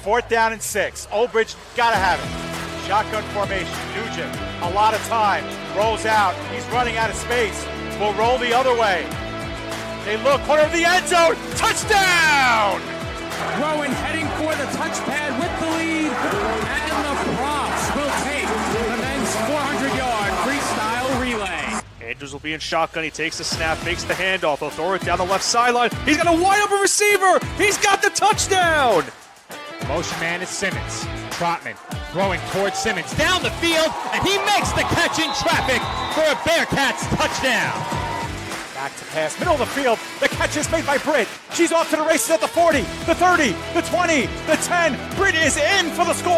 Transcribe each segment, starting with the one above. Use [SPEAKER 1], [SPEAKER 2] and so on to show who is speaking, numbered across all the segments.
[SPEAKER 1] 4th down and 6. Old Bridge gotta have it. Shotgun formation. Nugent, a lot of time. Rolls out. He's running out of space. Will roll the other way. They look, corner of the end zone. Touchdown!
[SPEAKER 2] Rowan heading for the touchpad with the lead. And the props will take the men's 400-yard freestyle relay.
[SPEAKER 3] Andrews will be in shotgun. He takes the snap, makes the handoff. He'll throw it down the left sideline. He's got a wide open receiver. He's got the touchdown.
[SPEAKER 4] Motion man is Simmons. Trotman throwing towards Simmons down the field, and he makes the catch in traffic for a Bearcats touchdown.
[SPEAKER 1] Back to pass, middle of the field. The catch is made by Britt. She's off to the races at the 40, the 30, the 20, the 10. Britt is in for the score.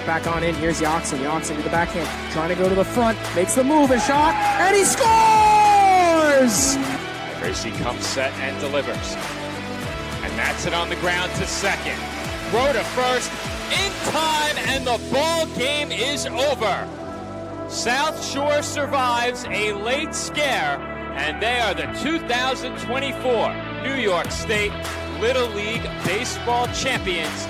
[SPEAKER 5] Back on in, here's Yoxon. Yoxon to the backhand, trying to go to the front, makes the move and shot, and he scores!
[SPEAKER 4] Tracy comes set and delivers. And that's it on the ground to second. Throw to first, in time, and the ball game is over. South Shore survives a late scare, and they are the 2024 New York State Little League Baseball champions.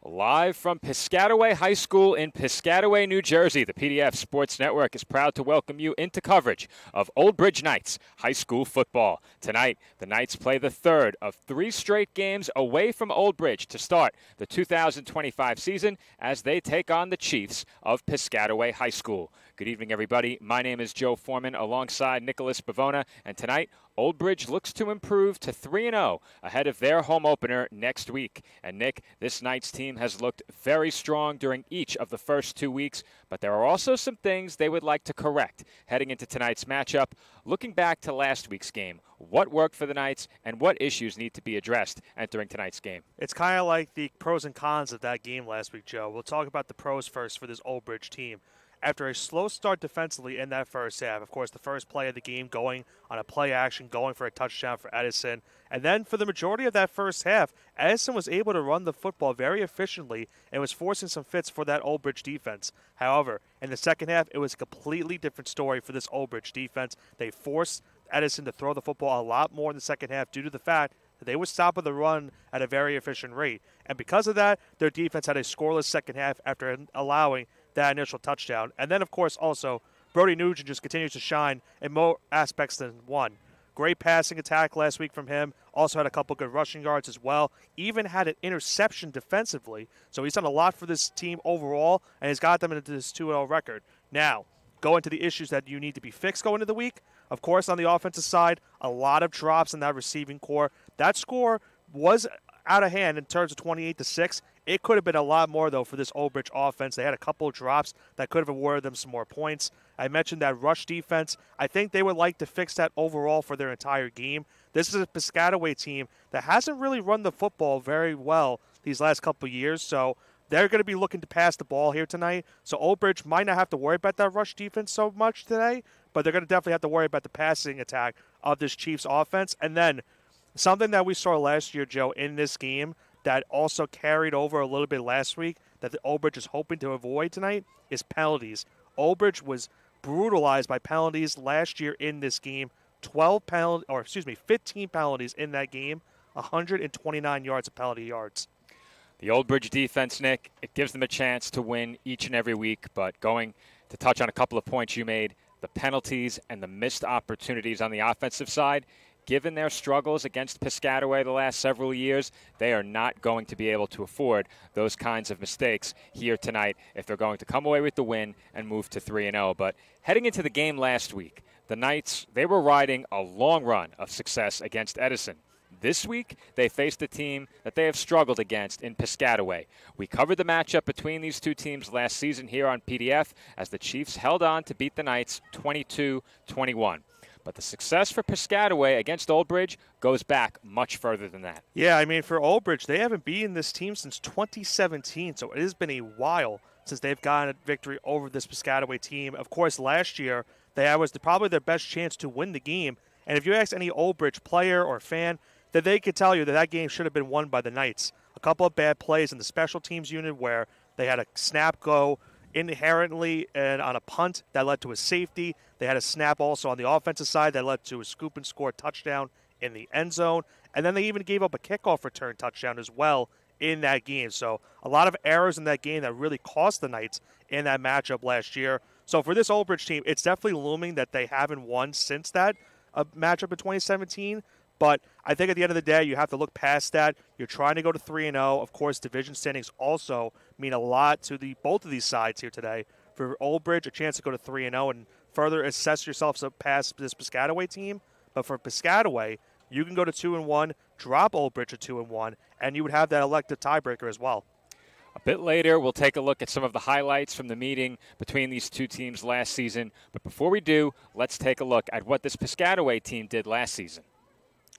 [SPEAKER 4] Live from Piscataway High School in Piscataway, New Jersey, the PDF Sports Network is proud to welcome you into coverage of Old Bridge Knights High School football. Tonight, the Knights play the third of 3 straight games away from Old Bridge to start the 2025 season as they take on the Chiefs of Piscataway High School. Good evening, everybody. My name is Joe Foreman alongside Nicholas Bavona, and tonight, Old Bridge looks to improve to 3-0 ahead of their home opener next week. And Nick, this Knights team has looked very strong during each of the first 2 weeks, but there are also some things they would like to correct heading into tonight's matchup. Looking back to last week's game, what worked for the Knights and what issues need to be addressed entering tonight's game?
[SPEAKER 3] It's kind of like the pros and cons of that game last week, Joe. We'll talk about the pros first for this Old Bridge team. After a slow start defensively in that first half, of course, the first play of the game going on a play action, going for a touchdown for Edison. And then for the majority of that first half, Edison was able to run the football very efficiently and was forcing some fits for that Old Bridge defense. However, in the second half, it was a completely different story for this Old Bridge defense. They forced Edison to throw the football a lot more in the second half due to the fact that they were stopping the run at a very efficient rate. And because of that, their defense had a scoreless second half after allowing that initial touchdown. And then, of course, also, Brody Nugent just continues to shine in more aspects than one. Great passing attack last week from him. Also had a couple good rushing yards as well. Even had an interception defensively. So he's done a lot for this team overall, and he's got them into this 2-0 record. Now, go into the issues that you need to be fixed going into the week. Of course, on the offensive side, a lot of drops in that receiving core. That score was out of hand in terms of 28-6. It could have been a lot more, though, for this Old Bridge offense. They had a couple of drops that could have awarded them some more points. I mentioned that rush defense. I think they would like to fix that overall for their entire game. This is a Piscataway team that hasn't really run the football very well these last couple of years, so they're going to be looking to pass the ball here tonight. So Old Bridge might not have to worry about that rush defense so much today, but they're going to definitely have to worry about the passing attack of this Chiefs offense. And then something that we saw last year, Joe, in this game that also carried over a little bit last week that the Old Bridge is hoping to avoid tonight is penalties. Old Bridge was brutalized by penalties last year in this game. 15 penalties in that game, 129 yards of penalty yards.
[SPEAKER 4] The Old Bridge defense, Nick, it gives them a chance to win each and every week, but going to touch on a couple of points you made, the penalties and the missed opportunities on the offensive side, given their struggles against Piscataway the last several years, they are not going to be able to afford those kinds of mistakes here tonight if they're going to come away with the win and move to 3-0. But heading into the game last week, the Knights, they were riding a long run of success against Edison. This week, they faced a team that they have struggled against in Piscataway. We covered the matchup between these two teams last season here on PDF as the Chiefs held on to beat the Knights 22-21. But the success for Piscataway against Old Bridge goes back much further than that.
[SPEAKER 3] Yeah, I mean, for Old Bridge, they haven't beaten this team since 2017, so it has been a while since they've gotten a victory over this Piscataway team. Of course, last year, that was probably their best chance to win the game. And if you ask any Old Bridge player or fan, that they could tell you that game should have been won by the Knights. A couple of bad plays in the special teams unit where they had a snap go inherently and on a punt that led to a safety. They had a snap also on the offensive side that led to a scoop and score touchdown in the end zone. And then they even gave up a kickoff return touchdown as well in that game. So a lot of errors in that game that really cost the Knights in that matchup last year. So for this Old Bridge team, it's definitely looming that they haven't won since that matchup in 2017. But I think at the end of the day, you have to look past that. You're trying to go to 3-0. Of course, division standings also mean a lot to both of these sides here today. For Old Bridge, a chance to go to 3-0 and further assess yourself past this Piscataway team. But for Piscataway, you can go to 2-1, drop Old Bridge to 2-1, and you would have that elective tiebreaker as well.
[SPEAKER 4] A bit later, we'll take a look at some of the highlights from the meeting between these two teams last season. But before we do, let's take a look at what this Piscataway team did last season.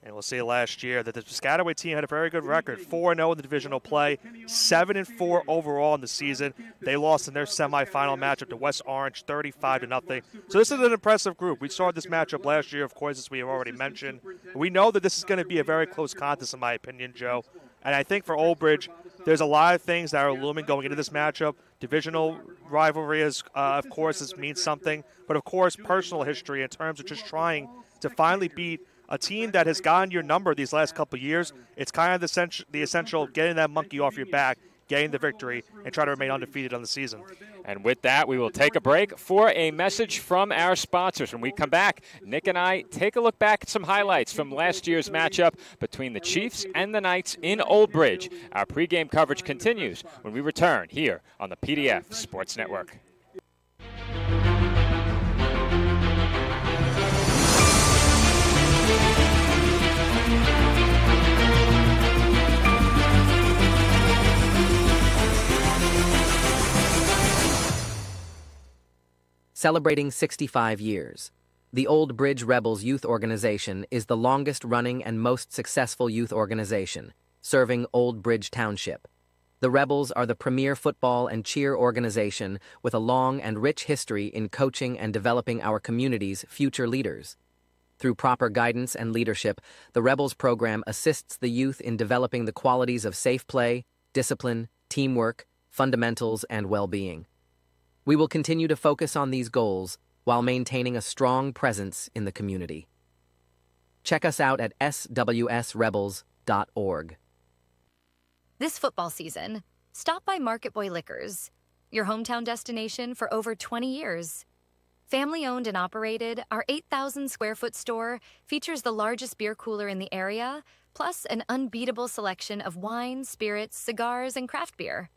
[SPEAKER 3] And we'll see last year that the Piscataway team had a very good record, 4-0 in the divisional play, 7-4 overall in the season. They lost in their semifinal matchup to West Orange, 35-0. So this is an impressive group. We saw this matchup last year, of course, as we have already mentioned. We know that this is going to be a very close contest, in my opinion, Joe. And I think for Old Bridge, there's a lot of things that are looming going into this matchup. Divisional rivalry, of course, means something. But, of course, personal history in terms of just trying to finally beat a team that has gotten your number these last couple of years. It's kind of the essential getting that monkey off your back, getting the victory, and try to remain undefeated on the season.
[SPEAKER 4] And with that, we will take a break for a message from our sponsors. When we come back, Nick and I take a look back at some highlights from last year's matchup between the Chiefs and the Knights in Old Bridge. Our pregame coverage continues when we return here on the PDF Sports Network.
[SPEAKER 6] Celebrating 65 years. The Old Bridge Rebels Youth Organization is the longest-running and most successful youth organization, serving Old Bridge Township. The Rebels are the premier football and cheer organization with a long and rich history in coaching and developing our community's future leaders. Through proper guidance and leadership, the Rebels program assists the youth in developing the qualities of safe play, discipline, teamwork, fundamentals, and well-being. We will continue to focus on these goals while maintaining a strong presence in the community. Check us out at swsrebels.org.
[SPEAKER 7] This football season, stop by Market Boy Liquors, your hometown destination for over 20 years. Family-owned and operated, our 8,000-square-foot store features the largest beer cooler in the area, plus an unbeatable selection of wine, spirits, cigars, and craft beer.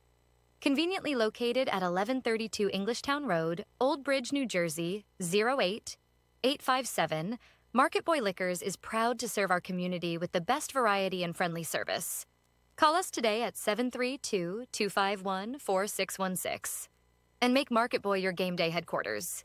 [SPEAKER 7] Conveniently located at 1132 Englishtown Road, Old Bridge, New Jersey, 08857, Market Boy Liquors is proud to serve our community with the best variety and friendly service. Call us today at 732-251-4616 and make Market Boy your game day headquarters.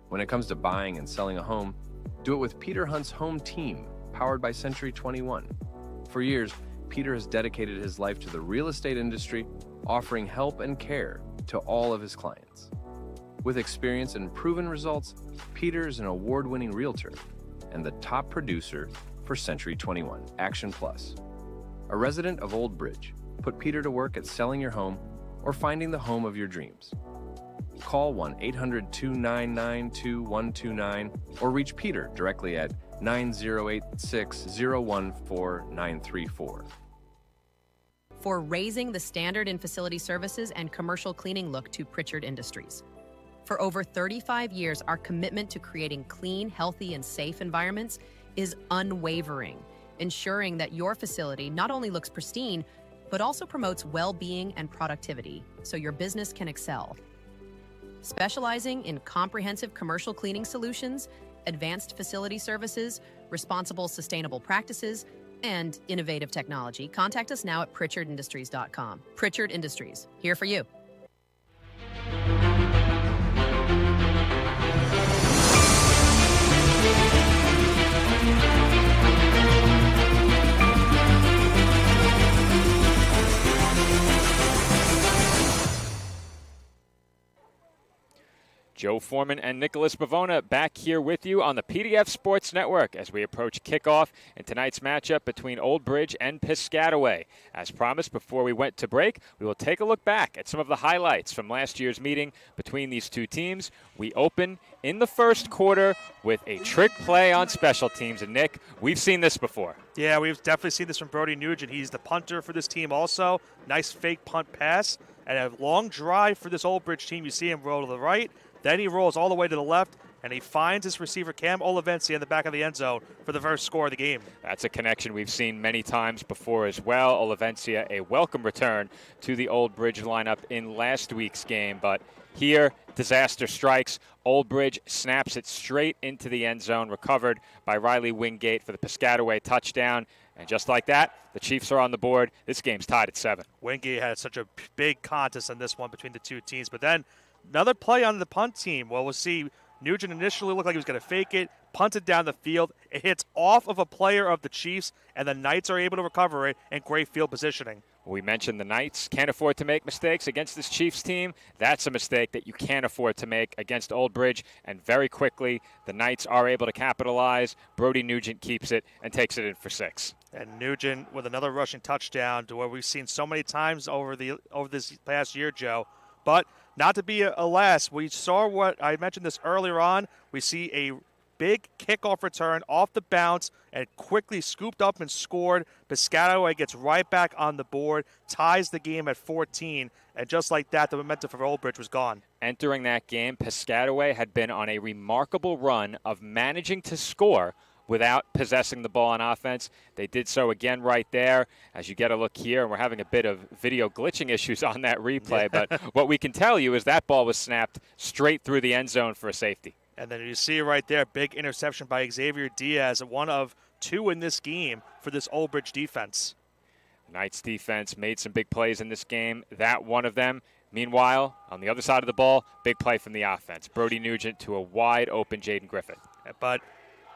[SPEAKER 8] When it comes to buying and selling a home, do it with Peter Hunt's Home Team, powered by Century 21. For years, Peter has dedicated his life to the real estate industry, offering help and care to all of his clients. With experience and proven results, Peter is an award-winning realtor and the top producer for Century 21 Action Plus. A resident of Old Bridge, put Peter to work at selling your home or finding the home of your dreams. Call 1-800-299-2129 or reach Peter directly at 9086-014-934.
[SPEAKER 9] For raising the standard in facility services and commercial cleaning look to Pritchard Industries. For over 35 years, our commitment to creating clean, healthy, and safe environments is unwavering, ensuring that your facility not only looks pristine, but also promotes well-being and productivity so your business can excel. Specializing in comprehensive commercial cleaning solutions, advanced facility services, responsible sustainable practices, and innovative technology, contact us now at PritchardIndustries.com. Pritchard Industries, here for you.
[SPEAKER 4] Joe Foreman and Nicholas Bavona back here with you on the PDF Sports Network as we approach kickoff in tonight's matchup between Old Bridge and Piscataway. As promised, before we went to break, we will take a look back at some of the highlights from last year's meeting between these two teams. We open in the first quarter with a trick play on special teams. And Nick, we've seen this before.
[SPEAKER 3] Yeah, we've definitely seen this from Brody Nugent. He's the punter for this team also. Nice fake punt pass and a long drive for this Old Bridge team. You see him roll to the right. Then he rolls all the way to the left, and he finds his receiver, Cam Olivencia, in the back of the end zone for the first score of the game.
[SPEAKER 4] That's a connection we've seen many times before as well. Olivencia, a welcome return to the Old Bridge lineup in last week's game. But here, disaster strikes. Old Bridge snaps it straight into the end zone, recovered by Riley Wingate for the Piscataway touchdown. And just like that, the Chiefs are on the board. This game's tied at 7.
[SPEAKER 3] Wingate had such a big contest in this one between the two teams. But then another play on the punt team. Well, we'll see Nugent initially looked like he was going to fake it, punted down the field. It hits off of a player of the Chiefs, and the Knights are able to recover it in great field positioning.
[SPEAKER 4] We mentioned the Knights can't afford to make mistakes against this Chiefs team. That's a mistake that you can't afford to make against Old Bridge. And very quickly, the Knights are able to capitalize. Brody Nugent keeps it and takes it in for 6.
[SPEAKER 3] And Nugent with another rushing touchdown to what we've seen so many times over this past year, Joe. But not to be a last, we saw what I mentioned this earlier on. We see a big kickoff return off the bounce and quickly scooped up and scored. Piscataway gets right back on the board, ties the game at 14, and just like that, the momentum for Old Bridge was gone.
[SPEAKER 4] Entering that game, Piscataway had been on a remarkable run of managing to score without possessing the ball on offense. They did so again right there. As you get a look here, and we're having a bit of video glitching issues on that replay, but what we can tell you is that ball was snapped straight through the end zone for a safety.
[SPEAKER 3] And then you see right there, big interception by Xavier Diaz, one of 2 in this game for this Old Bridge defense.
[SPEAKER 4] Knights defense made some big plays in this game. That one of them. Meanwhile, on the other side of the ball, big play from the offense. Brody Nugent to a wide open Jaden Griffith.
[SPEAKER 3] But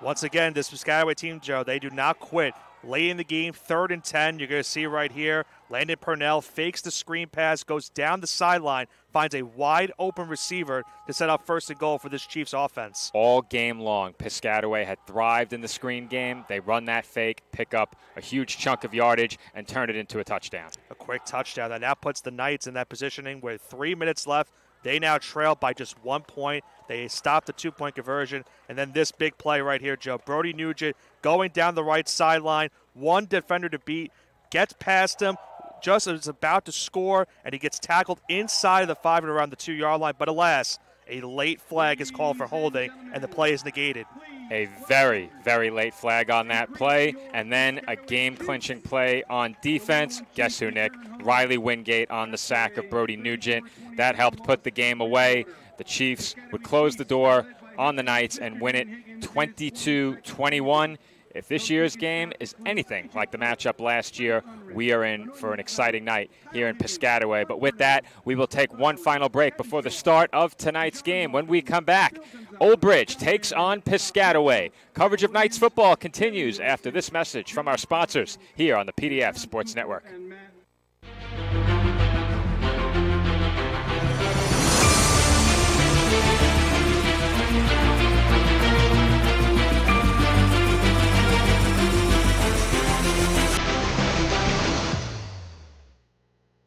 [SPEAKER 3] once again, this Piscataway team, Joe, they do not quit. Late in the game, 3rd and 10, you're going to see right here, Landon Purnell fakes the screen pass, goes down the sideline, finds a wide open receiver to set up 1st and goal for this Chiefs offense.
[SPEAKER 4] All game long, Piscataway had thrived in the screen game. They run that fake, pick up a huge chunk of yardage, and turn it into a touchdown.
[SPEAKER 3] A quick touchdown that now puts the Knights in that positioning with 3 minutes left. They now trail by just 1 point. They stopped the 2-point conversion. And then this big play right here, Joe. Brody Nugent going down the right sideline. One defender to beat. Gets past him just as he's about to score. And he gets tackled inside of the 5 and around the 2-yard line. But alas, a late flag is called for holding. And the play is negated.
[SPEAKER 4] A very, very late flag on that play. And then a game-clinching play on defense. Guess who, Nick? Riley Wingate on the sack of Brody Nugent. That helped put the game away. The Chiefs would close the door on the Knights and win it 22-21. If this year's game is anything like the matchup last year, we are in for an exciting night here in Piscataway. But with that, we will take one final break before the start of tonight's game. When we come back, Old Bridge takes on Piscataway. Coverage of Knights football continues after this message from our sponsors here on the PDF Sports Network.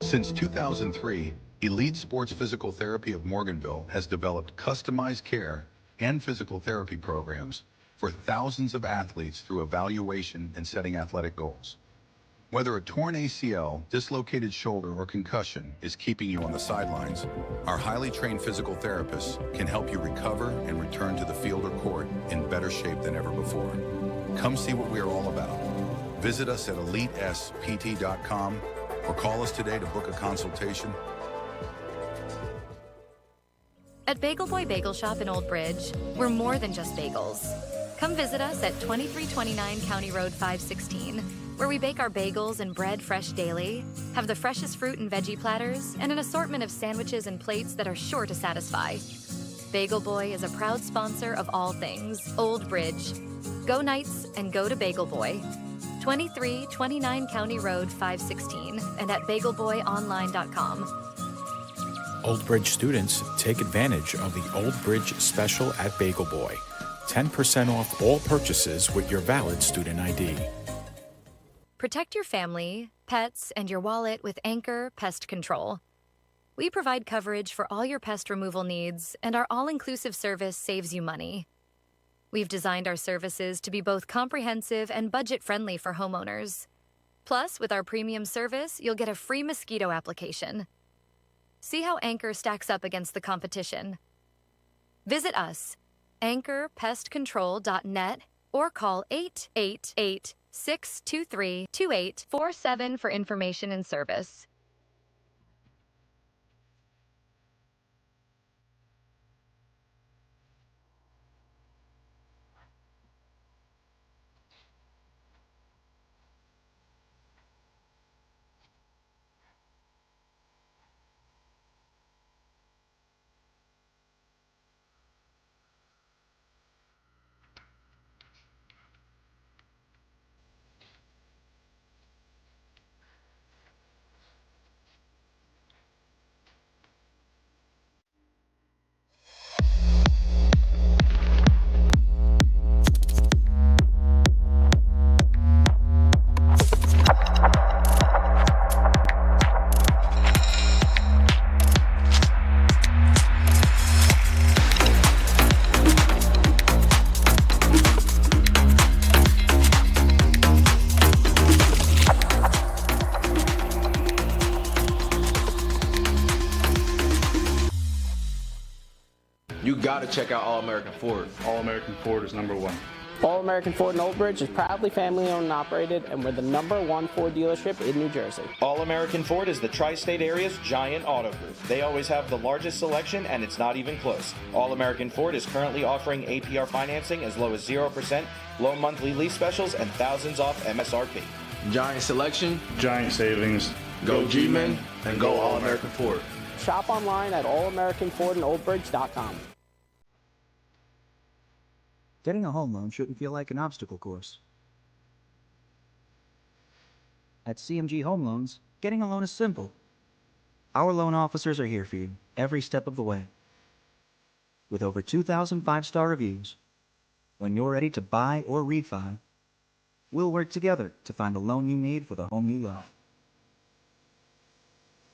[SPEAKER 10] Since 2003, Elite Sports Physical Therapy of Morganville has developed customized care and physical therapy programs for thousands of athletes through evaluation and setting athletic goals. Whether a torn ACL, dislocated shoulder, or concussion is keeping you on the sidelines, our highly trained physical therapists can help you recover and return to the field or court in better shape than ever before. Come see what we are all about. Visit us at elitespt.com or call us today to book a consultation.
[SPEAKER 7] At Bagel Boy Bagel Shop in Old Bridge, we're more than just bagels. Come visit us at 2329 County Road 516, where we bake our bagels and bread fresh daily, have the freshest fruit and veggie platters, and an assortment of sandwiches and plates that are sure to satisfy. Bagel Boy is a proud sponsor of all things Old Bridge. Go Knights and go to Bagel Boy. 2329 County Road 516 and at bagelboyonline.com.
[SPEAKER 11] Old Bridge students take advantage of the Old Bridge special at Bagel Boy. 10% off all purchases with your valid student ID.
[SPEAKER 7] Protect your family, pets, and your wallet with Anchor Pest Control. We provide coverage for all your pest removal needs, and our all-inclusive service saves you money. We've designed our services to be both comprehensive and budget-friendly for homeowners. Plus, with our premium service, you'll get a free mosquito application. See how Anchor stacks up against the competition. Visit us, anchorpestcontrol.net, or call 888-623-2847 for information and service.
[SPEAKER 12] You gotta check out All American Ford.
[SPEAKER 13] All American Ford is number one.
[SPEAKER 5] All American Ford in Old Bridge is proudly family owned and operated, and we're the #1 Ford dealership in New Jersey.
[SPEAKER 14] All American Ford is the tri-state area's giant auto group. They always have the largest selection, and it's not even close. All American Ford is currently offering APR financing as low as 0%, low monthly lease specials, and thousands off MSRP.
[SPEAKER 12] Giant selection,
[SPEAKER 13] giant savings.
[SPEAKER 12] Go G-Men, and go All American Ford.
[SPEAKER 5] Shop online at allamericanfordinoldbridge.com.
[SPEAKER 15] Getting a home loan shouldn't feel like an obstacle course. At CMG Home Loans, getting a loan is simple. Our loan officers are here for you every step of the way. With over 2,000 five-star reviews, when you're ready to buy or refi, we'll work together to find the loan you need for the home you love.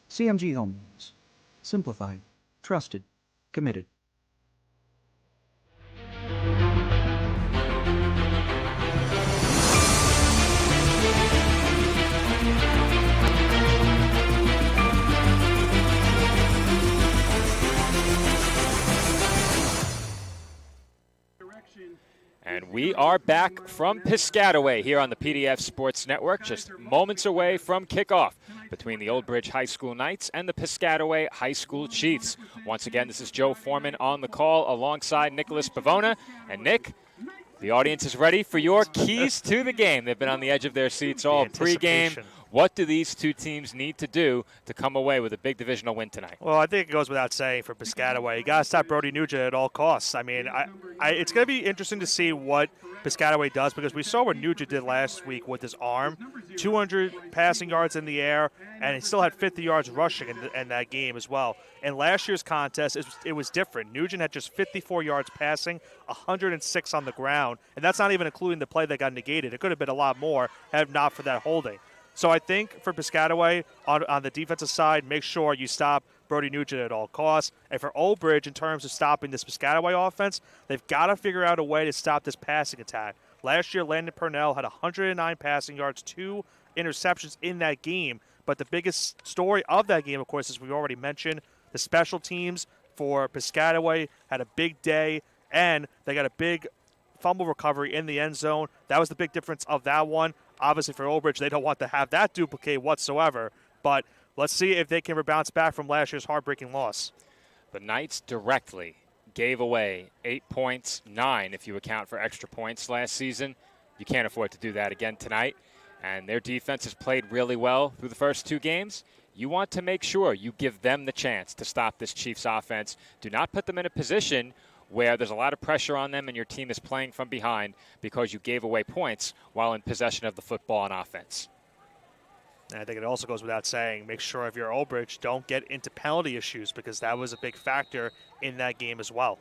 [SPEAKER 15] CMG Home Loans. Simplified, trusted, committed.
[SPEAKER 4] And we are back from Piscataway here on the PDF Sports Network, just moments away from kickoff between the Old Bridge High School Knights and the Piscataway High School Chiefs. Once again, this is Joe Foreman on the call alongside Nicholas Pavona. And Nick, the audience is ready for your keys to the game. They've been on the edge of their seats all pregame. What do these two teams need to do to come away with a big divisional win tonight?
[SPEAKER 3] Well, I think it goes without saying for Piscataway. You got to stop Brody Nugent at all costs. I mean, it's going to be interesting to see what Piscataway does, because we saw what Nugent did last week with his arm. 200 passing yards in the air, and he still had 50 yards rushing in that game as well. In last year's contest, it was different. Nugent had just 54 yards passing, 106 on the ground, and that's not even including the play that got negated. It could have been a lot more had not for that holding. So I think for Piscataway, on the defensive side, make sure you stop Brody Nugent at all costs. And for Old Bridge, in terms of stopping this Piscataway offense, they've got to figure out a way to stop this passing attack. Last year, Landon Purnell had 109 passing yards, 2 interceptions in that game. But the biggest story of that game, of course, as we already mentioned, the special teams for Piscataway had a big day, and they got a big fumble recovery in the end zone. That was the big difference of that one. Obviously, for Old Bridge, they don't want to have that duplicate whatsoever. But let's see if they can bounce back from last year's heartbreaking loss.
[SPEAKER 4] The Knights directly gave away 8 points, 9 if you account for extra points last season. You can't afford to do that again tonight. And their defense has played really well through the first 2 games. You want to make sure you give them the chance to stop this Chiefs offense. Do not put them in a position where there's a lot of pressure on them and your team is playing from behind because you gave away points while in possession of the football on offense.
[SPEAKER 3] And I think it also goes without saying, make sure if you're Old Bridge, don't get into penalty issues because that was a big factor in that game as well.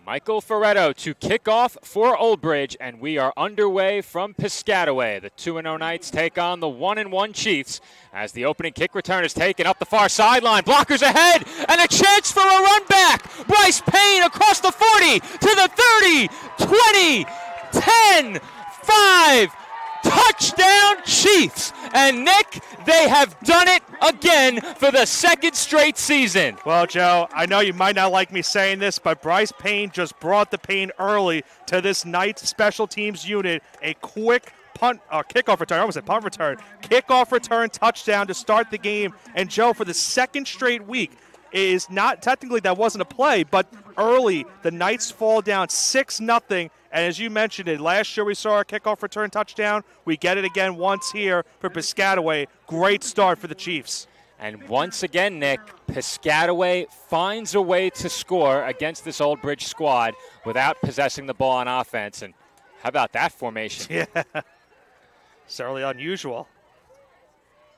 [SPEAKER 4] Michael Ferretto to kick off for Old Bridge, and we are underway from Piscataway. The 2-0 Knights take on the 1-1 Chiefs as the opening kick return is taken up the far sideline. Blockers ahead, and a chance for a run back. Bryce Payne across the 40 to the 30, 20, 10, 5. Touchdown Chiefs. And Nick, they have done it again for the second straight season.
[SPEAKER 3] Well, Joe, I know you might not like me saying this, but Bryce Payne just brought the pain early to this Knights special teams unit. A quick kickoff return. I almost said punt return. Kickoff return touchdown to start the game. And Joe, for the second straight week, is not technically that wasn't a play, but early the Knights fall down 6-0. And as you mentioned it, last year we saw a kickoff return touchdown. We get it again once here for Piscataway. Great start for the Chiefs.
[SPEAKER 4] And once again, Nick, Piscataway finds a way to score against this Old Bridge squad without possessing the ball on offense. And how about that formation?
[SPEAKER 3] Yeah, certainly unusual.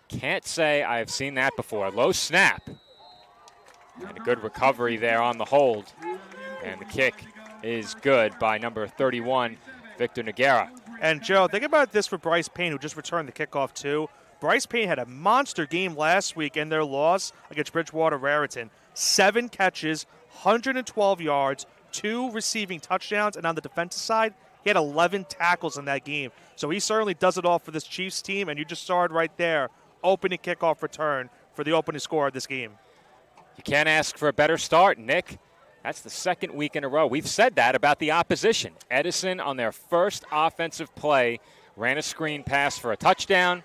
[SPEAKER 4] Can't say I've seen that before. Low snap. And a good recovery there on the hold. And the kick is good by number 31, Victor Noguera.
[SPEAKER 3] And, Joe, think about this for Bryce Payne, who just returned the kickoff, too. Bryce Payne had a monster game last week in their loss against Bridgewater Raritan. 7 catches, 112 yards, 2 receiving touchdowns, and on the defensive side, he had 11 tackles in that game. So he certainly does it all for this Chiefs team, and you just saw it right there, opening kickoff return for the opening score of this game.
[SPEAKER 4] You can't ask for a better start, Nick. That's the second week in a row. We've said that about the opposition. Edison, on their first offensive play, ran a screen pass for a touchdown.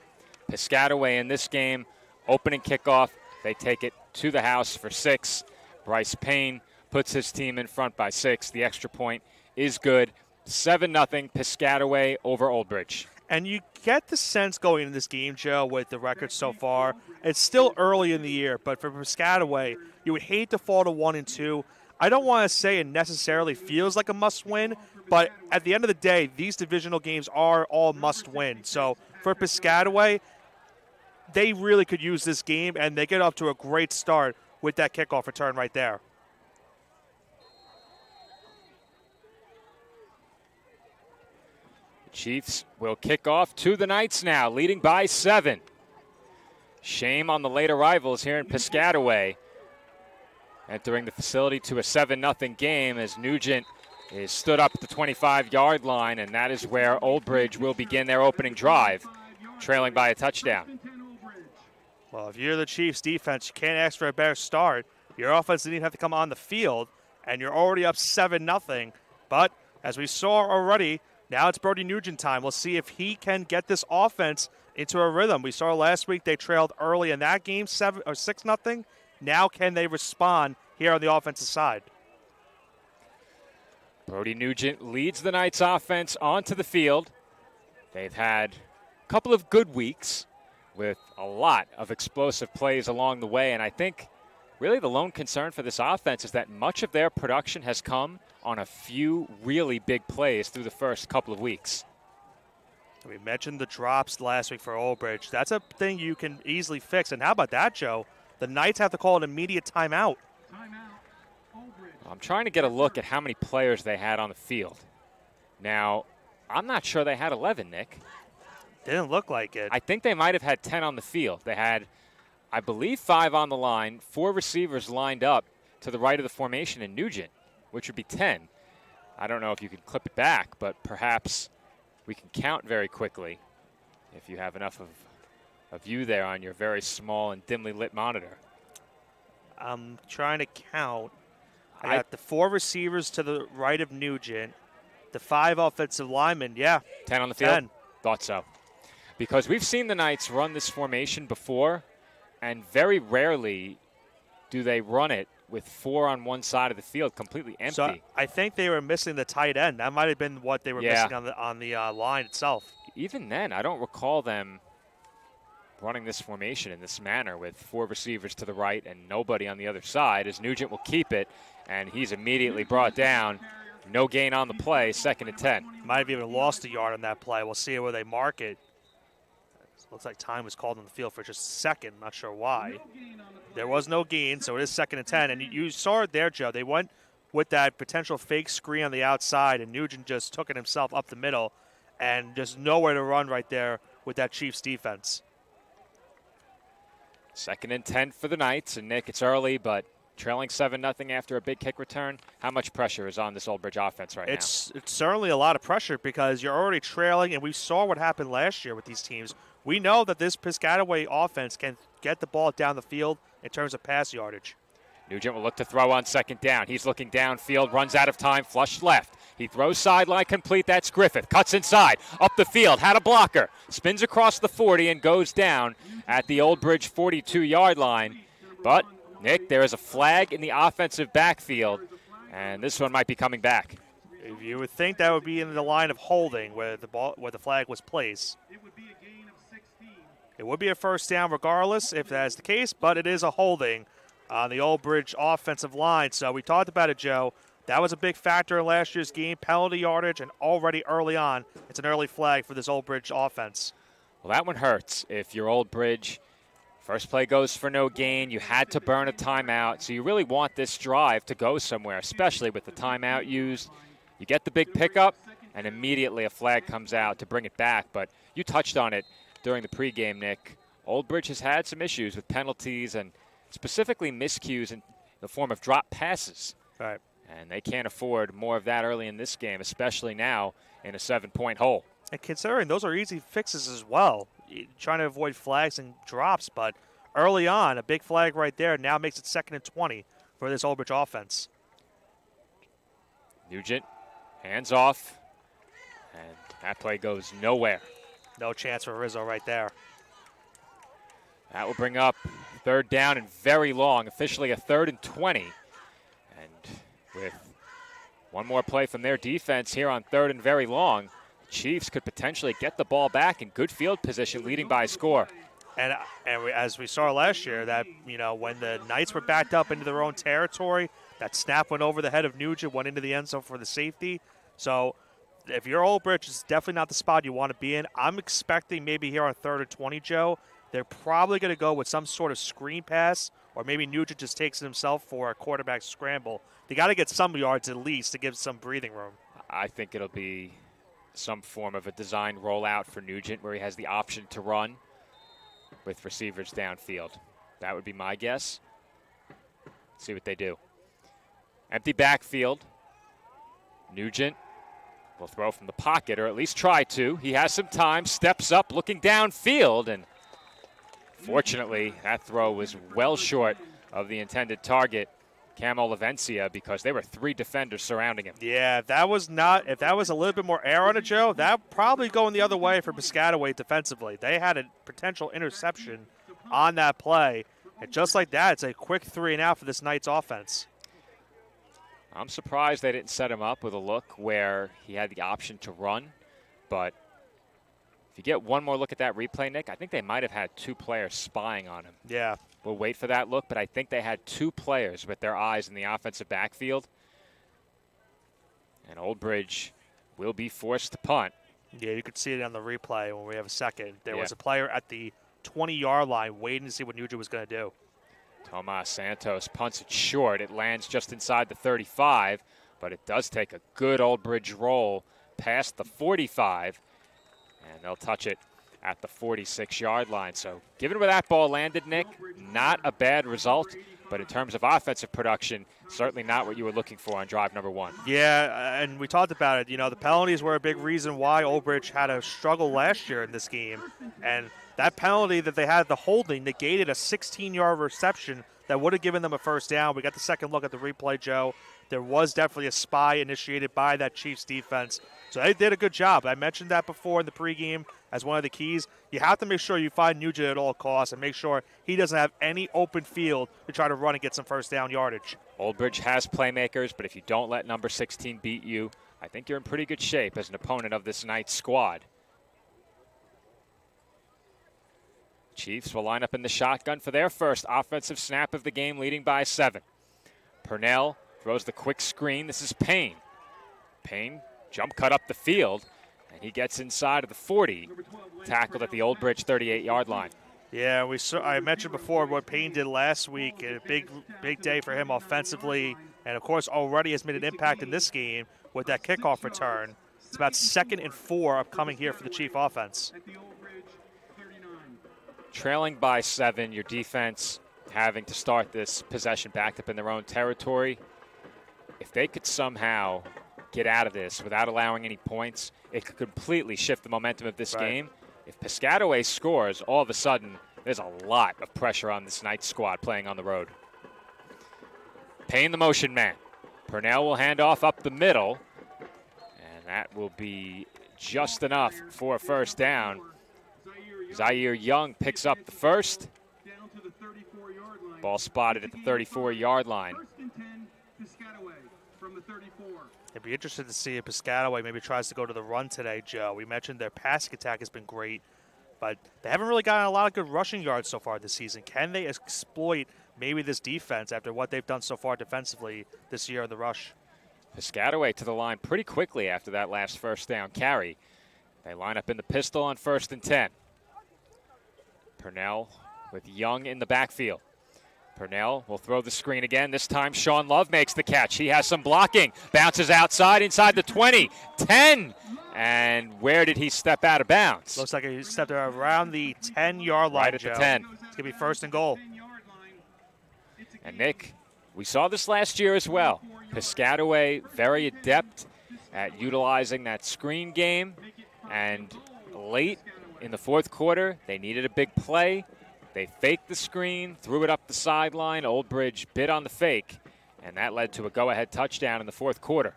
[SPEAKER 4] Piscataway in this game, opening kickoff, they take it to the house for 6. Bryce Payne puts his team in front by 6. The extra point is good. 7-0 Piscataway over Old Bridge.
[SPEAKER 3] And you get the sense going into this game, Joe, with the record so far. It's still early in the year, but for Piscataway, you would hate to fall to 1-2. I don't want to say it necessarily feels like a must-win, but at the end of the day, these divisional games are all must-win. So for Piscataway, they really could use this game, and they get off to a great start with that kickoff return right there.
[SPEAKER 4] The Chiefs will kick off to the Knights now, leading by 7. Shame on the late arrivals here in Piscataway. Entering the facility to a 7-0 game as Nugent is stood up at the 25-yard line, and that is where Old Bridge will begin their opening drive, trailing by a touchdown.
[SPEAKER 3] Well, if you're the Chiefs defense, you can't ask for a better start. Your offense didn't even have to come on the field, and you're already up 7-0. But as we saw already, now it's Brody Nugent time. We'll see if he can get this offense into a rhythm. We saw last week they trailed early in that game, 6-0. Now can they respond here on the offensive side?
[SPEAKER 4] Brody Nugent leads the Knights offense onto the field. They've had a couple of good weeks with a lot of explosive plays along the way, and I think really the lone concern for this offense is that much of their production has come on a few really big plays through the first couple of weeks.
[SPEAKER 3] We mentioned the drops last week for Old Bridge. That's a thing you can easily fix. And how about that, Joe? The Knights have to call an immediate timeout.
[SPEAKER 4] I'm trying to get a look at how many players they had on the field. Now, I'm not sure they had 11, Nick.
[SPEAKER 3] Didn't look like it.
[SPEAKER 4] I think they might have had 10 on the field. They had, I believe, 5 on the line, 4 receivers lined up to the right of the formation in Nugent, which would be 10. I don't know if you can clip it back, but perhaps we can count very quickly if you have enough of a view there on your very small and dimly lit monitor.
[SPEAKER 3] I'm trying to count. I got the 4 receivers to the right of Nugent, the 5 offensive linemen. Yeah.
[SPEAKER 4] 10 on the field? 10. Thought so. Because we've seen the Knights run this formation before, and very rarely do they run it with 4 on one side of the field, completely empty.
[SPEAKER 3] So I think they were missing the tight end. That might have been what they were missing on the line itself.
[SPEAKER 4] Even then, I don't recall them running this formation in this manner with 4 receivers to the right and nobody on the other side, as Nugent will keep it, and he's immediately brought down. No gain on the play, 2nd and 10.
[SPEAKER 3] Might have even lost a yard on that play. We'll see where they mark it. Looks like time was called on the field for just a second. Not sure why. There was no gain, so it is 2nd and 10. And you saw it there, Joe. They went with that potential fake screen on the outside, and Nugent just took it himself up the middle, and just nowhere to run right there with that Chiefs defense.
[SPEAKER 4] 2nd and 10 for the Knights. And, Nick, it's early, but trailing 7-0 after a big kick return. How much pressure is on this Old Bridge offense right now?
[SPEAKER 3] It's certainly a lot of pressure because you're already trailing, and we saw what happened last year with these teams. We know that this Piscataway offense can get the ball down the field in terms of pass yardage.
[SPEAKER 4] Nugent will look to throw on 2nd down. He's looking downfield, runs out of time, flush left. He throws sideline complete. That's Griffith. Cuts inside, up the field, had a blocker. Spins across the 40 and goes down at the Old Bridge 42-yard line. But, Nick, there is a flag in the offensive backfield, and this one might be coming back.
[SPEAKER 3] You would think that would be in the line of holding where the flag was placed. It would be a first down regardless if that's the case, but it is a holding on the Old Bridge offensive line. So we talked about it, Joe. That was a big factor in last year's game, penalty yardage, and already early on, it's an early flag for this Old Bridge offense.
[SPEAKER 4] Well, that one hurts if you're Old Bridge. First play goes for no gain. You had to burn a timeout, so you really want this drive to go somewhere, especially with the timeout used. You get the big pickup, and immediately a flag comes out to bring it back. But you touched on it during the pregame, Nick. Old Bridge has had some issues with penalties and specifically miscues in the form of drop passes.
[SPEAKER 3] Right.
[SPEAKER 4] And they can't afford more of that early in this game, especially now in a 7-point hole.
[SPEAKER 3] And considering those are easy fixes as well, trying to avoid flags and drops, but early on, a big flag right there now makes it 2nd and 20 for this Old Bridge offense.
[SPEAKER 4] Nugent, hands off, and that play goes nowhere.
[SPEAKER 3] No chance for Rizzo right there.
[SPEAKER 4] That will bring up 3rd down and very long, officially a 3rd and 20. And with one more play from their defense here on 3rd and very long, the Chiefs could potentially get the ball back in good field position, leading by a score.
[SPEAKER 3] And as we saw last year, that when the Knights were backed up into their own territory, that snap went over the head of Nugent, went into the end zone for the safety. So if you're Old Bridge, it's definitely not the spot you want to be in. I'm expecting maybe here on 3rd and 20, Joe, they're probably going to go with some sort of screen pass, or maybe Nugent just takes it himself for a quarterback scramble. They got to get some yards at least to give some breathing room.
[SPEAKER 4] I think it'll be some form of a design rollout for Nugent where he has the option to run with receivers downfield. That would be my guess. See what they do. Empty backfield. Nugent will throw from the pocket, or at least try to. He has some time, steps up, looking downfield, and fortunately, that throw was well short of the intended target, Camo Lavencia, because there were 3 defenders surrounding him.
[SPEAKER 3] Yeah, if that was a little bit more air on it, Joe, that probably going the other way for Piscataway defensively. They had a potential interception on that play, and just like that, it's a quick 3 and out for this Knights offense.
[SPEAKER 4] I'm surprised they didn't set him up with a look where he had the option to run, but if you get one more look at that replay, Nick, I think they might have had 2 players spying on him.
[SPEAKER 3] Yeah.
[SPEAKER 4] We'll wait for that look, but I think they had 2 players with their eyes in the offensive backfield. And Old Bridge will be forced to punt.
[SPEAKER 3] Yeah, you could see it on the replay when we have a second. There was a player at the 20-yard line waiting to see what Nugent was going to do.
[SPEAKER 4] Tomas Santos punts it short. It lands just inside the 35, but it does take a good Old Bridge roll past the 45, and they'll touch it at the 46-yard line. So given where that ball landed, Nick, not a bad result, but in terms of offensive production, certainly not what you were looking for on drive number 1.
[SPEAKER 3] Yeah, and we talked about it. The penalties were a big reason why Old Bridge had a struggle last year in this game, and that penalty that they had, the holding, negated a 16-yard reception that would have given them a first down. We got the second look at the replay, Joe. There was definitely a spy initiated by that Chiefs defense. So they did a good job. I mentioned that before in the pregame as one of the keys. You have to make sure you find Nugent at all costs and make sure he doesn't have any open field to try to run and get some first down yardage.
[SPEAKER 4] Old Bridge has playmakers, but if you don't let number 16 beat you, I think you're in pretty good shape as an opponent of this Knights squad. Chiefs will line up in the shotgun for their first offensive snap of the game, leading by 7. Purnell throws the quick screen. This is Payne. Payne jump cut up the field, and he gets inside of the 40, tackled at the Old Bridge 38-yard line.
[SPEAKER 3] Yeah, I mentioned before what Payne did last week. A big day for him offensively, and of course already has made an impact in this game with that kickoff return. It's about 2nd and 4 upcoming here for the Chief offense.
[SPEAKER 4] Trailing by 7, your defense having to start this possession backed up in their own territory. If they could somehow get out of this without allowing any points, it could completely shift the momentum of this game. If Piscataway scores, all of a sudden, there's a lot of pressure on this Knights squad playing on the road. Payne the motion man. Purnell will hand off up the middle, and that will be just enough for a first down. Zaire Young picks up the first. Ball spotted at the 34-yard line.
[SPEAKER 3] I'd be interested to see if Piscataway maybe tries to go to the run today, Joe. We mentioned their passing attack has been great, but they haven't really gotten a lot of good rushing yards so far this season. Can they exploit maybe this defense after what they've done so far defensively this year in the rush?
[SPEAKER 4] Piscataway to the line pretty quickly after that last first down carry. They line up in the pistol on 1st and 10. Purnell with Young in the backfield. Purnell will throw the screen again. This time Sean Love makes the catch. He has some blocking. Bounces outside inside the 20, 10. And where did he step out of bounds?
[SPEAKER 3] Looks like he stepped around the 10-yard line,
[SPEAKER 4] right at
[SPEAKER 3] Joe.
[SPEAKER 4] the 10.
[SPEAKER 3] It's going to be 1st and goal.
[SPEAKER 4] And Nick, we saw this last year as well. Piscataway very adept at utilizing that screen game. And late in the 4th quarter, they needed a big play. They faked the screen, threw it up the sideline. Old Bridge bit on the fake, and that led to a go-ahead touchdown in the 4th quarter.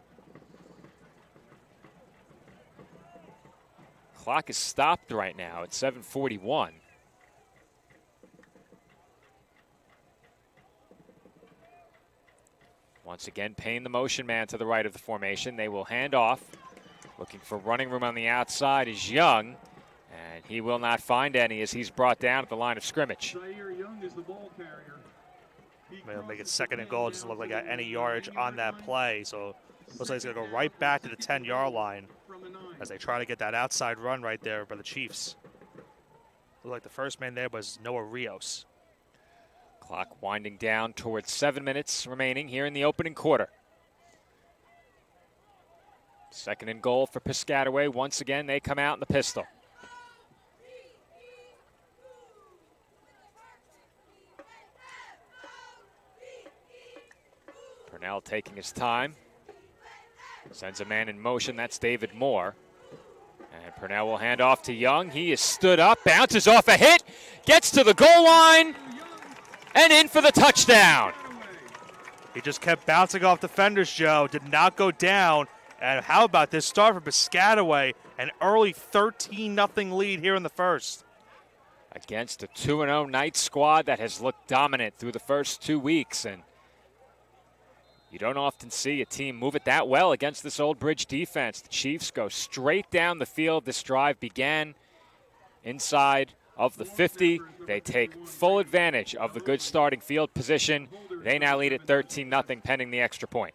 [SPEAKER 4] Clock is stopped right now at 7:41. Once again, Payne the motion man to the right of the formation. They will hand off. Looking for running room on the outside is Young. And he will not find any as he's brought down at the line of scrimmage.
[SPEAKER 3] They'll make it 2nd and goal. It doesn't look like got any yardage on that play. So looks like it's going to go right back to the 10-yard line as they try to get that outside run right there by the Chiefs. Looked like the first man there was Noah Rios.
[SPEAKER 4] Clock winding down towards 7 minutes remaining here in the opening quarter. 2nd and goal for Piscataway. Once again, they come out in the pistol. Purnell taking his time. Sends a man in motion. That's David Moore. And Purnell will hand off to Young. He is stood up, bounces off a hit, gets to the goal line, and in for the touchdown.
[SPEAKER 3] He just kept bouncing off defenders, Joe. Did not go down. And how about this start for Piscataway? An early 13-0 lead here in the first.
[SPEAKER 4] Against a 2-0 Knights squad that has looked dominant through the first 2 weeks. And you don't often see a team move it that well against this Old Bridge defense. The Chiefs go straight down the field. This drive began inside of the 50. They take full advantage of the good starting field position. They now lead at 13-0 pending the extra point.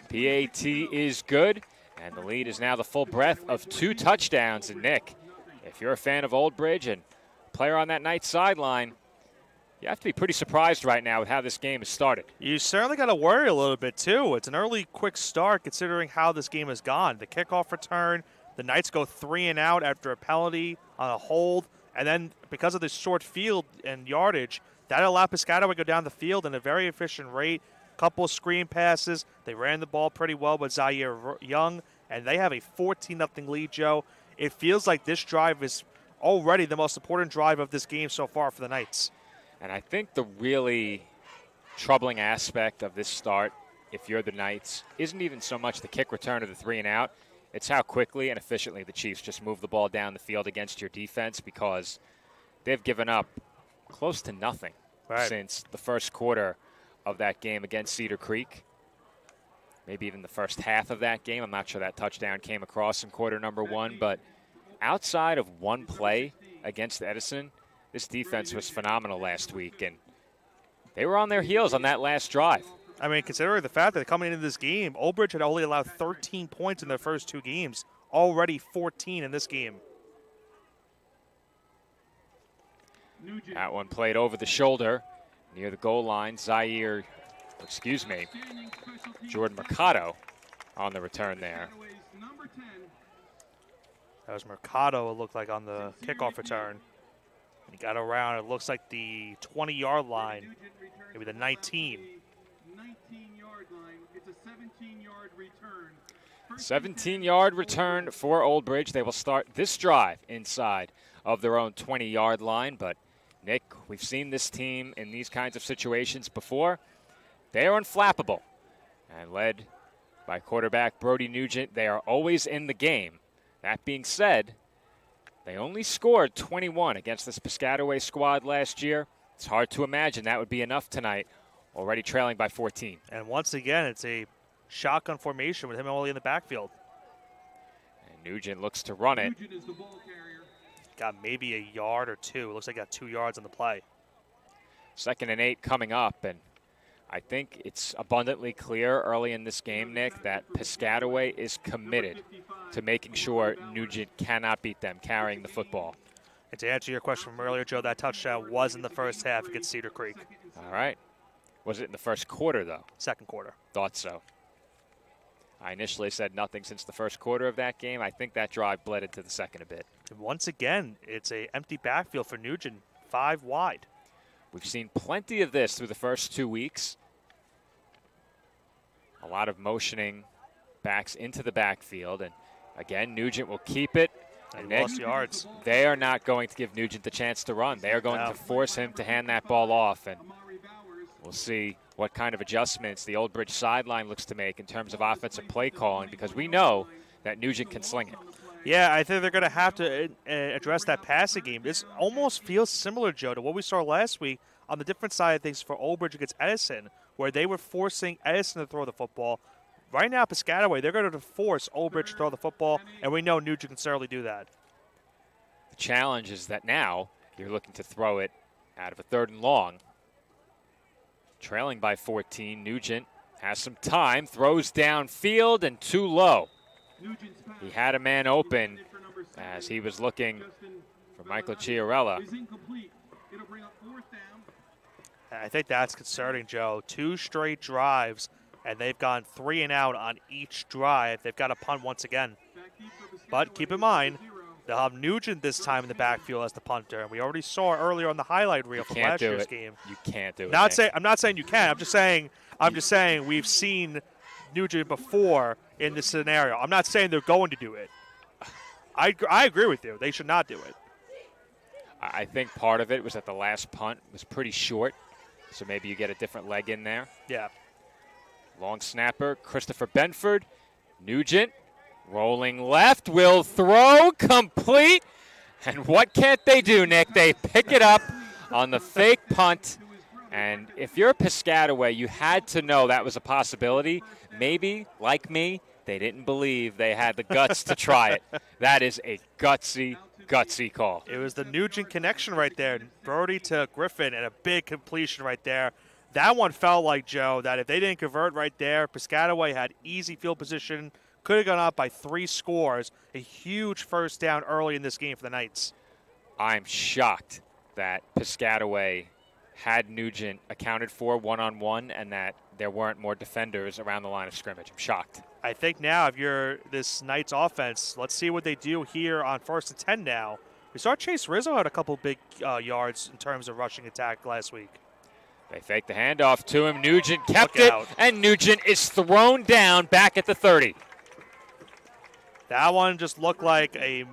[SPEAKER 4] PAT is good, and the lead is now the full breadth of 2 touchdowns. And Nick, if you're a fan of Old Bridge and player on that Knights sideline, you have to be pretty surprised right now with how this game has started.
[SPEAKER 3] You certainly got to worry a little bit, too. It's an early, quick start considering how this game has gone. The kickoff return, the Knights go 3 and out after a penalty on a hold, and then because of this short field and yardage, that allowed Piscataway to go down the field in a very efficient rate. Couple of screen passes. They ran the ball pretty well with Zaire Young, and they have a 14-0 lead, Joe. It feels like this drive is already the most important drive of this game so far for the Knights.
[SPEAKER 4] And I think the really troubling aspect of this start, if you're the Knights, isn't even so much the kick return or the 3-and-out. It's how quickly and efficiently the Chiefs just move the ball down the field against your defense, because they've given up close to nothing since the first quarter of that game against Cedar Creek. Maybe even the first half of that game. I'm not sure that touchdown came across in quarter number 1, but outside of one play against Edison, this defense was phenomenal last week, and they were on their heels on that last drive.
[SPEAKER 3] I mean, considering the fact that coming into this game, Old Bridge had only allowed 13 points in their first 2 games, already 14 in this game.
[SPEAKER 4] That one played over the shoulder near the goal line. Jordan Mercado on the return there.
[SPEAKER 3] That was Mercado, it looked like, on the kickoff return. He got around, it looks like the 20-yard line, maybe the 19.
[SPEAKER 4] 17-yard return for Old Bridge. They will start this drive inside of their own 20-yard line. But, Nick, we've seen this team in these kinds of situations before. They are unflappable. And led by quarterback Brody Nugent, they are always in the game. That being said, they only scored 21 against this Piscataway squad last year. It's hard to imagine that would be enough tonight, already trailing by 14.
[SPEAKER 3] And once again, it's a shotgun formation with him only in the backfield.
[SPEAKER 4] And Nugent looks to run it.
[SPEAKER 3] Got maybe a yard or 2. It looks like he got 2 yards on the play.
[SPEAKER 4] 2nd and 8 coming up, and I think it's abundantly clear early in this game, Nick, that Piscataway is committed to making sure Nugent cannot beat them carrying the football.
[SPEAKER 3] And to answer your question from earlier, Joe, that touchdown was in the first half against Cedar Creek.
[SPEAKER 4] All right. Was it in the first quarter, though?
[SPEAKER 3] Second quarter.
[SPEAKER 4] Thought so. I initially said nothing since the first quarter of that game. I think that drive bled into the second a bit.
[SPEAKER 3] And once again, it's an empty backfield for Nugent, 5 wide.
[SPEAKER 4] We've seen plenty of this through the first 2 weeks. A lot of motioning backs into the backfield. And again, Nugent will keep it.
[SPEAKER 3] And lost yards.
[SPEAKER 4] They are not going to give Nugent the chance to run. They are going to force him to hand that ball off. And we'll see what kind of adjustments the Old Bridge sideline looks to make in terms of offensive play calling, because we know that Nugent can sling it.
[SPEAKER 3] Yeah, I think they're going to have to address that passing game. This almost feels similar, Joe, to what we saw last week on the different side of things for Old Bridge against Edison, where they were forcing Edison to throw the football. Right now, Piscataway, they're going to force Old Bridge to throw the football, and we know Nugent can certainly do that.
[SPEAKER 4] The challenge is that now you're looking to throw it out of a 3rd and long. Trailing by 14, Nugent has some time, throws downfield and too low. He had a man open as he was looking for Michael Chiarella.
[SPEAKER 3] I think that's concerning, Joe. 2 straight drives, and they've gone 3 and out on each drive. They've got to punt once again. But keep in mind, they'll have Nugent this time in the backfield as the punter. And we already saw earlier on the highlight reel from last year's game.
[SPEAKER 4] You can't do it.
[SPEAKER 3] I'm not saying you can. I'm just saying we've seen Nugent before in this scenario. I'm not saying they're going to do it. I agree with you. They should not do it.
[SPEAKER 4] I think part of it was that the last punt was pretty short, so maybe you get a different leg in there.
[SPEAKER 3] Yeah.
[SPEAKER 4] Long snapper, Christopher Benford. Nugent rolling left, will throw, complete. And what can't they do, Nick? They pick it up on the fake punt. And if you're Piscataway, you had to know that was a possibility. Maybe, like me, they didn't believe they had the guts to try it. That is a gutsy call.
[SPEAKER 3] It was the Nugent connection right there. Brody to Griffin and a big completion right there. That one felt like, Joe, that if they didn't convert right there, Piscataway had easy field position, could have gone up by 3 scores. A huge first down early in this game for the Knights.
[SPEAKER 4] I'm shocked that Piscataway had Nugent accounted for one-on-one and that there weren't more defenders around the line of scrimmage. I'm shocked.
[SPEAKER 3] I think now if you're this Knights offense, let's see what they do here on 1st and 10 now. We saw Chase Rizzo had a couple big yards in terms of rushing attack last week.
[SPEAKER 4] They fake the handoff to him. Nugent kept it, and Nugent is thrown down back at the 30.
[SPEAKER 3] That one just looked like a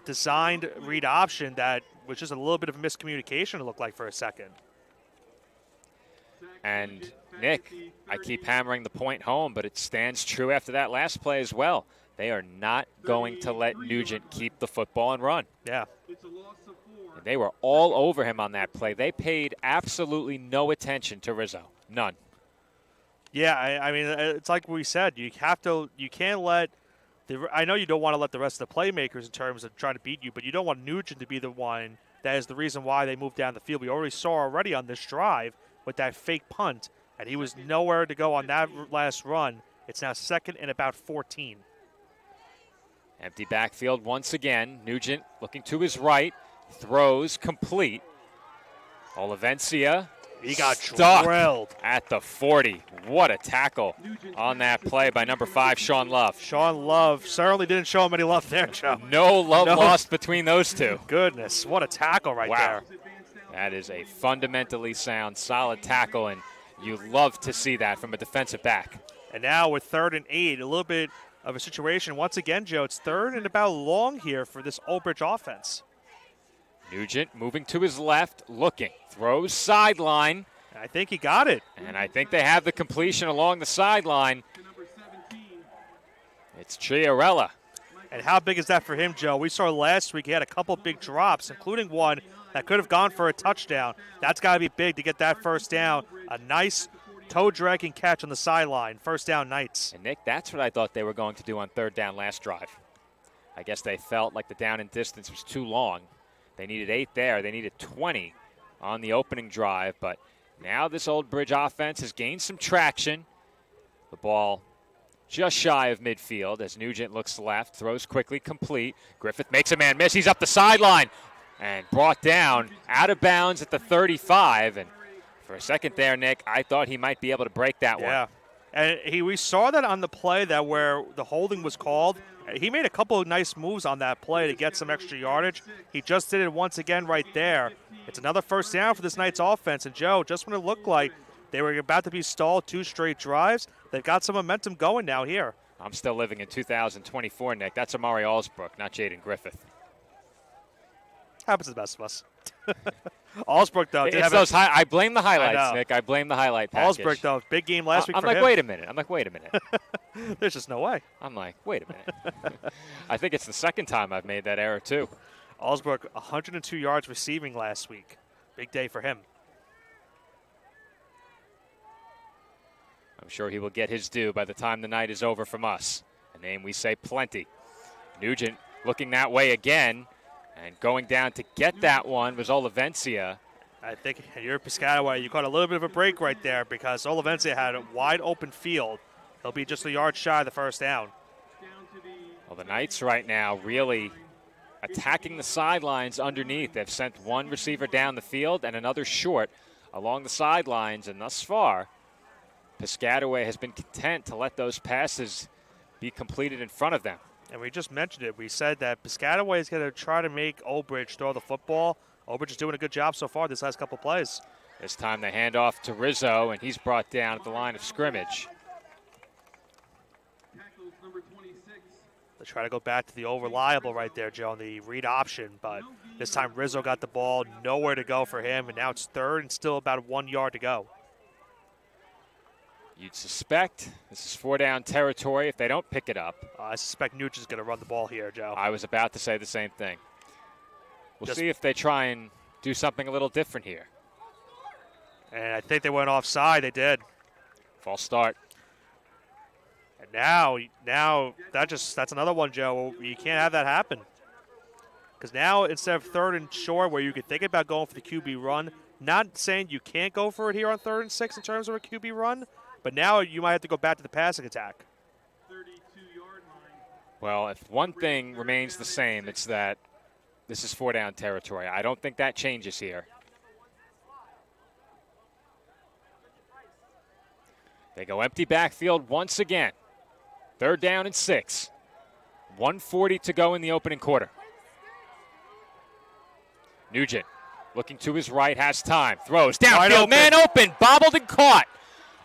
[SPEAKER 3] designed read option that was just a little bit of miscommunication, it looked like, for a second.
[SPEAKER 4] And, Nick, I keep hammering the point home, but it stands true after that last play as well. They are not going to let Nugent keep the football and run.
[SPEAKER 3] Yeah.
[SPEAKER 4] And they were all over him on that play. They paid absolutely no attention to Rizzo. None.
[SPEAKER 3] Yeah, I mean, it's like we said. You can't let I know you don't want to let the rest of the playmakers in terms of trying to beat you, but you don't want Nugent to be the one that is the reason why they moved down the field. We already saw on this drive with that fake punt, and he was nowhere to go on that last run. It's now 2nd and about 14.
[SPEAKER 4] Empty backfield once again. Nugent looking to his right. Throws complete. Olivencia.
[SPEAKER 3] He got
[SPEAKER 4] stuck
[SPEAKER 3] drilled
[SPEAKER 4] at the 40. What a tackle on that play by number 5, Sean Love.
[SPEAKER 3] Sean Love certainly didn't show him any love there, Joe.
[SPEAKER 4] No love lost between those two.
[SPEAKER 3] Goodness, what a tackle right there.
[SPEAKER 4] That is a fundamentally sound, solid tackle, and you love to see that from a defensive back.
[SPEAKER 3] And now with 3rd and 8, a little bit of a situation. Once again, Joe, it's 3rd and about long here for this Old Bridge offense.
[SPEAKER 4] Nugent moving to his left, looking, throws sideline.
[SPEAKER 3] I think he got it.
[SPEAKER 4] And I think they have the completion along the sideline. It's Chiarella.
[SPEAKER 3] And how big is that for him, Joe? We saw last week he had a couple big drops, including one that could have gone for a touchdown. That's got to be big to get that first down. A nice toe-dragging catch on the sideline. First down, Knights.
[SPEAKER 4] And, Nick, that's what I thought they were going to do on 3rd down last drive. I guess they felt like the down and distance was too long. They needed 8 there. They needed 20 on the opening drive. But now this Old Bridge offense has gained some traction. The ball just shy of midfield as Nugent looks left, throws quickly, complete. Griffith makes a man miss. He's up the sideline and brought down out of bounds at the 35. And for a second there, Nick, I thought he might be able to break that one.
[SPEAKER 3] Yeah, and we saw that on the play that where the holding was called. He made a couple of nice moves on that play to get some extra yardage. He just did it once again right there. It's another first down for this Knights offense. And, Joe, just when it looked like they were about to be stalled 2 straight drives, they've got some momentum going now here.
[SPEAKER 4] I'm still living in 2024, Nick. That's Amari Allsbrook, not Jaden Griffith.
[SPEAKER 3] Happens to the best of us. Allsbrook, though.
[SPEAKER 4] I blame the highlights, Nick. I blame the highlight package.
[SPEAKER 3] Allsbrook, though, big game last week
[SPEAKER 4] I'm
[SPEAKER 3] for
[SPEAKER 4] like,
[SPEAKER 3] him.
[SPEAKER 4] wait a minute.
[SPEAKER 3] There's just no way.
[SPEAKER 4] I'm like, wait a minute. I think it's the second time I've made that error, too.
[SPEAKER 3] Allsbrook, 102 yards receiving last week. Big day for him.
[SPEAKER 4] I'm sure he will get his due by the time the night is over from us. A name we say plenty. Nugent looking that way again. And going down to get that one was Olivencia.
[SPEAKER 3] I think you're Piscataway. You caught a little bit of a break right there because Olivencia had a wide open field. He'll be just a yard shy of the first down.
[SPEAKER 4] Well, the Knights right now really attacking the sidelines underneath. They've sent one receiver down the field and another short along the sidelines. And thus far, Piscataway has been content to let those passes be completed in front of them.
[SPEAKER 3] And we just mentioned it. We said that Piscataway is going to try to make Old Bridge throw the football. Old Bridge is doing a good job so far this last couple plays.
[SPEAKER 4] This time they hand off to Rizzo, and he's brought down at the line of scrimmage.
[SPEAKER 3] They try to go back to the old reliable right there, Joe, on the read option. But this time Rizzo got the ball, nowhere to go for him, and now it's 3rd and still about 1 yard to go.
[SPEAKER 4] You'd suspect this is 4-down territory if they don't pick it up.
[SPEAKER 3] I suspect Nugent's going to run the ball here, Joe.
[SPEAKER 4] I was about to say the same thing. We'll see if they try and do something a little different here.
[SPEAKER 3] And I think they went offside. They did.
[SPEAKER 4] False start.
[SPEAKER 3] And now that's another one, Joe. You can't have that happen. Because now instead of 3rd and short where you could think about going for the QB run, not saying you can't go for it here on 3rd and 6 in terms of a QB run, but now you might have to go back to the passing attack.
[SPEAKER 4] Well, if one thing remains the same, it's that this is 4-down territory. I don't think that changes here. They go empty backfield once again. 3rd down and 6. 1:40 to go in the opening quarter. Nugent looking to his right, has time, throws downfield, man open, bobbled and caught.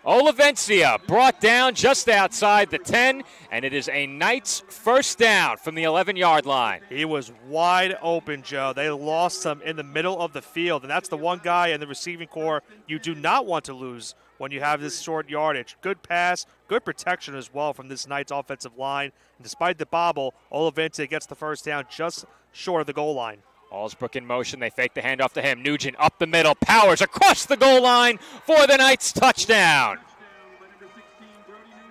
[SPEAKER 4] Olivencia brought down just outside the 10, and it is a Knights first down from the 11-yard line.
[SPEAKER 3] He was wide open, Joe. They lost him in the middle of the field, and that's the one guy in the receiving core you do not want to lose when you have this short yardage. Good pass, good protection as well from this Knights offensive line. And despite the bobble, Olivencia gets the first down just short of the goal line.
[SPEAKER 4] Allsbrook in motion. They fake the handoff to him. Nugent up the middle. Powers across the goal line for the Knights touchdown.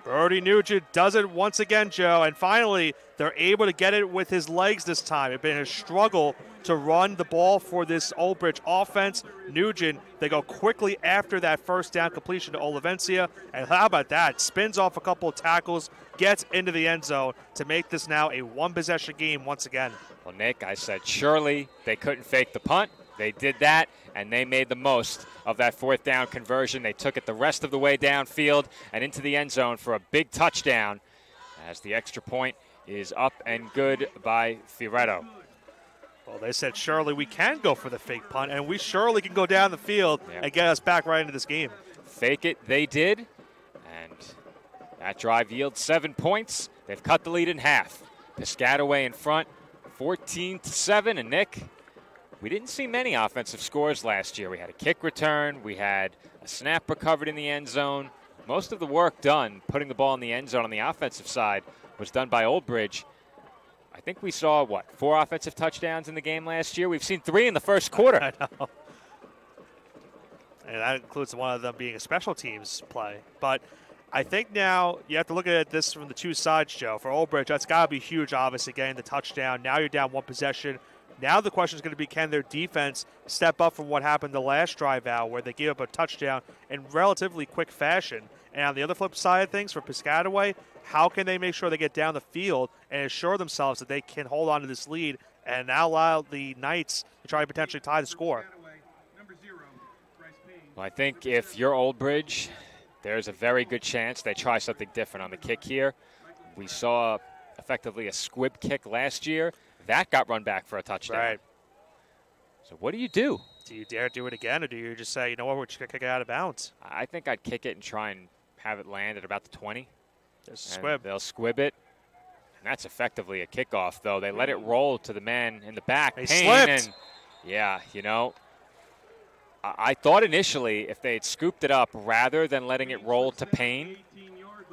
[SPEAKER 3] Brody Nugent does it once again, Joe. And finally, they're able to get it with his legs this time. It's been a struggle to run the ball for this Old Bridge offense. Nugent, they go quickly after that first down completion to Olivencia. And how about that? Spins off a couple of tackles, gets into the end zone to make this now a one-possession game once again.
[SPEAKER 4] Well, Nick, I said surely they couldn't fake the punt. They did that, and they made the most of that fourth down conversion. They took it the rest of the way downfield and into the end zone for a big touchdown as the extra point is up and good by Fioretto.
[SPEAKER 3] Well, they said surely we can go for the fake punt, and we surely can go down the field and get us back right into this game.
[SPEAKER 4] Fake it, they did, and that drive yields 7 points. They've cut the lead in half. Piscataway in front, 14-7, and Nick, we didn't see many offensive scores last year. We had a kick return. We had a snap recovered in the end zone. Most of the work done, putting the ball in the end zone on the offensive side, was done by Old Bridge. I think we saw, 4 offensive touchdowns in the game last year? We've seen 3 in the first quarter.
[SPEAKER 3] I know. And that includes one of them being a special teams play. But I think now you have to look at this from the two sides, Joe. For Old Bridge, that's got to be huge, obviously, getting the touchdown. Now you're down one possession. Now the question is going to be, can their defense step up from what happened the last drive out where they gave up a touchdown in relatively quick fashion? And on the other flip side of things, for Piscataway, how can they make sure they get down the field and assure themselves that they can hold on to this lead and now allow the Knights to try to potentially tie the score?
[SPEAKER 4] Well, I think if you're Old Bridge, there's a very good chance they try something different on the kick here. We saw effectively a squib kick last year. That got run back for a touchdown.
[SPEAKER 3] Right.
[SPEAKER 4] So what do you do?
[SPEAKER 3] Do you dare do it again, or do you just say, you know what, we're just going to kick it out of bounds?
[SPEAKER 4] I think I'd kick it and try and have it land at about the 20.
[SPEAKER 3] There's a squib.
[SPEAKER 4] They'll squib it. And that's effectively a kickoff, though. They let it roll to the man in the back.
[SPEAKER 3] He
[SPEAKER 4] Payne,
[SPEAKER 3] slipped.
[SPEAKER 4] And yeah, I thought initially if they had scooped it up rather than letting it roll to Payne,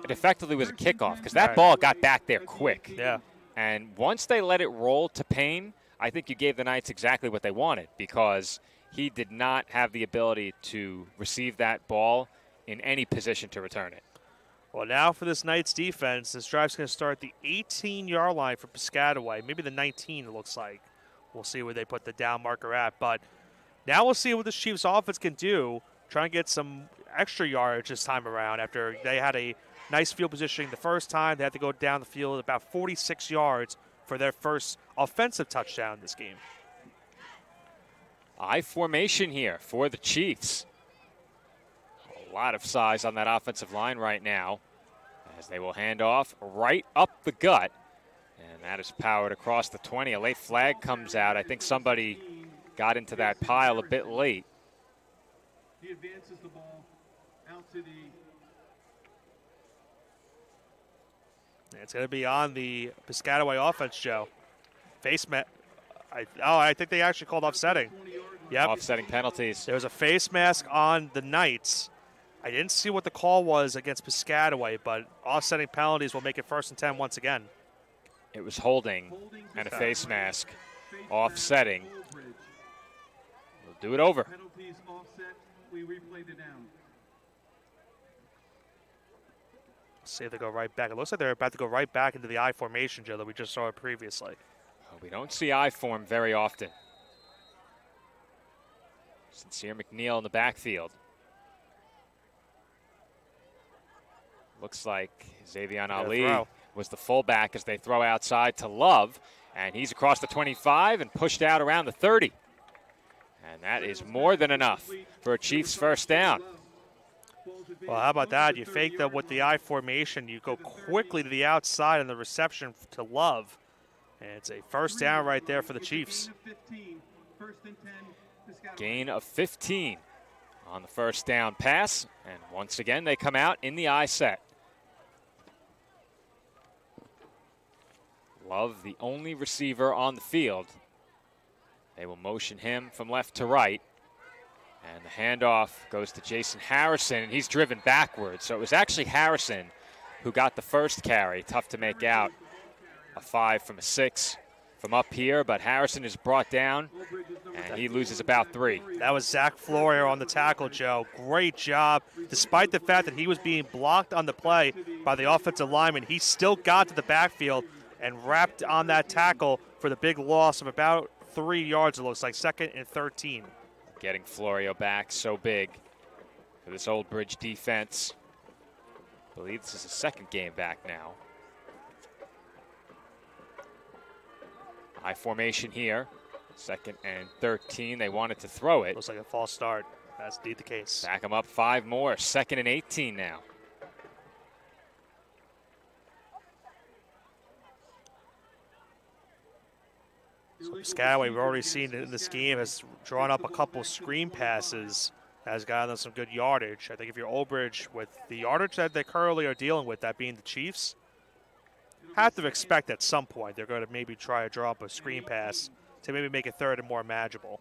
[SPEAKER 4] it effectively was a kickoff because that ball got back there quick.
[SPEAKER 3] Yeah.
[SPEAKER 4] And once they let it roll to Payne, I think you gave the Knights exactly what they wanted because he did not have the ability to receive that ball in any position to return it.
[SPEAKER 3] Well, now for this Knights defense, this drive's going to start at the 18-yard line for Piscataway. Maybe the 19, it looks like. We'll see where they put the down marker at. But now we'll see what this Chiefs offense can do, try and get some extra yardage this time around after they had a nice field positioning the first time. They had to go down the field about 46 yards for their first offensive touchdown this game.
[SPEAKER 4] I formation here for the Chiefs. A lot of size on that offensive line right now as they will hand off right up the gut. And that is powered across the 20. A late flag comes out. I think somebody got into that pile a bit late.
[SPEAKER 16] He advances the ball out to the...
[SPEAKER 3] It's going to be on the Piscataway offense, Joe. Face mask. I think they actually called offsetting. Yep.
[SPEAKER 4] Offsetting penalties.
[SPEAKER 3] There was a face mask on the Knights. I didn't see what the call was against Piscataway, but offsetting penalties will make it 1st and 10 once again.
[SPEAKER 4] It was holding and a face mask. Offsetting. We'll do it over.
[SPEAKER 16] Penalties offset. We replay the down.
[SPEAKER 3] See if they go right back. It looks like they're about to go right back into the I formation, Joe, that we just saw previously.
[SPEAKER 4] We don't see I form very often. Sincere McNeil in the backfield. Looks like Xavier Ali was the fullback as they throw outside to Love. And he's across the 25 and pushed out around the 30. And that is more than enough for a Chiefs first down.
[SPEAKER 3] Well, how about that? You fake them with the I formation. You go quickly to the outside and the reception to Love. And it's a first down right there for the Chiefs.
[SPEAKER 4] Gain of 15 on the first down pass. And once again, they come out in the I set. Love, the only receiver on the field. They will motion him from left to right. And the handoff goes to Jason Harrison, and he's driven backwards. So it was actually Harrison who got the first carry. Tough to make out a 5 from a 6 from up here, but Harrison is brought down, and he loses about 3.
[SPEAKER 3] That was Zach Florio on the tackle, Joe. Great job. Despite the fact that he was being blocked on the play by the offensive lineman, he still got to the backfield and wrapped on that tackle for the big loss of about 3 yards, it looks like, 2nd and 13.
[SPEAKER 4] Getting Florio back so big for this Old Bridge defense. I believe this is the 2nd game back now. High formation here. 2nd and 13. They wanted to throw it.
[SPEAKER 3] Looks like a false start. That's indeed the case.
[SPEAKER 4] Back them up 5 more. 2nd and 18 now.
[SPEAKER 3] So Piscataway, we've already seen in this game, has drawn up a couple screen passes, has gotten them some good yardage. I think if you're Old Bridge, with the yardage that they currently are dealing with, that being the Chiefs, have to expect at some point they're going to maybe try to draw up a screen pass to maybe make it 3rd and more manageable.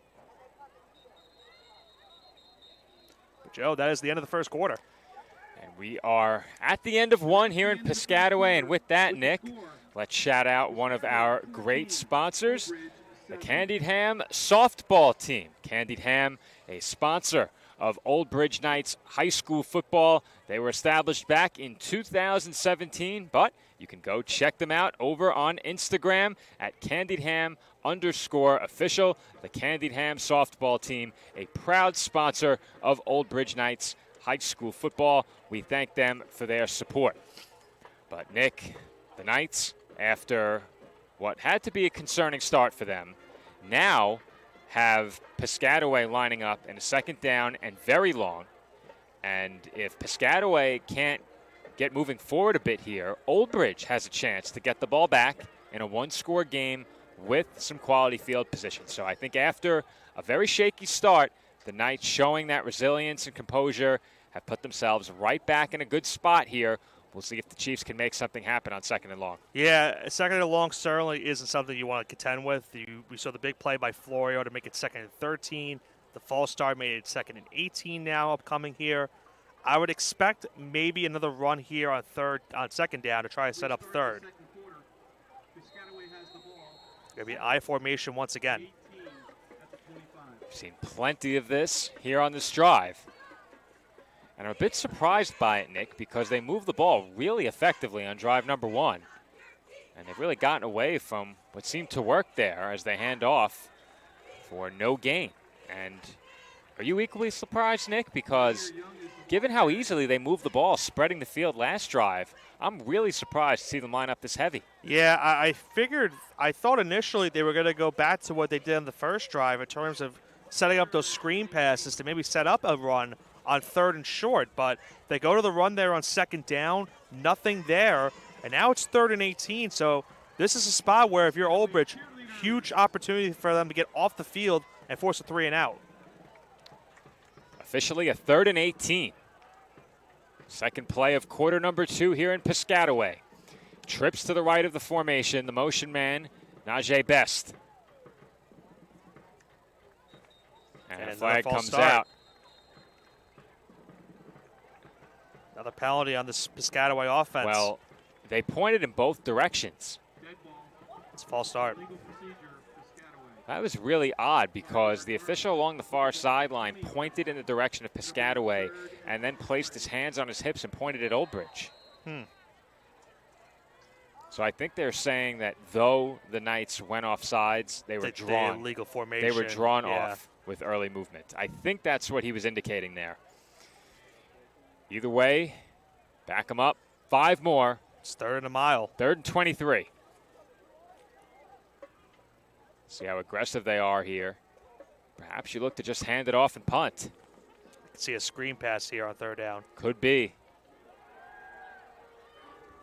[SPEAKER 3] But Joe, that is the end of the first quarter.
[SPEAKER 4] And we are at the end of one here in Piscataway. And with that, Nick, let's shout out one of our great sponsors, the Candied Ham softball team. Candied Ham, a sponsor of Old Bridge Knights high school football. They were established back in 2017, but you can go check them out over on Instagram at CandiedHam_official. The Candied Ham softball team, a proud sponsor of Old Bridge Knights high school football. We thank them for their support. But Nick, the Knights, after what had to be a concerning start for them, now have Piscataway lining up in a 2nd down and very long. And if Piscataway can't get moving forward a bit here, Old Bridge has a chance to get the ball back in a 1-score game with some quality field position. So I think after a very shaky start, the Knights, showing that resilience and composure, have put themselves right back in a good spot here. We'll see if the Chiefs can make something happen on 2nd and long.
[SPEAKER 3] Yeah, 2nd and long certainly isn't something you want to contend with. We saw the big play by Florio to make it 2nd and 13. The false start made it 2nd and 18 now upcoming here. I would expect maybe another run here on 2nd down to try to set up 3rd. Going to be I formation once again.
[SPEAKER 4] We've seen plenty of this here on this drive. And I'm a bit surprised by it, Nick, because they moved the ball really effectively on drive number 1. And they've really gotten away from what seemed to work there as they hand off for no gain. And are you equally surprised, Nick? Because given how easily they moved the ball, spreading the field last drive, I'm really surprised to see them line up this heavy.
[SPEAKER 3] Yeah, I thought initially they were going to go back to what they did on the first drive in terms of setting up those screen passes to maybe set up a run on 3rd and short, but they go to the run there on 2nd down, nothing there, and now it's 3rd and 18, so this is a spot where if you're Old Bridge, huge opportunity for them to get off the field and force a 3 and out.
[SPEAKER 4] Officially a 3rd and 18. 2nd play of quarter number 2 here in Piscataway. Trips to the right of the formation, the motion man, Najee Best. And a flag comes out.
[SPEAKER 3] Another penalty on this Piscataway offense.
[SPEAKER 4] Well, they pointed in both directions.
[SPEAKER 3] It's a false start.
[SPEAKER 4] That was really odd because the official along the far sideline pointed in the direction of Piscataway and then placed his hands on his hips and pointed at Old Bridge. So I think they're saying that though the Knights went off sides, they were drawn.
[SPEAKER 3] Illegal formation.
[SPEAKER 4] They were drawn off with early movement. I think that's what he was indicating there. Either way, back them up. 5 more.
[SPEAKER 3] It's 3rd and a mile.
[SPEAKER 4] 3rd and 23. See how aggressive they are here. Perhaps you look to just hand it off and punt.
[SPEAKER 3] I can see a screen pass here on 3rd down.
[SPEAKER 4] Could be.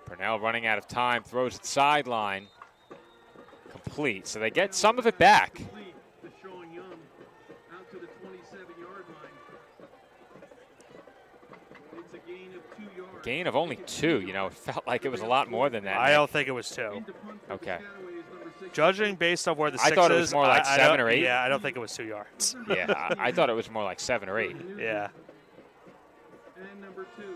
[SPEAKER 4] Purnell running out of time, throws it sideline. Complete. So they get some of it back. Gain of only 2. You know, it felt like it was a lot more than that.
[SPEAKER 3] I don't think it was 2.
[SPEAKER 4] Okay.
[SPEAKER 3] Judging based on where the 6 is,
[SPEAKER 4] I thought it was more like 7 or 8.
[SPEAKER 3] Yeah, I don't think it was 2 yards.
[SPEAKER 4] Yeah, I thought it was more like 7 or 8.
[SPEAKER 3] Yeah.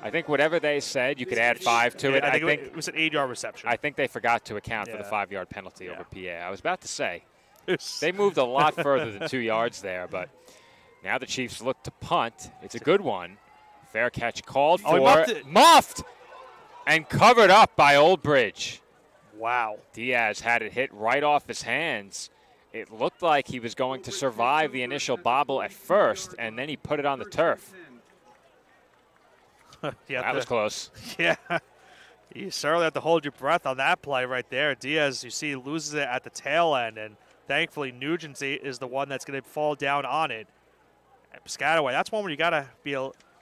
[SPEAKER 4] I think whatever they said, you could add 5 to it.
[SPEAKER 3] I think it was an 8-yard reception.
[SPEAKER 4] I think they forgot to account for the 5-yard penalty over PA. I was about to say, they moved a lot further than 2 yards there, but now the Chiefs look to punt. It's a good one. Fair catch called for. Muffed! And covered up by Old Bridge.
[SPEAKER 3] Wow.
[SPEAKER 4] Diaz had it hit right off his hands. It looked like he was going to survive the initial bobble at first, and then he put it on the turf. That was close.
[SPEAKER 3] Yeah. You certainly have to hold your breath on that play right there. Diaz, you see, loses it at the tail end, and thankfully Nugent is the one that's going to fall down on it. And Piscataway, that's one where you got to be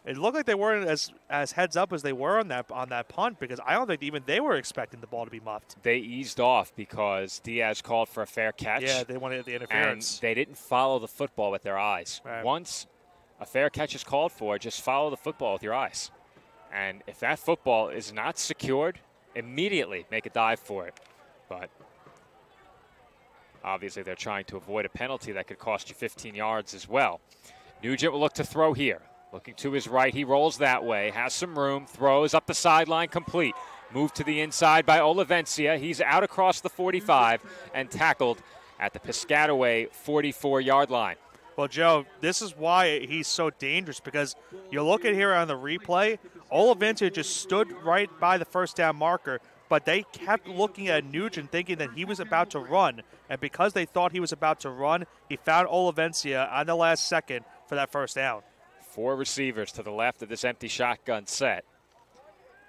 [SPEAKER 3] it looked like they weren't as heads up as they were on that punt, because I don't think even they were expecting the ball to be muffed.
[SPEAKER 4] They eased off because Diaz called for a fair catch.
[SPEAKER 3] Yeah, they wanted the interference.
[SPEAKER 4] And they didn't follow the football with their eyes.
[SPEAKER 3] Right.
[SPEAKER 4] Once a fair catch is called for, just follow the football with your eyes. And if that football is not secured, immediately make a dive for it. But obviously they're trying to avoid a penalty that could cost you 15 yards as well. Nugent will look to throw here. Looking to his right, he rolls that way, has some room, throws up the sideline, complete. Moved to the inside by Olivencia. He's out across the 45 and tackled at the Piscataway 44-yard line.
[SPEAKER 3] Well, Joe, this is why he's so dangerous, because you look at here on the replay, Olivencia just stood right by the first down marker, but they kept looking at Nugent thinking that he was about to run, and because they thought he was about to run, he found Olivencia on the last second for that first down.
[SPEAKER 4] 4 receivers to the left of this empty shotgun set.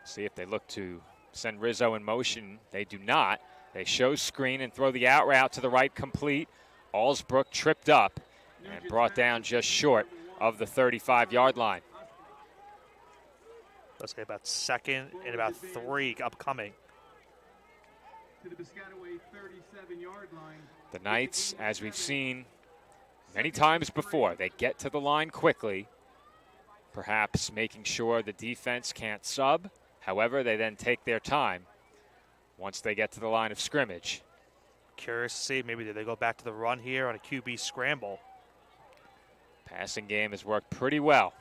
[SPEAKER 4] See if they look to send Rizzo in motion. They do not. They show screen and throw the out route to the right, complete. Allsbrook tripped up and brought down just short of the 35-yard line.
[SPEAKER 3] Let's say about 2nd and about 3 upcoming.
[SPEAKER 16] To the Piscataway 37-yard line.
[SPEAKER 4] The Knights, as we've seen many times before, they get to the line quickly, perhaps making sure the defense can't sub. However, they then take their time once they get to the line of scrimmage.
[SPEAKER 3] Curious to see, maybe they go back to the run here on a QB scramble.
[SPEAKER 4] Passing game has worked pretty well.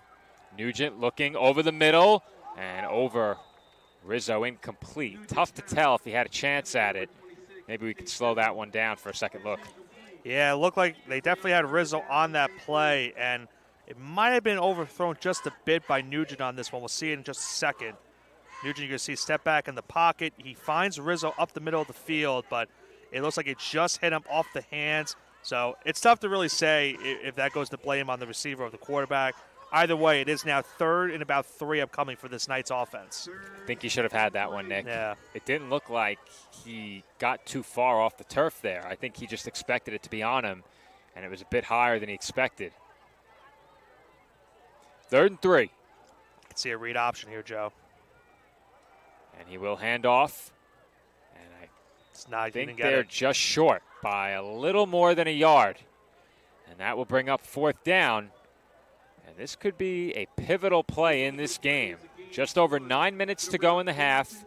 [SPEAKER 4] Nugent looking over the middle and over Rizzo, incomplete. Tough to tell if he had a chance at it. Maybe we could slow that one down for a second look.
[SPEAKER 3] Yeah, it looked like they definitely had Rizzo on that play, and it might have been overthrown just a bit by Nugent on this one. We'll see it in just a second. Nugent, you're going to see step back in the pocket. He finds Rizzo up the middle of the field, but it looks like it just hit him off the hands. So it's tough to really say if that goes to blame on the receiver or the quarterback. Either way, it is now 3rd and about 3 upcoming for this Knights offense.
[SPEAKER 4] I think he should have had that one, Nick.
[SPEAKER 3] Yeah.
[SPEAKER 4] It didn't look like he got too far off the turf there. I think he just expected it to be on him, and it was a bit higher than he expected. 3rd and 3.
[SPEAKER 3] I can see a read option here, Joe.
[SPEAKER 4] And he will hand off. And I think they're just short by a little more than a yard. And that will bring up 4th down. And this could be a pivotal play in this game. Just over 9 minutes to go in the half.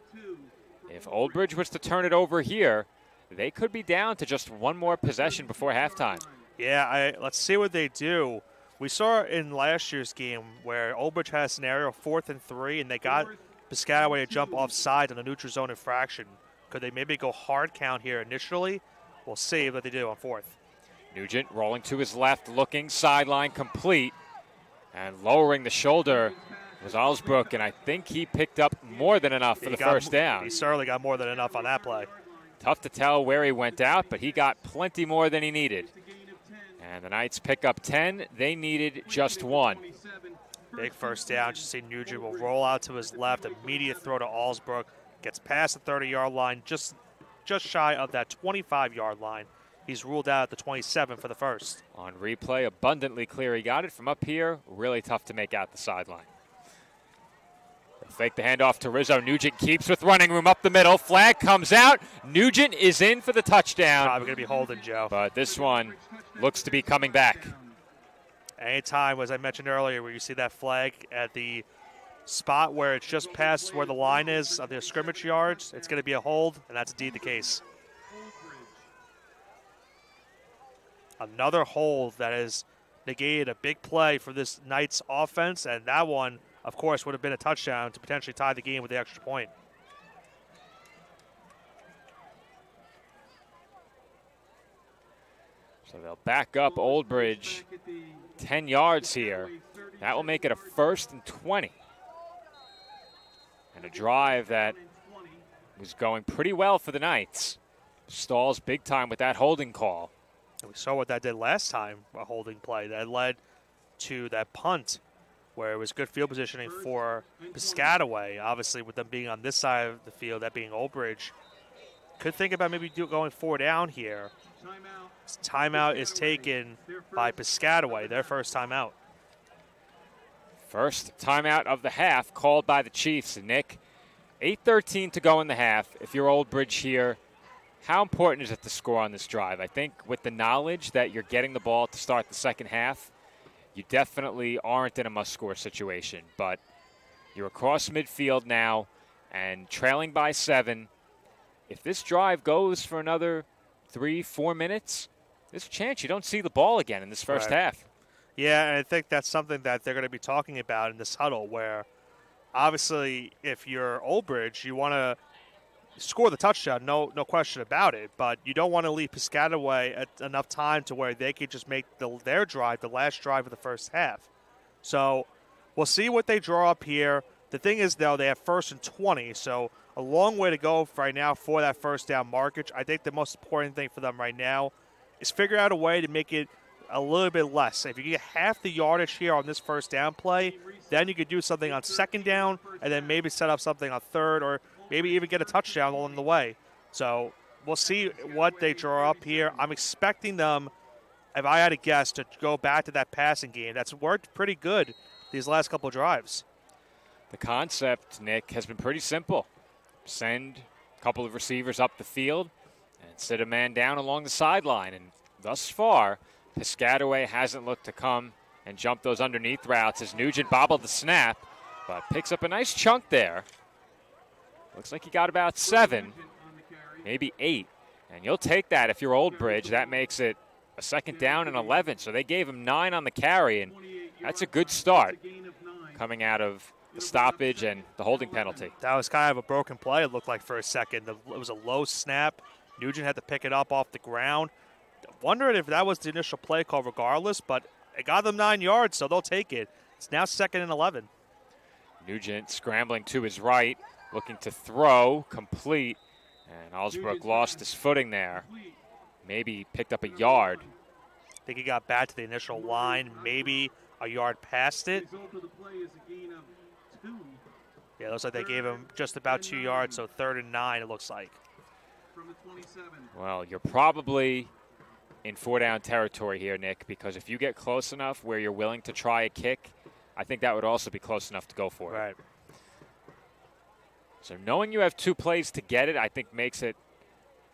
[SPEAKER 4] If Old Bridge was to turn it over here, they could be down to just one more possession before halftime.
[SPEAKER 3] Yeah, let's see what they do. We saw in last year's game where Old Bridge had a scenario 4th and 3, and they got Piscataway to jump offside on a neutral zone infraction. Could they maybe go hard count here initially? We'll see what they do on 4th.
[SPEAKER 4] Nugent rolling to his left, looking sideline complete. And lowering the shoulder was Allsbrook, and I think he picked up more than enough for the first down.
[SPEAKER 3] He certainly got more than enough on that play.
[SPEAKER 4] Tough to tell where he went out, but he got plenty more than he needed. And the Knights pick up 10. They needed just 1.
[SPEAKER 3] Big first down. Just see Nugent will roll out to his left. Immediate throw to Allsbrook. Gets past the 30-yard line, just shy of that 25-yard line. He's ruled out at the 27 for the first.
[SPEAKER 4] On replay, abundantly clear he got it. From up here, really tough to make out the sideline. They'll fake the handoff to Rizzo. Nugent keeps with running room up the middle. Flag comes out. Nugent is in for the touchdown.
[SPEAKER 3] Probably going to be holding, Joe.
[SPEAKER 4] But this one looks to be coming back.
[SPEAKER 3] Anytime, as I mentioned earlier, where you see that flag at the spot where it's just past where the line is of the scrimmage yards, it's going to be a hold, and that's indeed the case. Another hold that has negated a big play for this Knights offense, and that one, of course, would have been a touchdown to potentially tie the game with the extra point.
[SPEAKER 4] So they'll back up Old Bridge 10 yards here. That will make it a 1st and 20. And a drive that was going pretty well for the Knights. Stalls big time with that holding call.
[SPEAKER 3] And we saw what that did last time, a holding play. That led to that punt where it was good field positioning for Piscataway. Obviously, with them being on this side of the field, that being Old Bridge. Could think about maybe going 4 down here. Timeout is taken by Piscataway, their first timeout.
[SPEAKER 4] First timeout of the half called by the Chiefs. Nick, 8:13 to go in the half. If you're Old Bridge here, how important is it to score on this drive? I think with the knowledge that you're getting the ball to start the second half, you definitely aren't in a must-score situation. But you're across midfield now and trailing by 7. If this drive goes for another 3-4 minutes, there's a chance you don't see the ball again in this first half.
[SPEAKER 3] Yeah, and I think that's something that they're going to be talking about in this huddle where obviously if you're Old Bridge, you want to score the touchdown, no question about it, but you don't want to leave Piscataway enough time to where they could just make their drive, the last drive of the first half. So we'll see what they draw up here. The thing is, though, they have 1st and 20, so a long way to go right now for that first down markage. I think the most important thing for them right now is figure out a way to make it a little bit less. If you get half the yardage here on this first down play, then you could do something on 2nd down and then maybe set up something on 3rd or maybe even get a touchdown along the way. So we'll see what they draw up here. I'm expecting them, if I had to guess, to go back to that passing game. That's worked pretty good these last couple of drives.
[SPEAKER 4] The concept, Nick, has been pretty simple. Send a couple of receivers up the field and sit a man down along the sideline. And thus far, Piscataway hasn't looked to come and jump those underneath routes as Nugent bobbled the snap, but picks up a nice chunk there. Looks like he got about 7, maybe 8. And you'll take that if you're Old Bridge. That makes it a 2nd down and 11. So they gave him 9 on the carry, and that's a good start coming out of the stoppage and the holding penalty.
[SPEAKER 3] That was kind of a broken play, it looked like, for a second. It was a low snap. Nugent had to pick it up off the ground. Wondering if that was the initial play call regardless, but it got them 9 yards, so they'll take it. It's now 2nd and 11.
[SPEAKER 4] Nugent scrambling to his right, looking to throw, complete, and Alsbrook lost his footing there. Maybe picked up a yard.
[SPEAKER 3] I think he got back to the initial line, maybe a yard past it. Yeah, it looks like they gave him just about 2 yards, so 3rd and 9 it looks like.
[SPEAKER 4] Well, you're probably in 4-down territory here, Nick, because if you get close enough where you're willing to try a kick, I think that would also be close enough to go for it.
[SPEAKER 3] Right.
[SPEAKER 4] So knowing you have 2 plays to get it, I think makes it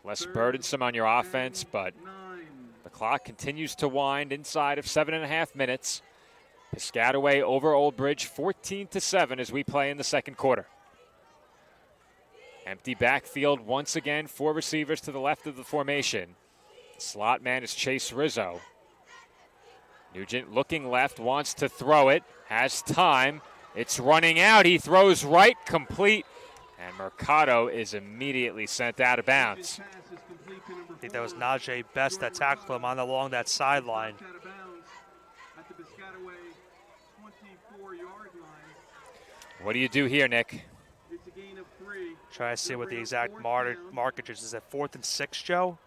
[SPEAKER 4] less burdensome on your offense, but the clock continues to wind inside of 7.5 minutes. Piscataway over Old Bridge 14-7 as we play in the second quarter. Empty backfield once again, 4 receivers to the left of the formation. Slot man is Chase Rizzo. Nugent looking left, wants to throw it, has time. It's running out. He throws right, complete, and Mercado is immediately sent out of bounds.
[SPEAKER 3] I think that was Najee Best that tackled him along that sideline.
[SPEAKER 4] What do you do here, Nick?
[SPEAKER 3] Try to see what the exact markage is. Is it 4th and 6, Joe?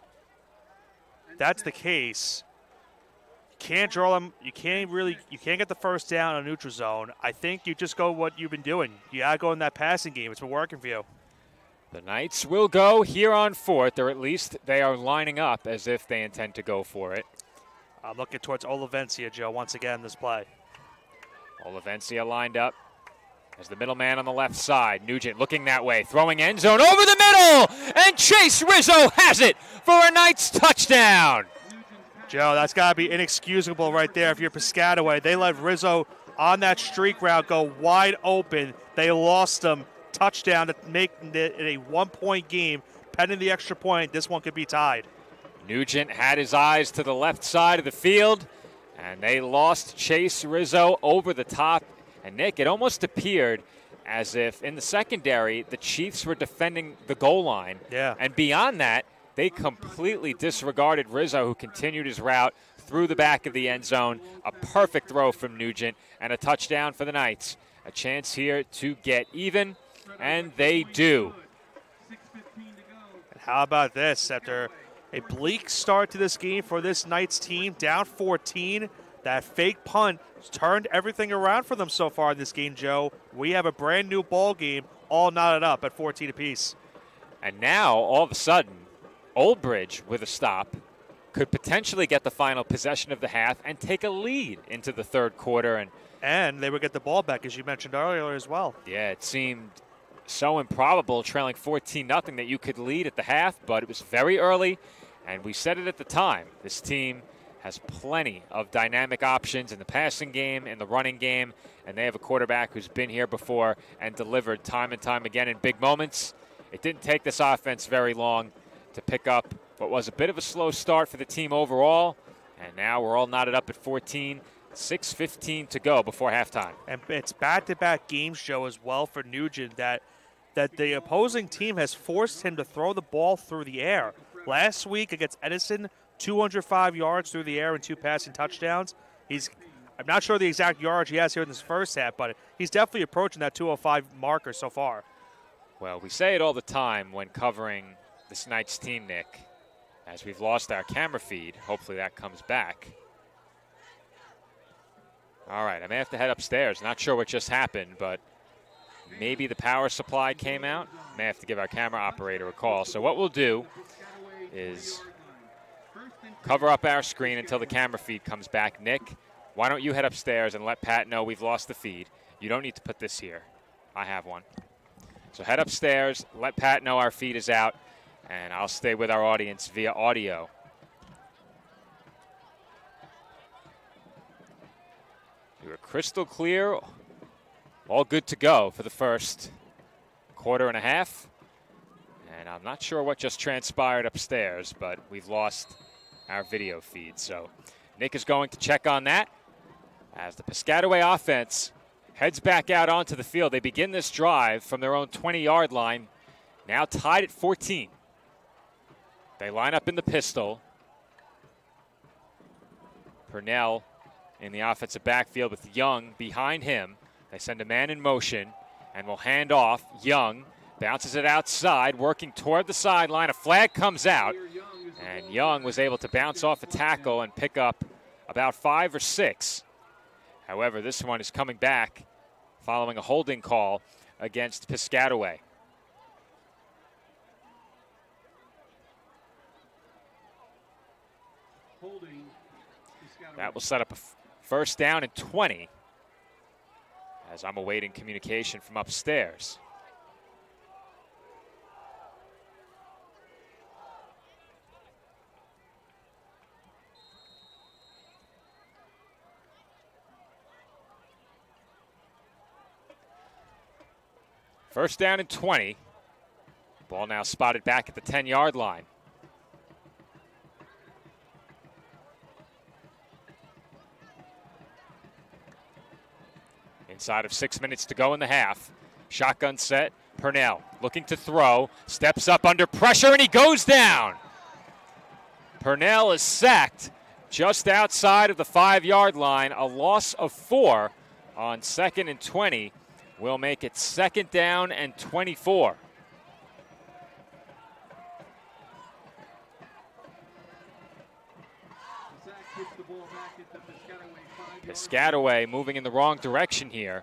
[SPEAKER 3] If that's the case, you can't draw them. You can't get the first down on neutral zone. I think you just go what you've been doing. You got to go in that passing game. It's been working for you.
[SPEAKER 4] The Knights will go here on 4th, or at least they are lining up as if they intend to go for it.
[SPEAKER 3] I'm looking towards Olivencia, Joe, once again this play.
[SPEAKER 4] Olivencia lined up as the middleman on the left side. Nugent looking that way, throwing end zone over the middle, and Chase Rizzo has it for a Knights touchdown.
[SPEAKER 3] Joe, that's got to be inexcusable right there if you're Piscataway. They let Rizzo on that streak route go wide open. They lost him. Touchdown to make it a 1-point game. Pending the extra point, this one could be tied.
[SPEAKER 4] Nugent had his eyes to the left side of the field, and they lost Chase Rizzo over the top. And Nick, it almost appeared as if in the secondary, the Chiefs were defending the goal line.
[SPEAKER 3] Yeah.
[SPEAKER 4] And beyond that, they completely disregarded Rizzo, who continued his route through the back of the end zone. A perfect throw from Nugent and a touchdown for the Knights. A chance here to get even, and they do.
[SPEAKER 3] And how about this? After a bleak start to this game for this Knights team, down 14, that fake punt turned everything around for them so far in this game, Joe. We have a brand new ball game, all knotted up at 14 apiece.
[SPEAKER 4] And now, all of a sudden, Old Bridge, with a stop, could potentially get the final possession of the half and take a lead into the third quarter.
[SPEAKER 3] And they would get the ball back, as you mentioned earlier as well.
[SPEAKER 4] Yeah, it seemed so improbable, trailing 14-0, that you could lead at the half, but it was very early, and we said it at the time. This team has plenty of dynamic options in the passing game, in the running game, and they have a quarterback who's been here before and delivered time and time again in big moments. It didn't take this offense very long to pick up what was a bit of a slow start for the team overall, and now we're all knotted up at 14, 6:15 to go before halftime.
[SPEAKER 3] And it's back-to-back games, Joe, as well for Nugent that the opposing team has forced him to throw the ball through the air. Last week against Edison, 205 yards through the air and 2 passing touchdowns. I'm not sure the exact yards he has here in this first half, but he's definitely approaching that 205 marker so far.
[SPEAKER 4] Well, we say it all the time when covering this Knights team, Nick, as we've lost our camera feed. Hopefully that comes back. All right, I may have to head upstairs. Not sure what just happened, but maybe the power supply came out. May have to give our camera operator a call. So what we'll do is cover up our screen until the camera feed comes back. Nick, why don't you head upstairs and let Pat know we've lost the feed. You don't need to put this here. I have one. So head upstairs, let Pat know our feed is out, and I'll stay with our audience via audio. We were crystal clear, all good to go for the first quarter and a half. And I'm not sure what just transpired upstairs, but we've lost our video feed. So Nick is going to check on that as the Piscataway offense heads back out onto the field. They begin this drive from their own 20-yard line, now tied at 14. They line up in the pistol. Purnell in the offensive backfield with Young behind him. They send a man in motion and will hand off. Young bounces it outside, working toward the sideline. A flag comes out, and Young was able to bounce off a tackle and pick up about 5 or 6. However, this one is coming back following a holding call against Piscataway. That will set up a first down and 20 as I'm awaiting communication from upstairs. First down and 20. Ball now spotted back at the 10-yard line. Inside of 6 minutes to go in the half. Shotgun set. Purnell looking to throw. Steps up under pressure, and he goes down. Purnell is sacked just outside of the 5-yard line. A loss of 4 on 2nd and 20 will make it 2nd down and 24. Piscataway moving in the wrong direction here.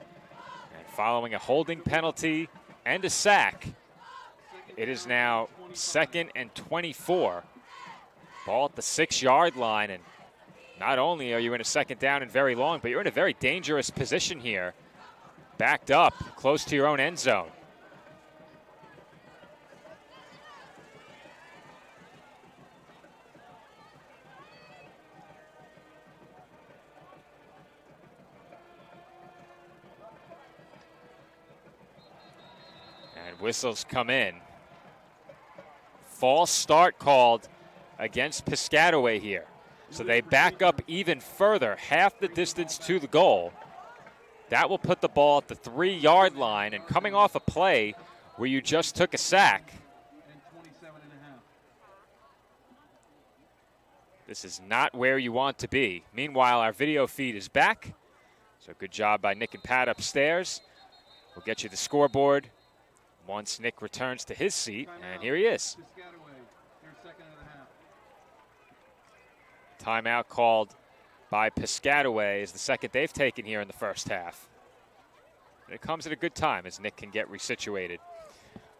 [SPEAKER 4] And following a holding penalty and a sack, it is now 2nd and 24. Ball at the 6-yard line, and not only are you in a 2nd down and very long, but you're in a very dangerous position here. Backed up, close to your own end zone. And whistles come in. False start called against Piscataway here. So they back up even further, half the distance to the goal. That will put the ball at the 3-yard line, and coming off a play where you just took a sack. This is not where you want to be. Meanwhile, our video feed is back. So good job by Nick and Pat upstairs. We'll get you the scoreboard once Nick returns to his seat, and here he is. Timeout called by Piscataway is the second they've taken here in the first half. And it comes at a good time as Nick can get resituated.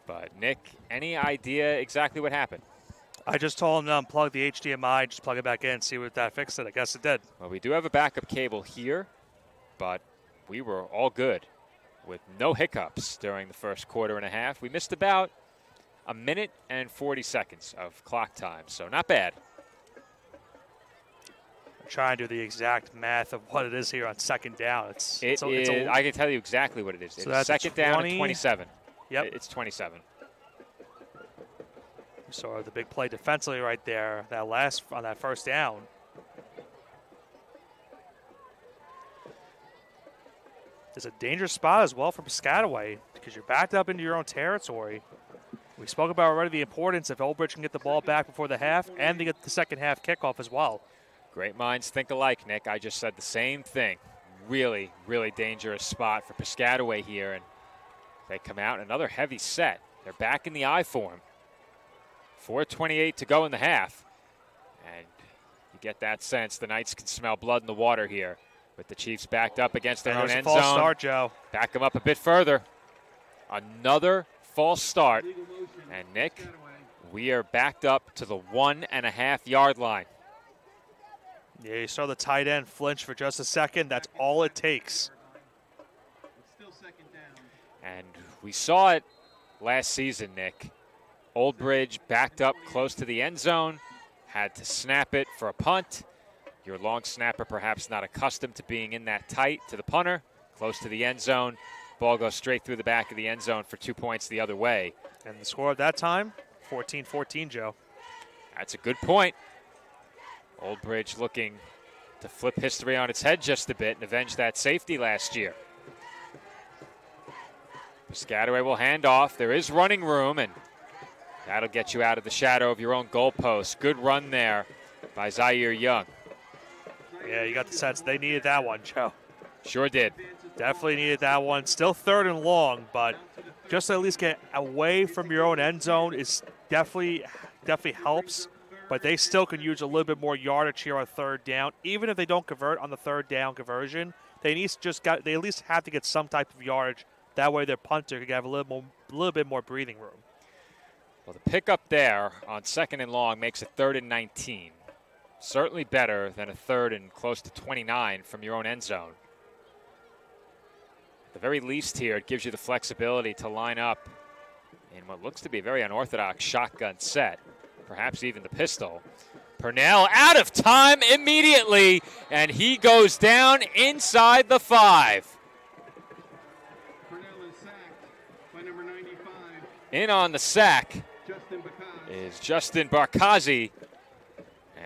[SPEAKER 4] But Nick, any idea exactly what happened?
[SPEAKER 3] I just told him to unplug the HDMI, just plug it back in, see what that fixed it. I guess it did.
[SPEAKER 4] Well, we do have a backup cable here, but we were all good with no hiccups during the first quarter and a half. We missed about a minute and 40 seconds of clock time, so not bad.
[SPEAKER 3] I'm trying to do the exact math of what it is here on second down.
[SPEAKER 4] I can tell you exactly what it is.
[SPEAKER 3] So
[SPEAKER 4] it's second down and 27.
[SPEAKER 3] Yep.
[SPEAKER 4] It's 27.
[SPEAKER 3] So the big play defensively right there, on that first down. It's a dangerous spot as well for Piscataway because you're backed up into your own territory. We spoke about already the importance if Old Bridge can get the ball back before the half and they get the second half kickoff as well.
[SPEAKER 4] Great minds think alike, Nick. I just said the same thing. Really, really dangerous spot for Piscataway here, and they come out another heavy set. They're back in the I form. 4:28 to go in the half. And you get that sense the Knights can smell blood in the water here with the Chiefs backed up against their own end zone.
[SPEAKER 3] False start, Joe.
[SPEAKER 4] Back them up a bit further. Another false start. And Nick, we are backed up to the 1.5-yard line.
[SPEAKER 3] Yeah, you saw the tight end flinch for just a second. That's all it takes.
[SPEAKER 4] And we saw it last season, Nick. Old Bridge backed up close to the end zone, had to snap it for a punt. Your long snapper perhaps not accustomed to being in that tight to the punter, close to the end zone. Ball goes straight through the back of the end zone for 2 points the other way.
[SPEAKER 3] And the score at that time, 14-14, Joe.
[SPEAKER 4] That's a good point. Old Bridge looking to flip history on its head just a bit and avenge that safety last year. Piscataway will hand off. There is running room, and that'll get you out of the shadow of your own goalpost. Good run there by Zaire Young.
[SPEAKER 3] Yeah, you got the sense they needed that one, Joe.
[SPEAKER 4] Sure did.
[SPEAKER 3] Definitely needed that one. Still third and long, but just to at least get away from your own end zone is definitely helps. But they still can use a little bit more yardage here on third down. Even if they don't convert on the third down conversion, they at least have to get some type of yardage. That way their punter can have a little bit more breathing room.
[SPEAKER 4] Well, the pickup there on second and long makes it 3rd and 19. Certainly better than a 3rd and close to 29 from your own end zone. At the very least here, it gives you the flexibility to line up in what looks to be a very unorthodox shotgun set, perhaps even the pistol. Purnell out of time immediately, and he goes down inside the 5.
[SPEAKER 16] Purnell is sacked by number 95.
[SPEAKER 4] In on the sack is Justin Barkazi.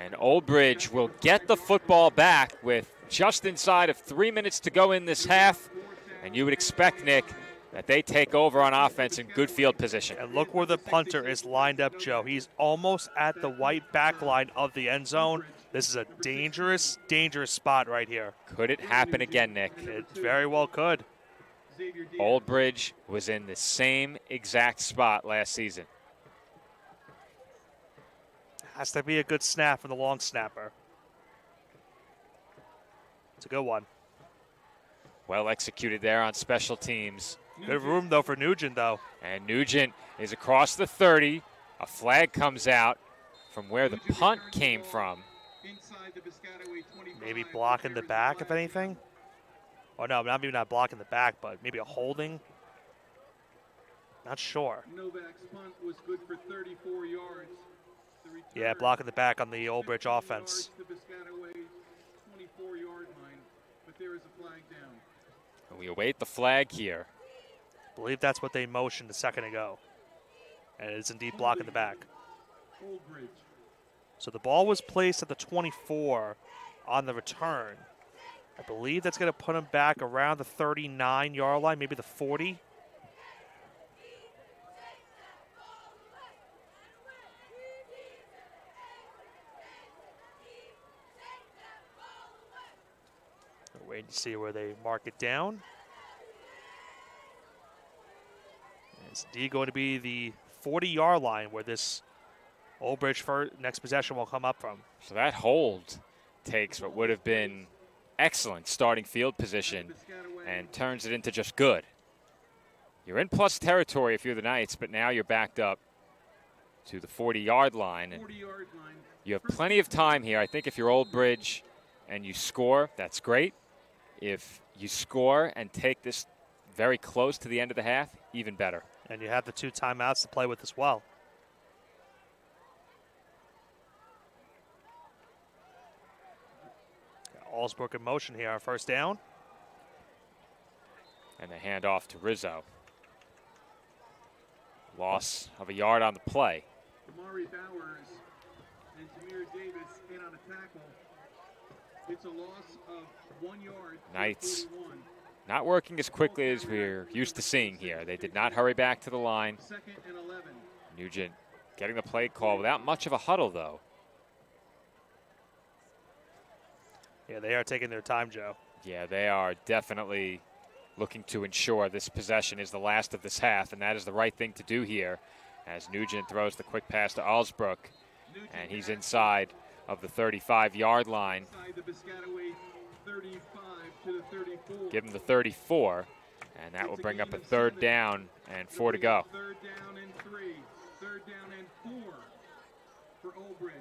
[SPEAKER 4] And Old Bridge will get the football back with just inside of 3 minutes to go in this half. And you would expect, Nick, that they take over on offense in good field position.
[SPEAKER 3] And look where the punter is lined up, Joe. He's almost at the white back line of the end zone. This is a dangerous, dangerous spot right here.
[SPEAKER 4] Could it happen again, Nick?
[SPEAKER 3] It very well could.
[SPEAKER 4] Old Bridge was in the same exact spot last season.
[SPEAKER 3] Has to be a good snap from the long snapper. It's a good one.
[SPEAKER 4] Well executed there on special teams.
[SPEAKER 3] Good room, though, for Nugent, though.
[SPEAKER 4] And Nugent is across the 30. A flag comes out from where the punt came from.
[SPEAKER 3] Maybe blocking the back, if anything. Oh, no, maybe not blocking the back, but maybe a holding. Not sure.
[SPEAKER 16] Novak's punt was good for 34 yards.
[SPEAKER 3] Yeah, blocking the back on the Old Bridge offense.
[SPEAKER 16] The Piscataway 24-yard line, but there is a flag down.
[SPEAKER 4] And we await the flag here.
[SPEAKER 3] believe that's what they motioned a second ago. And it is indeed blocking the back. So the ball was placed at the 24 on the return. I believe that's going to put him back around the 39-yard line, maybe the 40. Wait to see where they mark it down. It's indeed going to be the 40-yard line where this Old Bridge next possession will come up from.
[SPEAKER 4] So that hold takes what would have been excellent starting field position and turns it into just good. You're in plus territory if you're the Knights, but now you're backed up to the 40-yard line. And you have plenty of time here. I think if you're Old Bridge and you score, that's great. If you score and take this very close to the end of the half, even better.
[SPEAKER 3] And you have the 2 timeouts to play with as well. Allsbrook in motion here on first down.
[SPEAKER 4] And they hand off to Rizzo. Loss of a yard on the play.
[SPEAKER 16] Damari Bowers and Tamir Davis in on a tackle. It's a loss of 1 yard.
[SPEAKER 4] Knights not working as quickly as we're used to seeing here. They did not hurry back to the line.
[SPEAKER 16] 2nd and 11.
[SPEAKER 4] Nugent getting the play call without much of a huddle, though.
[SPEAKER 3] Yeah, they are taking their time, Joe.
[SPEAKER 4] Yeah, they are definitely looking to ensure this possession is the last of this half, and that is the right thing to do here as Nugent throws the quick pass to Allsbrook, and he's inside of the 35-yard line.
[SPEAKER 16] The Piscataway 35 to the 34.
[SPEAKER 4] Give him the 34, and that will bring up a 3rd down and 4 to go.
[SPEAKER 16] 3rd down and 3. 3rd down and 4 for Old Bridge.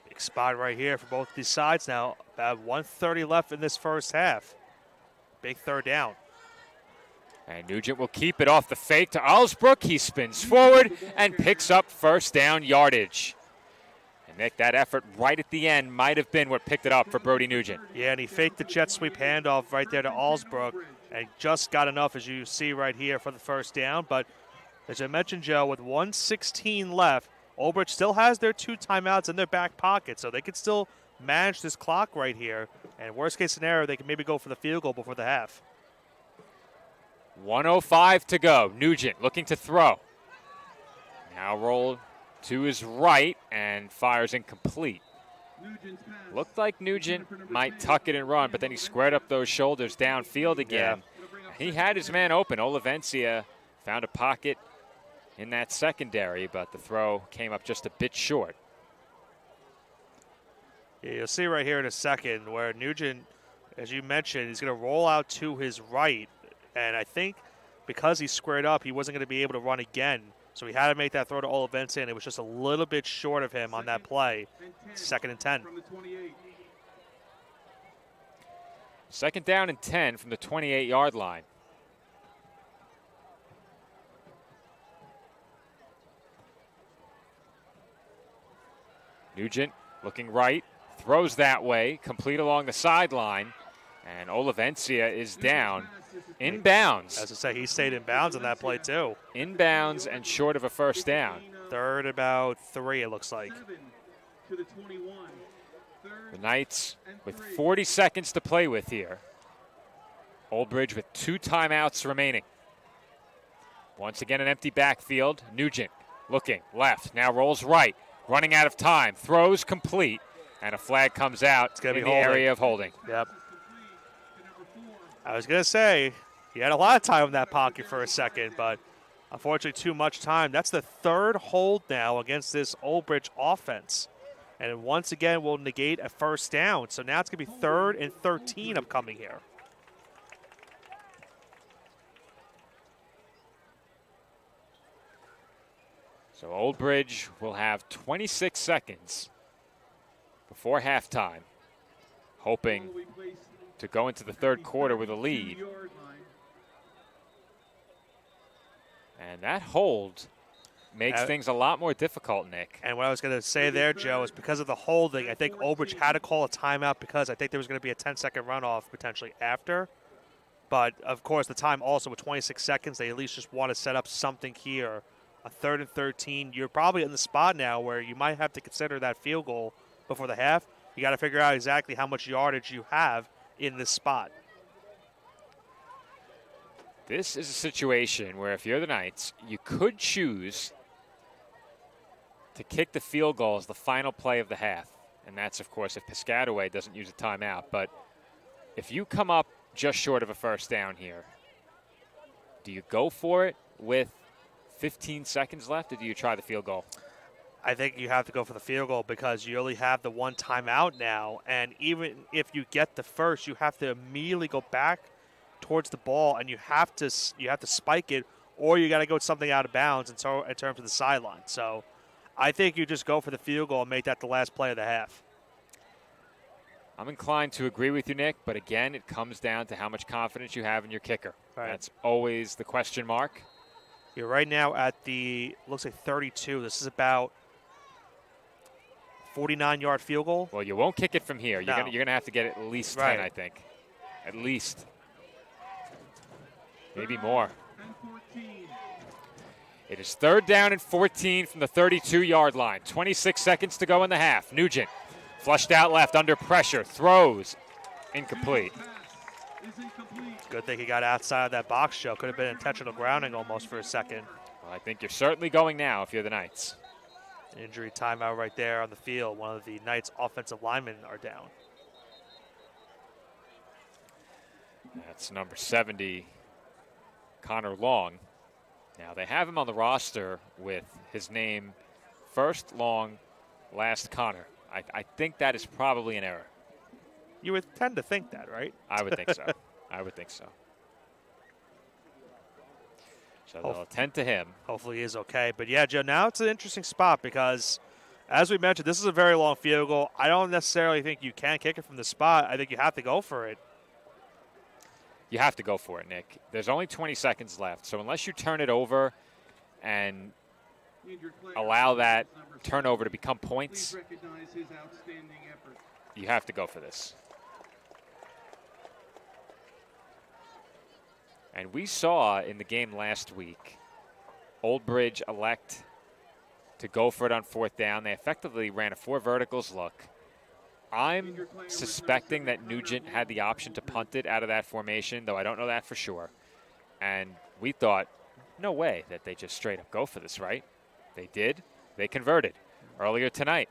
[SPEAKER 3] Big spot right here for both these sides now. About 1:30 left in this first half. Big 3rd down.
[SPEAKER 4] And Nugent will keep it off the fake to Allsbrook. He spins forward and picks up 1st down yardage. And Nick, that effort right at the end might have been what picked it up for Brody Nugent.
[SPEAKER 3] Yeah, and he faked the jet sweep handoff right there to Allsbrook and just got enough, as you see right here, for the 1st down. But as I mentioned, Joe, with 1:16 left, Old Bridge still has their 2 timeouts in their back pocket, so they could still manage this clock right here. And worst case scenario, they can maybe go for the field goal before the half.
[SPEAKER 4] 1:05 to go. Nugent looking to throw. Now roll to his right and fires incomplete. Looked like Nugent might tuck it and run, but then he squared up those shoulders downfield again. Yeah. He had his man open. Olivencia found a pocket in that secondary, but the throw came up just a bit short.
[SPEAKER 3] Yeah, you'll see right here in a second where Nugent, as you mentioned, he's going to roll out to his right. And I think because he squared up, he wasn't going to be able to run again. So he had to make that throw to Olivencia, and it was just a little bit short of him on that play. 2nd and 10.
[SPEAKER 4] 2nd down and 10 from the 28-yard line. Nugent looking right, throws that way, complete along the sideline, and Olivencia is down. Inbounds.
[SPEAKER 3] As I say, he stayed in bounds on that play too.
[SPEAKER 4] Inbounds and short of a 1st down.
[SPEAKER 3] 3rd about 3, it looks like.
[SPEAKER 4] The Knights with 40 seconds to play with here. Old Bridge with 2 timeouts remaining. Once again, an empty backfield. Nugent looking left, now rolls right. Running out of time, throws complete, and a flag comes out in the area of holding.
[SPEAKER 3] Yep. I was going to say, he had a lot of time in that pocket for a second, but unfortunately too much time. That's the 3rd hold now against this Old Bridge offense. And once again, will negate a 1st down. So now it's going to be 3rd and 13 upcoming here.
[SPEAKER 4] So Old Bridge will have 26 seconds before halftime, hoping to go into the 3rd quarter with a lead. And that hold makes things a lot more difficult, Nick.
[SPEAKER 3] And what I was going to say there, Joe, is because of the holding, I think Old Bridge had to call a timeout because I think there was going to be a 10-second runoff potentially after. But, of course, the time also with 26 seconds, they at least just want to set up something here. A 3rd and 13. You're probably in the spot now where you might have to consider that field goal before the half. You got to figure out exactly how much yardage you have in this spot.
[SPEAKER 4] This is a situation where if you're the Knights, you could choose to kick the field goal as the final play of the half. And that's, of course, if Piscataway doesn't use a timeout. But if you come up just short of a first down here, do you go for it with 15 seconds left, or do you try the field goal?
[SPEAKER 3] I think you have to go for the field goal because you only have the one timeout now. And even if you get the first, you have to immediately go back towards the ball, and you have to spike it, or you got to go something out of bounds in terms of the sideline. So I think you just go for the field goal and make that the last play of the half.
[SPEAKER 4] I'm inclined to agree with you, Nick, but again, it comes down to how much confidence you have in your kicker.
[SPEAKER 3] Right.
[SPEAKER 4] That's always the question mark.
[SPEAKER 3] You're right now at looks like 32. This is about 49-yard field goal.
[SPEAKER 4] Well, you won't kick it from here.
[SPEAKER 3] No.
[SPEAKER 4] You're gonna have to get at least 10, I think. At least. Maybe more. It is 3rd down and 14 from the 32-yard line. 26 seconds to go in the half. Nugent flushed out left under pressure. Throws. Incomplete.
[SPEAKER 3] Good thing he got outside of that box, Joe. Could have been intentional grounding almost for a second.
[SPEAKER 4] Well, I think you're certainly going now if you're the Knights.
[SPEAKER 3] Injury timeout right there on the field. One of the Knights' offensive linemen are down.
[SPEAKER 4] That's number 70, Connor Long. Now, they have him on the roster with his name first Long, last Connor. I think that is probably an error.
[SPEAKER 3] You would tend to think that, right?
[SPEAKER 4] I would think so. I would think so. So they'll attend to him.
[SPEAKER 3] Hopefully he is okay. But, yeah, Joe, now it's an interesting spot because, as we mentioned, this is a very long field goal. I don't necessarily think you can kick it from the spot. I think you have to go for it.
[SPEAKER 4] You have to go for it, Nick. There's only 20 seconds left. So unless you turn it over and allow that turnover to become points, you have to go for this. And we saw in the game last week, Old Bridge elect to go for it on 4th down. They effectively ran a 4 verticals look. I'm suspecting that Nugent had the option to punt it out of that formation, though I don't know that for sure. And we thought, no way that they just straight up go for this, right? They did. They converted. Earlier tonight,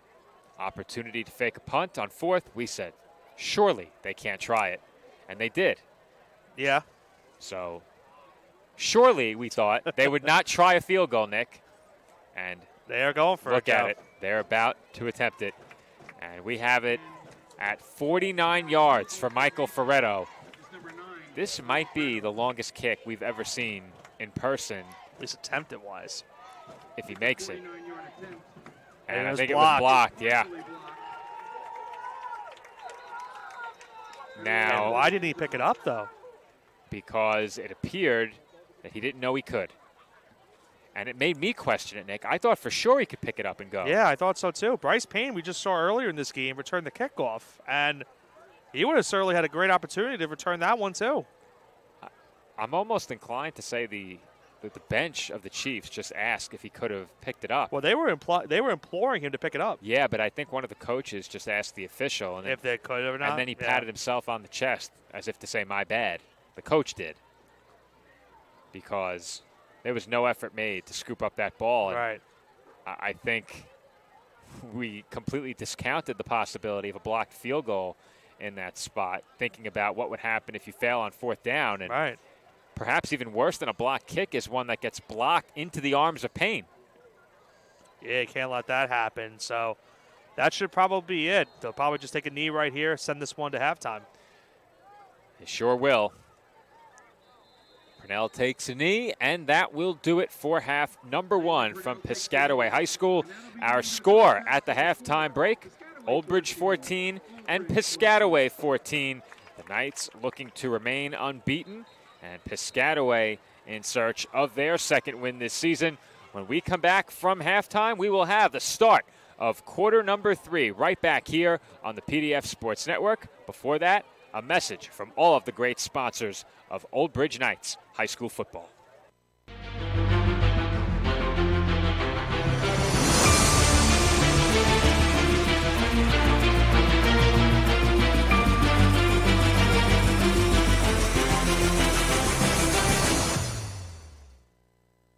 [SPEAKER 4] opportunity to fake a punt on 4th. We said, surely they can't try it. And they did.
[SPEAKER 3] Yeah.
[SPEAKER 4] So surely we thought they would not try a field goal, Nick. And
[SPEAKER 3] they are going for it.
[SPEAKER 4] Look at it. They're about to attempt it. And we have it at 49 yards for Michael Ferretto. This might be the longest kick we've ever seen in person.
[SPEAKER 3] At least attempted-wise.
[SPEAKER 4] If he makes it. And
[SPEAKER 3] I
[SPEAKER 4] think it was blocked, yeah. Now,
[SPEAKER 3] and why didn't he pick it up, though?
[SPEAKER 4] Because it appeared that he didn't know he could. And it made me question it, Nick. I thought for sure he could pick it up and go.
[SPEAKER 3] Yeah, I thought so too. Bryce Payne, we just saw earlier in this game, return the kickoff. And he would have certainly had a great opportunity to return that one too.
[SPEAKER 4] I'm almost inclined to say the bench of the Chiefs just asked if he could have picked it up.
[SPEAKER 3] Well, they were imploring him to pick it up.
[SPEAKER 4] Yeah, but I think one of the coaches just asked the official. And
[SPEAKER 3] if they could or not.
[SPEAKER 4] And then he patted himself on the chest as if to say, my bad. The coach did. Because there was no effort made to scoop up that ball. And
[SPEAKER 3] right.
[SPEAKER 4] I think we completely discounted the possibility of a blocked field goal in that spot, thinking about what would happen if you fail on 4th down. And
[SPEAKER 3] right.
[SPEAKER 4] Perhaps even worse than a blocked kick is one that gets blocked into the arms of Payne.
[SPEAKER 3] Yeah, you can't let that happen. So that should probably be it. They'll probably just take a knee right here, send this one to halftime.
[SPEAKER 4] They sure will. Purnell takes a knee, and that will do it for half number 1 from Piscataway High School. Our score at the halftime break, Old Bridge 14 and Piscataway 14. The Knights looking to remain unbeaten, and Piscataway in search of their second win this season. When we come back from halftime, we will have the start of quarter number 3 right back here on the PDF Sports Network. Before that, A message from all of the great sponsors of Old Bridge Knights High School football.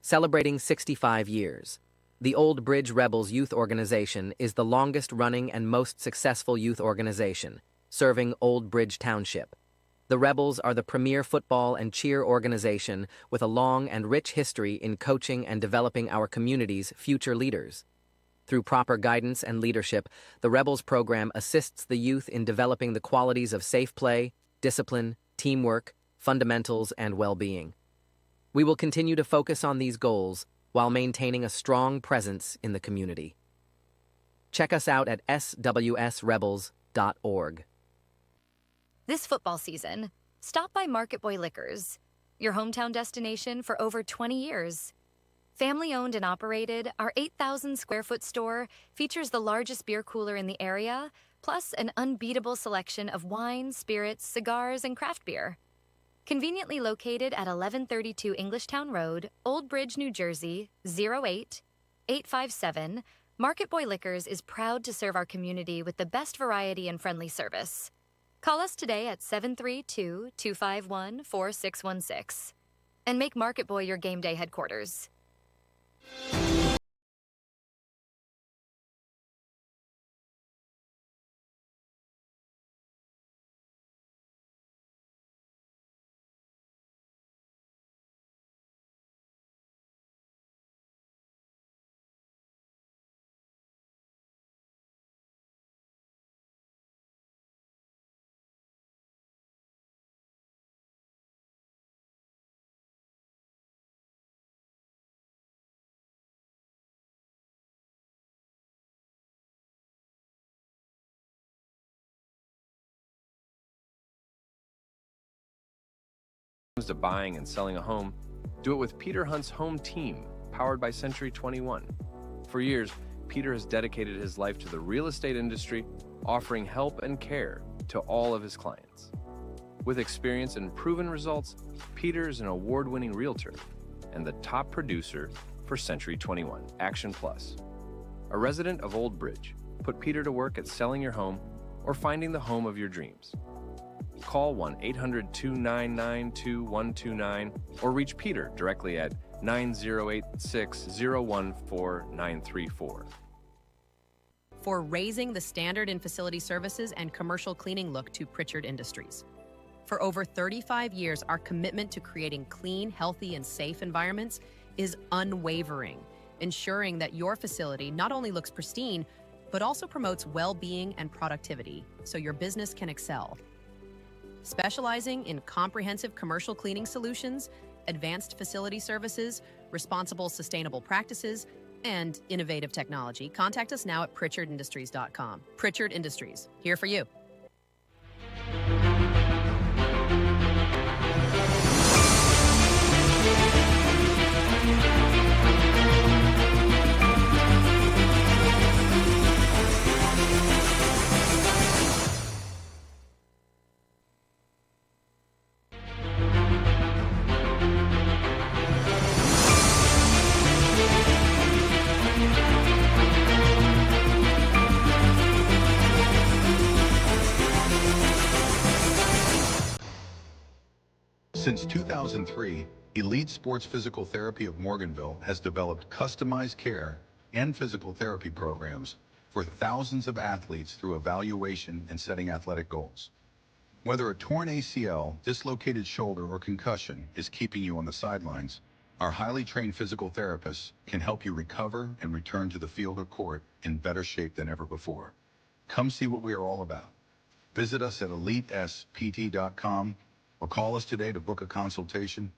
[SPEAKER 6] Celebrating 65 years. The Old Bridge Rebels Youth Organization is the longest-running and most successful youth organization, serving Old Bridge Township. The Rebels are the premier football and cheer organization with a long and rich history in coaching and developing our community's future leaders. Through proper guidance and leadership, the Rebels program assists the youth in developing the qualities of safe play, discipline, teamwork, fundamentals, and well-being. We will continue to focus on these goals while maintaining a strong presence in the community. Check us out at swsrebels.org.
[SPEAKER 7] This football season, stop by Market Boy Liquors, your hometown destination for over 20 years. Family-owned and operated, our 8,000-square-foot store features the largest beer cooler in the area, plus an unbeatable selection of wine, spirits, cigars, and craft beer. Conveniently located at 1132 Englishtown Road, Old Bridge, New Jersey, 08857, Market Boy Liquors is proud to serve our community with the best variety and friendly service. Call us today at 732-251-4616 and make Market Boy your game day headquarters.
[SPEAKER 8] Comes to buying and selling a home, do it with Peter Hunt's home team, powered by Century 21. For years, Peter has dedicated his life to the real estate industry, offering help and care to all of his clients. With experience and proven results, Peter is an award-winning realtor and the top producer for Century 21 Action Plus. A resident of Old Bridge, put Peter to work at selling your home or finding the home of your dreams. Call 1-800-299-2129 or reach Peter directly at 9086-014-934.
[SPEAKER 9] For raising the standard in facility services and commercial cleaning look to Pritchard Industries. For over 35 years, our commitment to creating clean, healthy, and safe environments is unwavering, ensuring that your facility not only looks pristine, but also promotes well-being and productivity so your business can excel. Specializing in comprehensive commercial cleaning solutions, advanced facility services, responsible sustainable practices, and innovative technology, contact us now at PritchardIndustries.com. Pritchard Industries, here for you.
[SPEAKER 10] Since 2003, Elite Sports Physical Therapy of Morganville has developed customized care and physical therapy programs for thousands of athletes through evaluation and setting athletic goals. Whether a torn ACL, dislocated shoulder, or concussion is keeping you on the sidelines, our highly trained physical therapists can help you recover and return to the field or court in better shape than ever before. Come see what we are all about. Visit us at EliteSPT.com or call us today to book a consultation.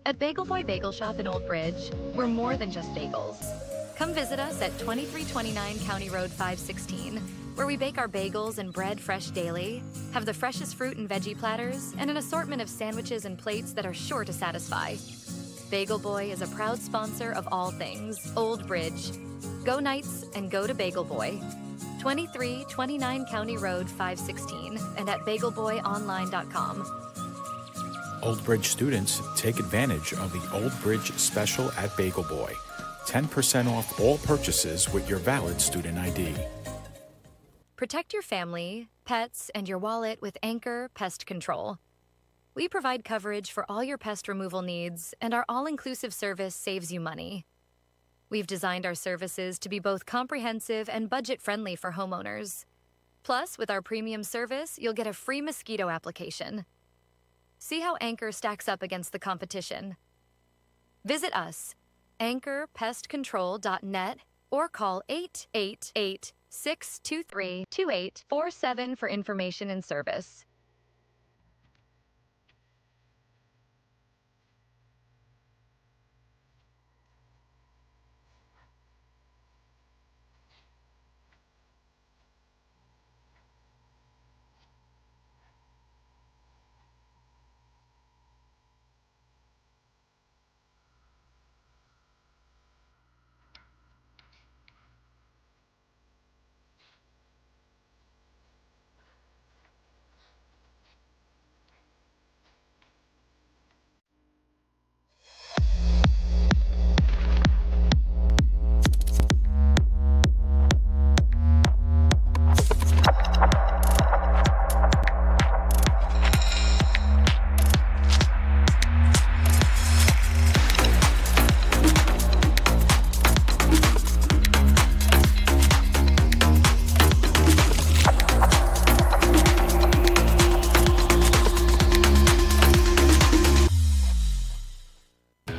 [SPEAKER 7] At Bagel Boy Bagel Shop in Old Bridge, we're more than just bagels. Come visit us at 2329 County Road 516, where we bake our bagels and bread fresh daily, have the freshest fruit and veggie platters, and an assortment of sandwiches and plates that are sure to satisfy. Bagel Boy is a proud sponsor of all things Old Bridge. Go Knights and go to Bagel Boy. 2329 County Road 516 and at bagelboyonline.com.
[SPEAKER 11] Old Bridge students take advantage of the Old Bridge special at Bagel Boy. 10% off all purchases with your valid student ID.
[SPEAKER 7] Protect your family, pets, and your wallet with Anchor Pest Control. We provide coverage for all your pest removal needs, and our all-inclusive service saves you money. We've designed our services to be both comprehensive and budget-friendly for homeowners. Plus, with our premium service, you'll get a free mosquito application. See how Anchor stacks up against the competition. Visit us, anchorpestcontrol.net, or call 888-623-2847 for information and service.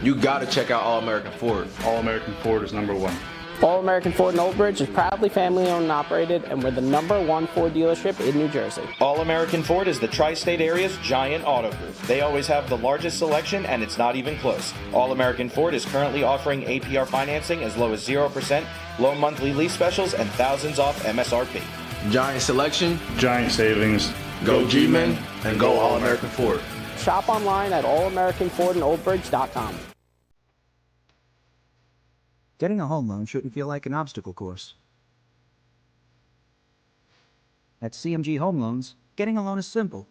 [SPEAKER 12] You gotta check out All American Ford.
[SPEAKER 13] All American Ford is number one.
[SPEAKER 17] All American Ford in Old Bridge is proudly family owned and operated, and we're the #1 Ford dealership in New Jersey.
[SPEAKER 14] All American Ford is the tri-state area's giant auto group. They always have the largest selection, and it's not even close. All American Ford is currently offering APR financing as low as 0%, low monthly lease specials, and thousands off MSRP.
[SPEAKER 12] Giant selection,
[SPEAKER 13] giant savings.
[SPEAKER 12] Go G-Men and go All American Ford.
[SPEAKER 17] Shop online at allamericanfordinoldbridge.com.
[SPEAKER 15] Getting a home loan shouldn't feel like an obstacle course. At CMG Home Loans, getting a loan is simple.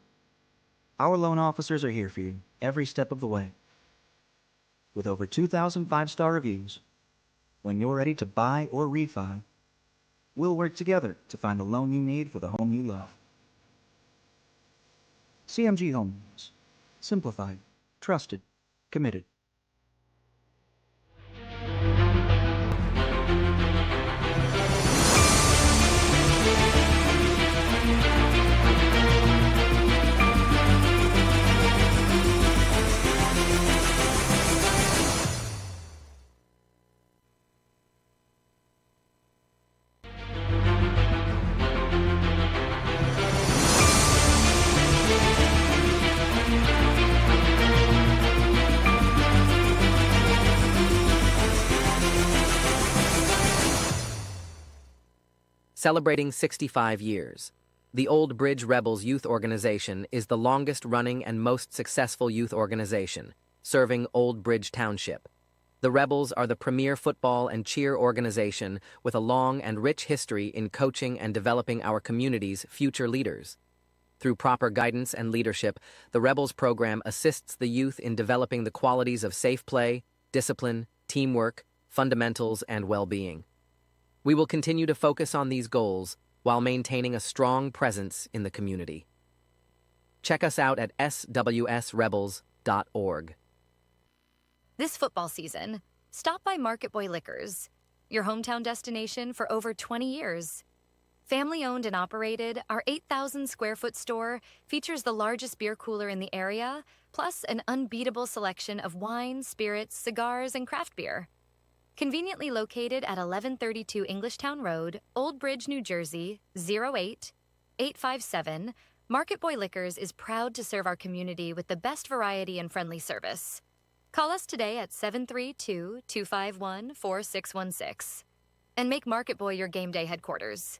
[SPEAKER 15] Our loan officers are here for you every step of the way. With over 2,000 five-star reviews, when you're ready to buy or refi, we'll work together to find the loan you need for the home you love. CMG Home Loans. Simplified, trusted, committed.
[SPEAKER 6] Celebrating 65 years, the Old Bridge Rebels Youth Organization is the longest-running and most successful youth organization, serving Old Bridge Township. The Rebels are the premier football and cheer organization with a long and rich history in coaching and developing our community's future leaders. Through proper guidance and leadership, the Rebels program assists the youth in developing the qualities of safe play, discipline, teamwork, fundamentals, and well-being. We will continue to focus on these goals while maintaining a strong presence in the community. Check us out at swsrebels.org.
[SPEAKER 7] This football season, stop by Market Boy Liquors, your hometown destination for over 20 years. Family-owned and operated, our 8,000-square-foot store features the largest beer cooler in the area, plus an unbeatable selection of wine, spirits, cigars, and craft beer. Conveniently located at 1132 Englishtown Road, Old Bridge, New Jersey, 08857, Market Boy Liquors is proud to serve our community with the best variety and friendly service. Call us today at 732-251-4616 and make Market Boy your game day headquarters.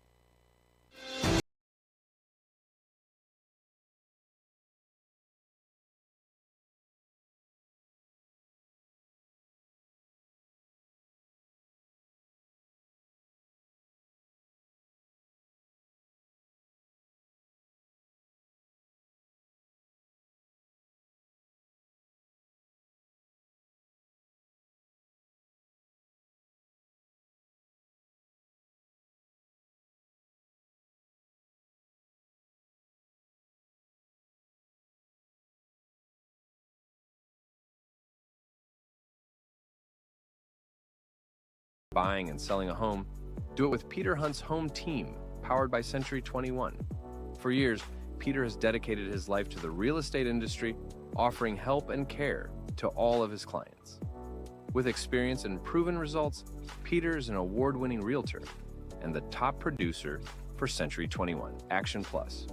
[SPEAKER 8] buying and selling a home, do it with Peter Hunt's home team, powered by Century 21. For years, Peter has dedicated his life to the real estate industry, offering help and care to all of his clients. With experience and proven results, Peter is an award-winning realtor and the top producer for Century 21 Action Plus.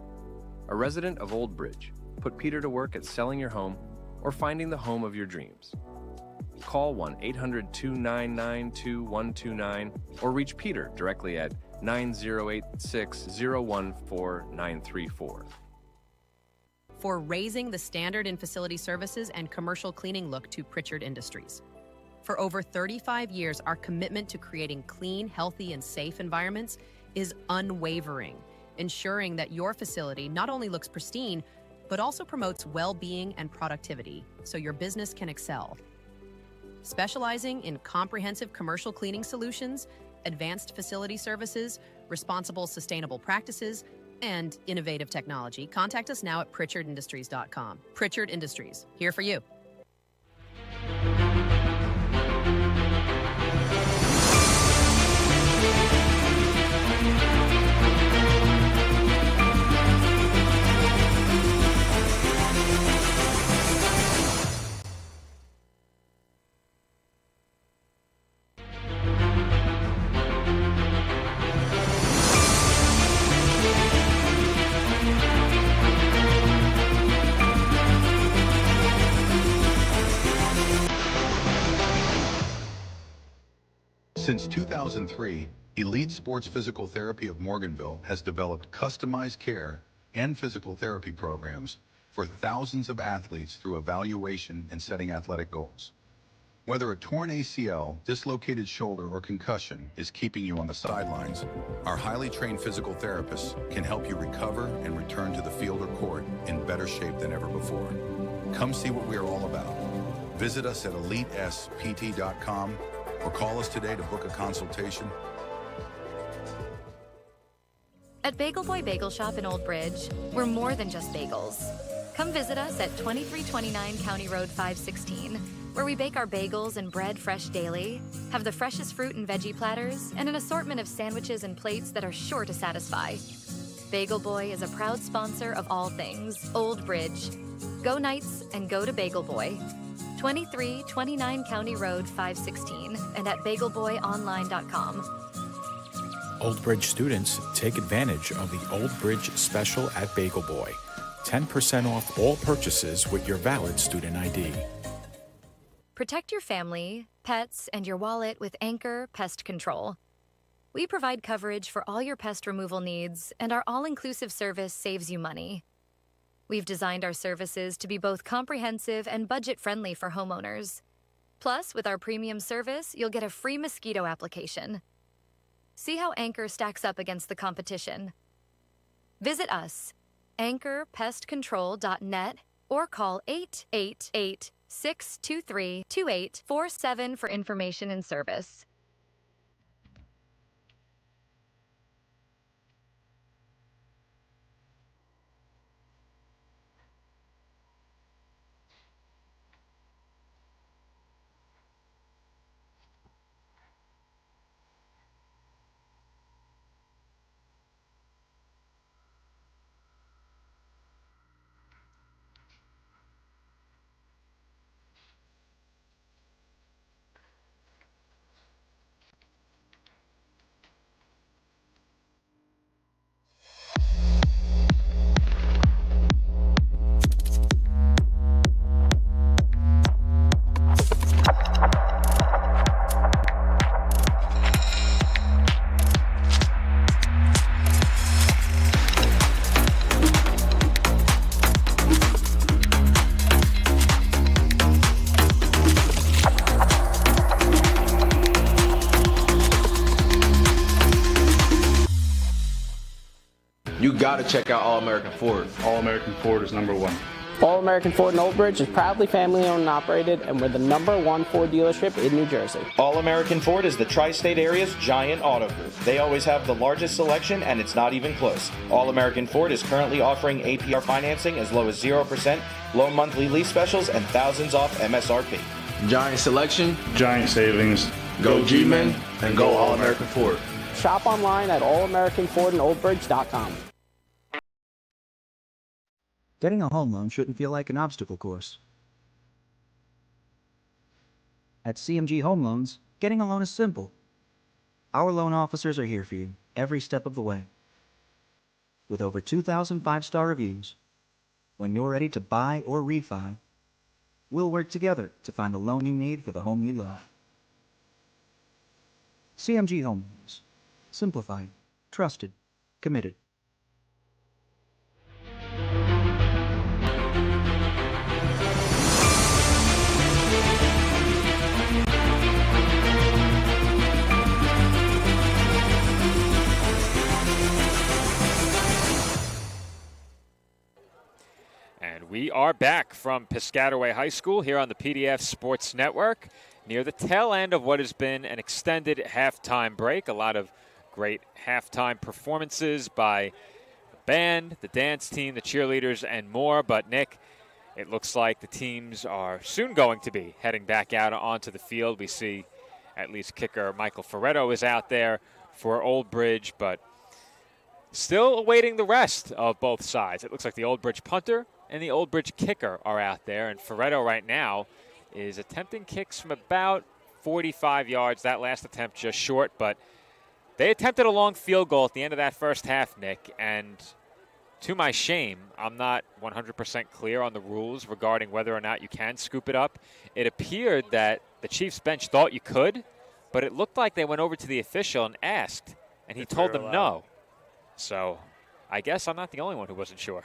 [SPEAKER 8] A resident of Old Bridge, put Peter to work at selling your home or finding the home of your dreams. Call 1-800-299-2129 or reach Peter directly at 9086-014-934.
[SPEAKER 9] For raising the standard in facility services and commercial cleaning look to Pritchard Industries. For over 35 years, our commitment to creating clean, healthy, and safe environments is unwavering, ensuring that your facility not only looks pristine, but also promotes well-being and productivity so your business can excel. Specializing in comprehensive commercial cleaning solutions, advanced facility services, responsible sustainable practices, and innovative technology, contact us now at PritchardIndustries.com. Pritchard Industries, here for you.
[SPEAKER 10] Since 2003, Elite Sports Physical Therapy of Morganville has developed customized care and physical therapy programs for thousands of athletes through evaluation and setting athletic goals. Whether a torn ACL, dislocated shoulder, or concussion is keeping you on the sidelines, our highly trained physical therapists can help you recover and return to the field or court in better shape than ever before. Come see what we are all about. Visit us at EliteSPT.com or call us today to book a consultation.
[SPEAKER 7] At Bagel Boy Bagel Shop in Old Bridge, we're more than just bagels. Come visit us at 2329 County Road 516, where we bake our bagels and bread fresh daily, have the freshest fruit and veggie platters, and an assortment of sandwiches and plates that are sure to satisfy. Bagel Boy is a proud sponsor of all things Old Bridge. Go Knights and go to Bagel Boy. 2329 County Road 516 and at bagelboyonline.com.
[SPEAKER 11] Old Bridge students, take advantage of the Old Bridge special at Bagel Boy. 10% off all purchases with your valid student ID.
[SPEAKER 7] Protect your family, pets, and your wallet with Anchor Pest Control. We provide coverage for all your pest removal needs, and our all-inclusive service saves you money. We've designed our services to be both comprehensive and budget-friendly for homeowners. Plus, with our premium service, you'll get a free mosquito application. See how Anchor stacks up against the competition. Visit us, anchorpestcontrol.net, or call 888-623-2847 for information and service.
[SPEAKER 12] You gotta check out All American Ford.
[SPEAKER 13] All American Ford is number one.
[SPEAKER 17] All American Ford in Old Bridge is proudly family owned and operated, and we're the #1 Ford dealership in New Jersey.
[SPEAKER 14] All American Ford is the tri-state area's giant auto group. They always have the largest selection, and it's not even close. All American Ford is currently offering APR financing as low as 0%, low monthly lease specials, and thousands off MSRP.
[SPEAKER 12] Giant selection,
[SPEAKER 13] giant savings,
[SPEAKER 12] Go G-Men and go All-American Ford.
[SPEAKER 17] Shop online at allamericanfordandoldbridge.com.
[SPEAKER 15] Getting a home loan shouldn't feel like an obstacle course. At CMG Home Loans, getting a loan is simple. Our loan officers are here for you every step of the way. With over 2,000 five-star reviews, when you're ready to buy or refi, we'll work together to find the loan you need for the home you love. CMG Home Loans. Simplified, trusted, committed.
[SPEAKER 4] And we are back from Piscataway High School here on the PDF Sports Network, near the tail end of what has been an extended halftime break. A lot of great halftime performances by the band, the dance team, the cheerleaders, and more. But, Nick, it looks like the teams are soon going to be heading back out onto the field. We see at least kicker Michael Ferretto is out there for Old Bridge, but still awaiting the rest of both sides. It looks like the Old Bridge punter and the Old Bridge kicker are out there, and Ferretto right now is attempting kicks from about 45 yards. That last attempt just short, but they attempted a long field goal at the end of that first half, Nick, and to my shame, I'm not 100% clear on the rules regarding whether or not you can scoop it up. It appeared that the Chiefs bench thought you could, but it looked like they went over to the official and asked, and he told them no. So I guess I'm not the only one who wasn't sure.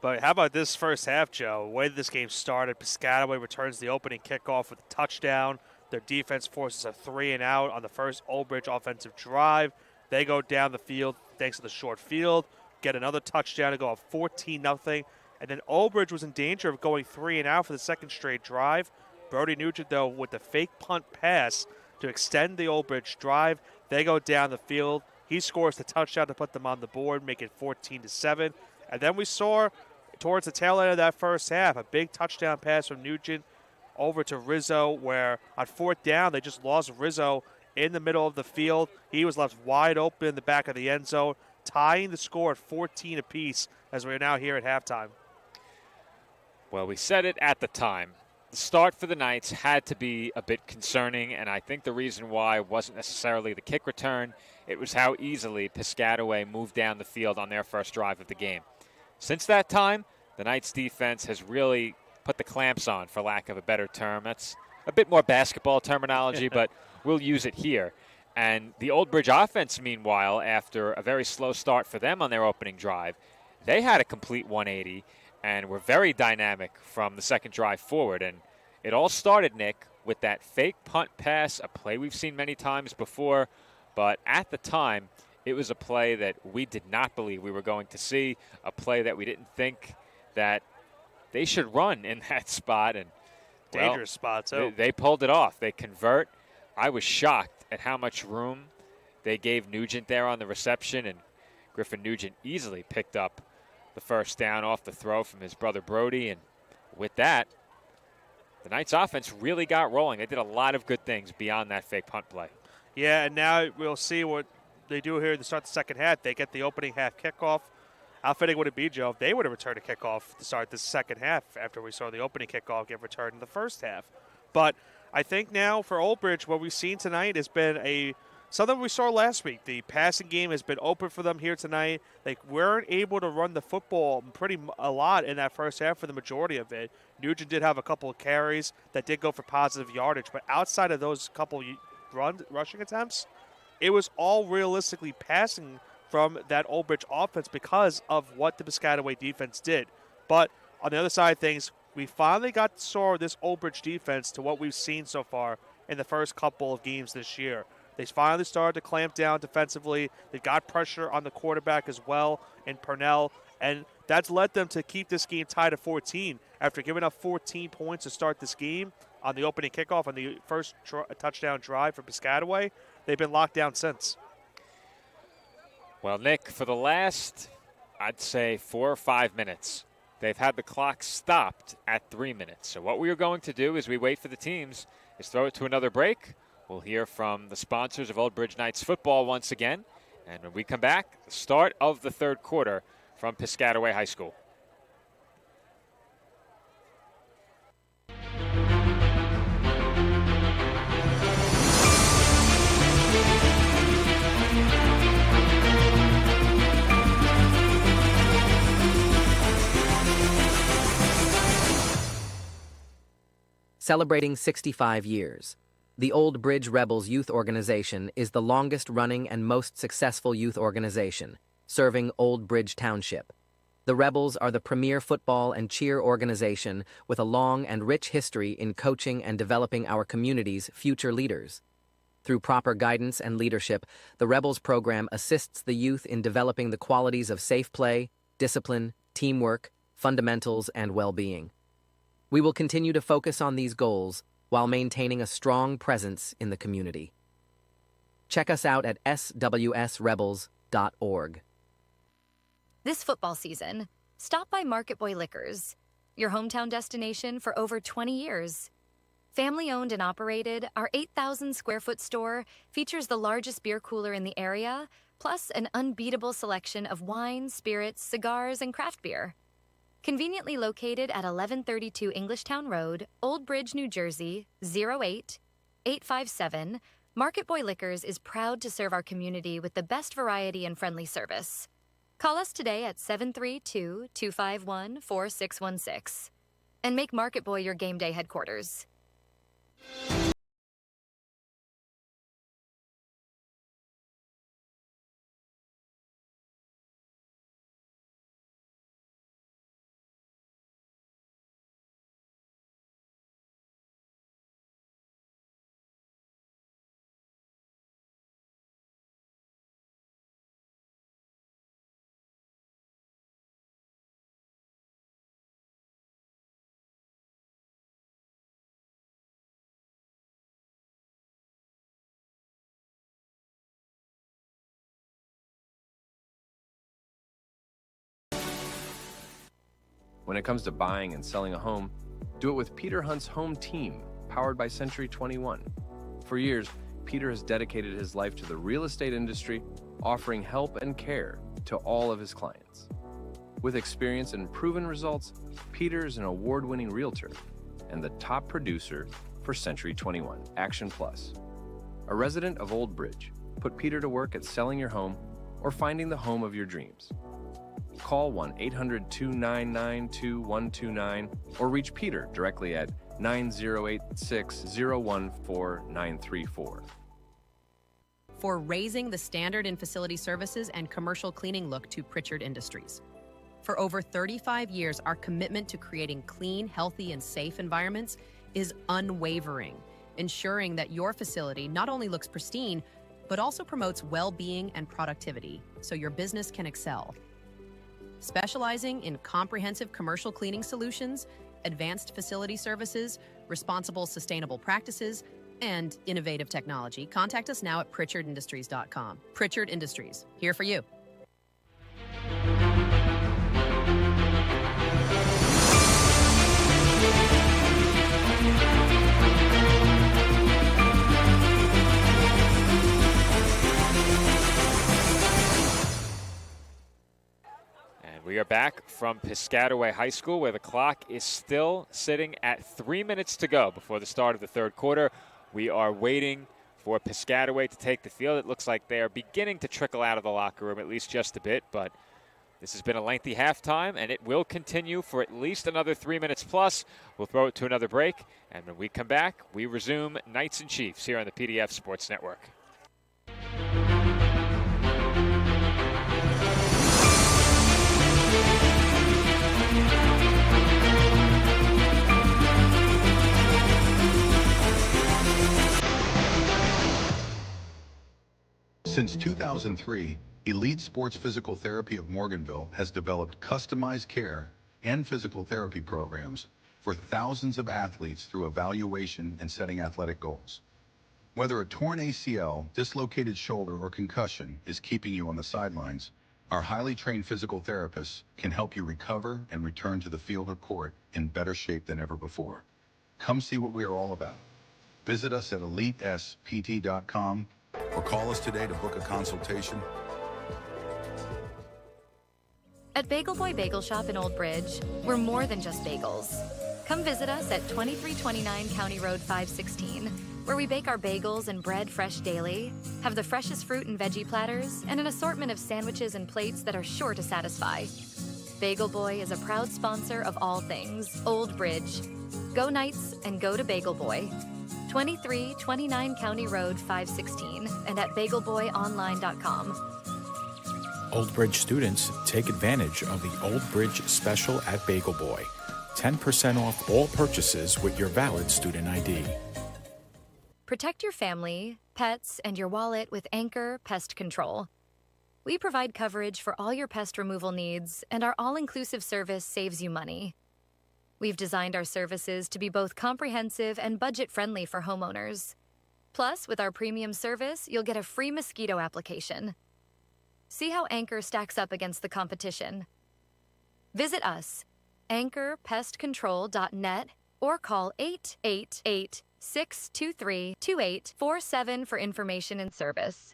[SPEAKER 3] But how about this first half, Joe? The way this game started, Piscataway returns the opening kickoff with a touchdown. Their defense forces a 3-and-out on the first Old Bridge offensive drive. They go down the field thanks to the short field, get another touchdown to go up 14-0. And then Old Bridge was in danger of going 3-and-out for the second straight drive. Brody Nugent, though, with the fake punt pass to extend the Old Bridge drive. They go down the field. He scores the touchdown to put them on the board, make it 14-7. And then we saw towards the tail end of that first half, a big touchdown pass from Nugent over to Rizzo, where on fourth down, they just lost Rizzo in the middle of the field. He was left wide open in the back of the end zone, tying the score at 14 apiece as we're now here at halftime.
[SPEAKER 4] Well, we said it at the time. The start for the Knights had to be a bit concerning, and I think the reason why wasn't necessarily the kick return. It was how easily Piscataway moved down the field on their first drive of the game. Since that time, the Knights defense has really put the clamps on, for lack of a better term. That's a bit more basketball terminology, but we'll use it here. And the Old Bridge offense, meanwhile, after a very slow start for them on their opening drive, they had a complete 180 and were very dynamic from the second drive forward. And it all started, Nick, with that fake punt pass, a play we've seen many times before, but at the time, it was a play that we did not believe we were going to see, a play that we didn't think that they should run in that spot. And
[SPEAKER 3] dangerous spot, too.
[SPEAKER 4] They pulled it off. They convert. I was shocked at how much room they gave Nugent there on the reception, and Griffin Nugent easily picked up the first down off the throw from his brother Brody. And with that, the Knights offense really got rolling. They did a lot of good things beyond that fake punt play.
[SPEAKER 3] Yeah, and now we'll see what they do here to start the second half. They get the opening half kickoff. How fitting would it be, Joe, if they would have returned a kickoff to start the second half after we saw the opening kickoff get returned in the first half? But I think now for Old Bridge, what we've seen tonight has been something we saw last week. The passing game has been open for them here tonight. They weren't able to run the football a lot in that first half for the majority of it. Nugent did have a couple of carries that did go for positive yardage, but outside of those couple rushing attempts, it was all realistically passing from that Old Bridge offense because of what the Piscataway defense did. But on the other side of things, we finally saw this Old Bridge defense to what we've seen so far in the first couple of games this year. They finally started to clamp down defensively. They got pressure on the quarterback as well in Purnell, and that's led them to keep this game tied at 14. After giving up 14 points to start this game on the opening kickoff on the first touchdown drive for Piscataway, they've been locked down since.
[SPEAKER 4] Well, Nick, for the last, I'd say 4 or 5 minutes, they've had the clock stopped at 3 minutes. So what we are going to do as we wait for the teams is throw it to another break. We'll hear from the sponsors of Old Bridge Knights football once again. And when we come back, the start of the third quarter from Piscataway High School.
[SPEAKER 6] Celebrating 65 years, the Old Bridge Rebels Youth Organization is the longest-running and most successful youth organization, serving Old Bridge Township. The Rebels are the premier football and cheer organization with a long and rich history in coaching and developing our community's future leaders. Through proper guidance and leadership, the Rebels program assists the youth in developing the qualities of safe play, discipline, teamwork, fundamentals, and well-being. We will continue to focus on these goals while maintaining a strong presence in the community. Check us out at swsrebels.org.
[SPEAKER 7] This football season, stop by Market Boy Liquors, your hometown destination for over 20 years. Family-owned and operated, our 8,000-square-foot store features the largest beer cooler in the area, plus an unbeatable selection of wine, spirits, cigars, and craft beer. Conveniently located at 1132 Englishtown Road, Old Bridge, New Jersey, 08857, Market Boy Liquors is proud to serve our community with the best variety and friendly service. Call us today at 732-251-4616 and make Market Boy your game day headquarters.
[SPEAKER 8] When it comes to buying and selling a home, do it with Peter Hunt's home team, powered by Century 21. For years, Peter has dedicated his life to the real estate industry, offering help and care to all of his clients. With experience and proven results, Peter is an award-winning realtor and the top producer for Century 21 Action Plus. A resident of Old Bridge, put Peter to work at selling your home or finding the home of your dreams. Call 1-800-299-2129 or reach Peter directly at 9086-014-934.
[SPEAKER 9] For raising the standard in facility services and commercial cleaning, look to Pritchard Industries. For over 35 years, our commitment to creating clean, healthy, and safe environments is unwavering, ensuring that your facility not only looks pristine, but also promotes well-being and productivity so your business can excel. Specializing in comprehensive commercial cleaning solutions, advanced facility services, responsible sustainable practices, and innovative technology, contact us now at pritchardindustries.com. Pritchard Industries, here for you.
[SPEAKER 4] We are back from Piscataway High School, where the clock is still sitting at 3 minutes to go before the start of the third quarter. We are waiting for Piscataway to take the field. It looks like they are beginning to trickle out of the locker room, at least just a bit, but this has been a lengthy halftime, and it will continue for at least another 3 minutes plus. We'll throw it to another break, and when we come back, we resume Knights and Chiefs here on the PDF Sports Network.
[SPEAKER 10] Since 2003, Elite Sports Physical Therapy of Morganville has developed customized care and physical therapy programs for thousands of athletes through evaluation and setting athletic goals. Whether a torn ACL, dislocated shoulder, or concussion is keeping you on the sidelines, Our highly trained physical therapists can help you recover and return to the field or court in better shape than ever before. Come see what we are all about. Visit us at elitespt.com or call us today to book a consultation.
[SPEAKER 7] At Bagel Boy Bagel Shop in Old Bridge, we're more than just bagels. Come visit us at 2329 County Road 516, where we bake our bagels and bread fresh daily, have the freshest fruit and veggie platters, and an assortment of sandwiches and plates that are sure to satisfy. Bagel Boy is a proud sponsor of all things Old Bridge. Go Knights and go to Bagel Boy. 2329 County Road 516 and at bagelboyonline.com.
[SPEAKER 11] Old Bridge students, take advantage of the Old Bridge special at Bagel Boy. 10% off all purchases with your valid student ID.
[SPEAKER 7] Protect your family, pets, and your wallet with Anchor Pest Control. We provide coverage for all your pest removal needs, and our all-inclusive service saves you money. We've designed our services to be both comprehensive and budget-friendly for homeowners. Plus, with our premium service, you'll get a free mosquito application. See how Anchor stacks up against the competition. Visit us, anchorpestcontrol.net, or call 888-623-2847 for information and service.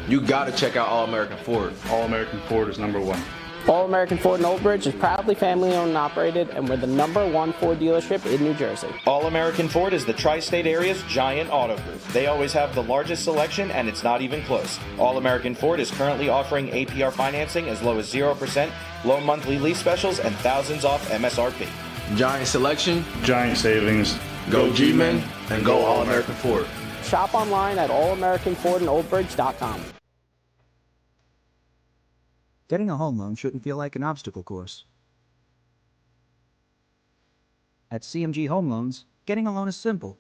[SPEAKER 12] You gotta check out All American Ford.
[SPEAKER 13] All American Ford is number one.
[SPEAKER 17] All American Ford in Old Bridge is proudly family owned and operated, and we're the #1 Ford dealership in New Jersey.
[SPEAKER 14] All American Ford is the tri-state area's giant auto group. They always have the largest selection, and it's not even close. All American Ford is currently offering APR financing as low as 0%, low monthly lease specials, and thousands off MSRP.
[SPEAKER 12] Giant selection,
[SPEAKER 13] giant savings.
[SPEAKER 12] Go G-Men, and go All American Ford.
[SPEAKER 17] Shop online at allamericanfordandoldbridge.com.
[SPEAKER 15] Getting a home loan shouldn't feel like an obstacle course. At CMG Home Loans, getting a loan is simple.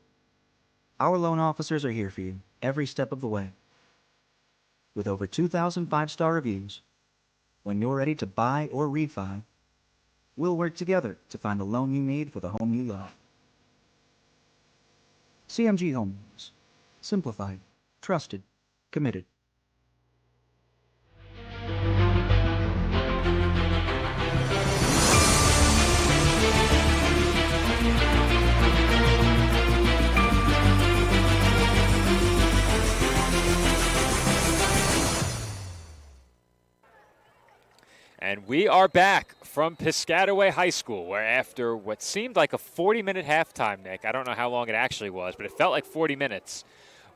[SPEAKER 15] Our loan officers are here for you every step of the way. With over 2,000 five-star reviews, when you're ready to buy or refi, we'll work together to find the loan you need for the home you love. CMG Home Loans. Simplified, trusted, committed.
[SPEAKER 4] And we are back from Piscataway High School, where after what seemed like a 40-minute halftime, Nick, I don't know how long it actually was, but it felt like 40 minutes,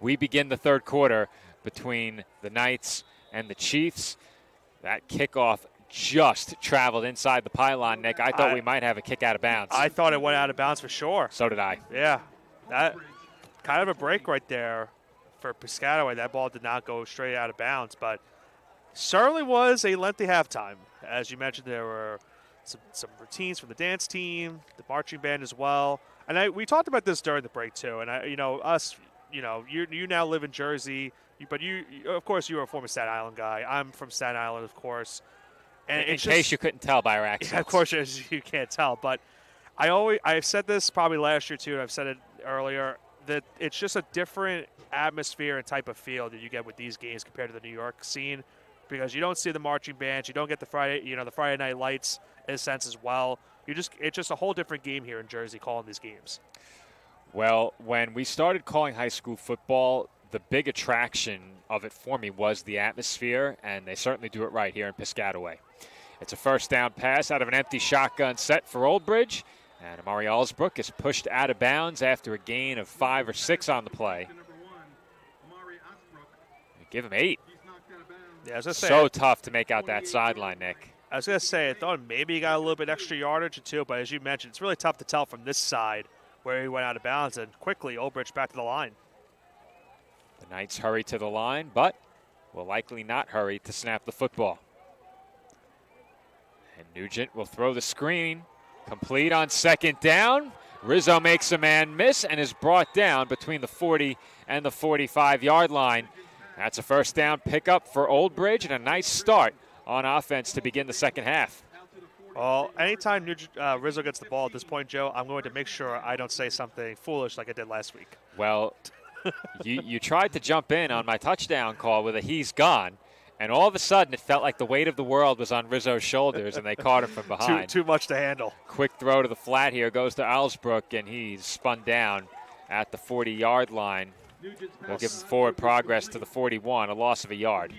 [SPEAKER 4] we begin the third quarter between the Knights and the Chiefs. That kickoff just traveled inside the pylon, Nick. I thought we might have a kick out of bounds.
[SPEAKER 3] I thought it went out of bounds for sure.
[SPEAKER 4] So did I.
[SPEAKER 3] Yeah, that kind of a break right there for Piscataway. That ball did not go straight out of bounds, but certainly was a lengthy halftime. As you mentioned, there were some routines from the dance team, the marching band as well. And we talked about this during the break too. And you now live in Jersey, but you of course you are a former Staten Island guy. I'm from Staten Island, of course. And
[SPEAKER 4] in case you couldn't tell by our accents.
[SPEAKER 3] Yeah, of course you can't tell, but I've said this probably last year too, and I've said it earlier, that it's just a different atmosphere and type of feel that you get with these games compared to the New York scene, because you don't see the marching bands, you don't get the Friday night lights in a sense as well. It's just a whole different game here in Jersey calling these games.
[SPEAKER 4] Well, when we started calling high school football, the big attraction of it for me was the atmosphere, and they certainly do it right here in Piscataway. It's a first down pass out of an empty shotgun set for Old Bridge, and Amari Allsbrook is pushed out of bounds after a gain of 5 or 6 on the play. Give him 8.
[SPEAKER 3] Yeah, I was gonna say,
[SPEAKER 4] so tough to make out that sideline, Nick.
[SPEAKER 3] I was going to say, I thought maybe he got a little bit extra yardage or two, but as you mentioned, it's really tough to tell from this side where he went out of bounds, and quickly Old Bridge back to the line.
[SPEAKER 4] The Knights hurry to the line, but will likely not hurry to snap the football. And Nugent will throw the screen, complete on second down. Rizzo makes a man miss and is brought down between the 40 and the 45-yard line. That's a first down pickup for Old Bridge and a nice start on offense to begin the second half.
[SPEAKER 3] Well, anytime Rizzo gets the ball at this point, Joe, I'm going to make sure I don't say something foolish like I did last week.
[SPEAKER 4] Well, you tried to jump in on my touchdown call with a "he's gone," and all of a sudden it felt like the weight of the world was on Rizzo's shoulders, and they caught him from behind.
[SPEAKER 3] Too much to handle.
[SPEAKER 4] Quick throw to the flat here goes to Allsbrook, and he's spun down at the 40-yard line. They'll give him forward progress to the 41, a loss of a yard.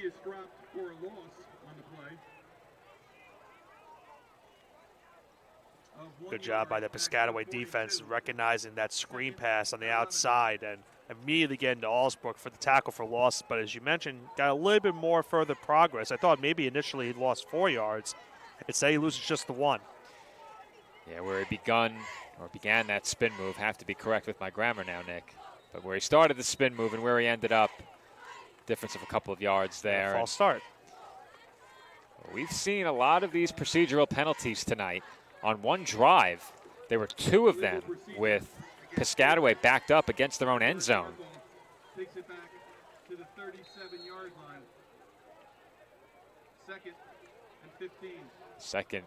[SPEAKER 3] Good job by the Piscataway defense recognizing that screen pass on the outside and immediately getting to Allsbrook for the tackle for loss. But as you mentioned, got a little bit more further progress. I thought maybe initially he lost 4 yards. Instead he loses just the 1.
[SPEAKER 4] Yeah, where he began that spin move. Have to be correct with my grammar now, Nick. But where he started the spin move and where he ended up, difference of a couple of yards there.
[SPEAKER 3] False start.
[SPEAKER 4] We've seen a lot of these procedural penalties tonight. On one drive, there were 2 of them with Piscataway backed up against their own end zone.
[SPEAKER 16] Takes it back to the 37-yard line. Second and 15.
[SPEAKER 4] Second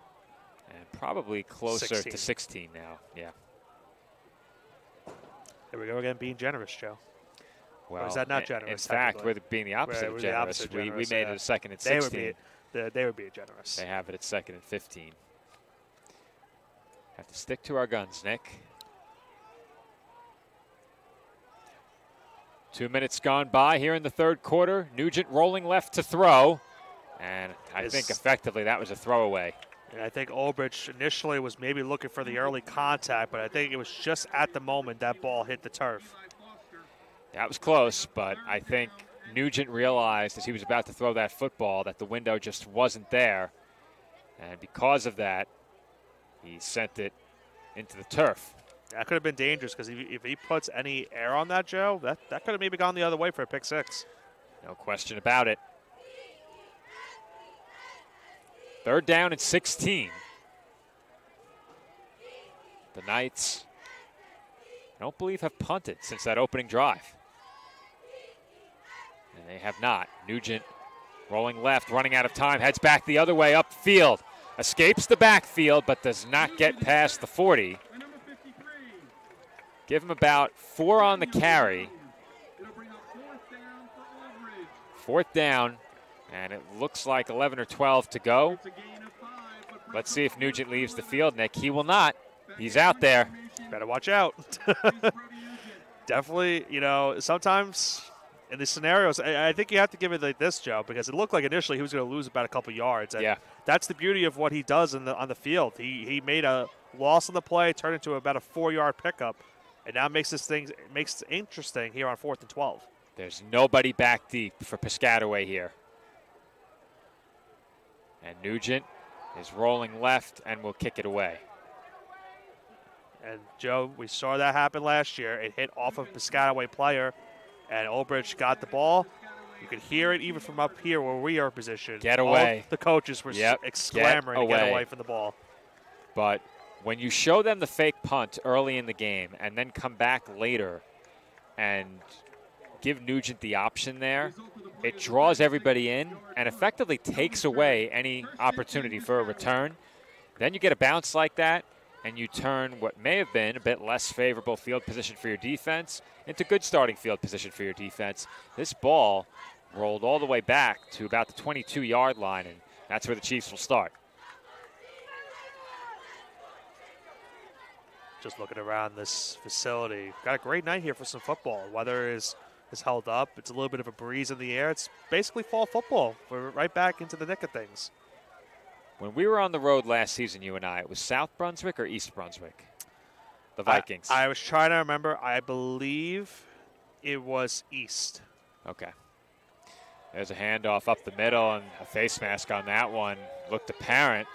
[SPEAKER 4] and probably closer to 16 now. Yeah.
[SPEAKER 3] There we go again, being generous, Joe.
[SPEAKER 4] Well,
[SPEAKER 3] or is that not generous?
[SPEAKER 4] In fact, we're being the opposite of generous. We made it a second and 16.
[SPEAKER 3] They would be generous.
[SPEAKER 4] They have it at second and 15. Have to stick to our guns, Nick. 2 minutes gone by here in the third quarter. Nugent rolling left to throw. And I think effectively that was a throwaway.
[SPEAKER 3] And I think Old Bridge initially was maybe looking for the early contact, but I think it was just at the moment that ball hit the turf.
[SPEAKER 4] That was close, but I think Nugent realized as he was about to throw that football that the window just wasn't there. And because of that, he sent it into the turf.
[SPEAKER 3] That could have been dangerous because if he puts any air on that, Joe, that could have maybe gone the other way for a pick 6.
[SPEAKER 4] No question about it. Third down and 16. The Knights, I don't believe, have punted since that opening drive. And they have not. Nugent rolling left, running out of time, heads back the other way upfield. Escapes the backfield, but does not get past the 40. Give him about 4 on the carry. Fourth down, and it looks like 11 or 12 to go. Let's see if Nugent leaves the field, Nick. He will not. He's out there.
[SPEAKER 3] Better watch out. Definitely, sometimes in these scenarios, I think you have to give it like this, Joe, because it looked like initially he was going to lose about a couple yards. And
[SPEAKER 4] yeah.
[SPEAKER 3] That's the beauty of what he does on the field. He made a loss on the play, turned into about a 4-yard pickup, and now makes it interesting here on 4th and 12.
[SPEAKER 4] There's nobody back deep for Piscataway here. And Nugent is rolling left and will kick it away.
[SPEAKER 3] And, Joe, we saw that happen last year. It hit off of a Piscataway player, and Old Bridge got the ball. You could hear it even from up here where we are positioned.
[SPEAKER 4] Get away.
[SPEAKER 3] All the coaches were clamoring to get away from the ball.
[SPEAKER 4] But when you show them the fake punt early in the game and then come back later and give Nugent the option there, it draws everybody in and effectively takes away any opportunity for a return. Then you get a bounce like that, and you turn what may have been a bit less favorable field position for your defense into good starting field position for your defense. This ball rolled all the way back to about the 22-yard line, and that's where the Chiefs will start.
[SPEAKER 3] Just looking around this facility. Got a great night here for some football. Weather is has held up. It's a little bit of a breeze in the air. It's basically fall football. We're right back into the nick of things.
[SPEAKER 4] When we were on the road last season, you and I, it was South Brunswick or East Brunswick? The Vikings.
[SPEAKER 3] I was trying to remember. I believe it was East.
[SPEAKER 4] Okay. There's a handoff up the middle and a face mask on that one. Looked apparent.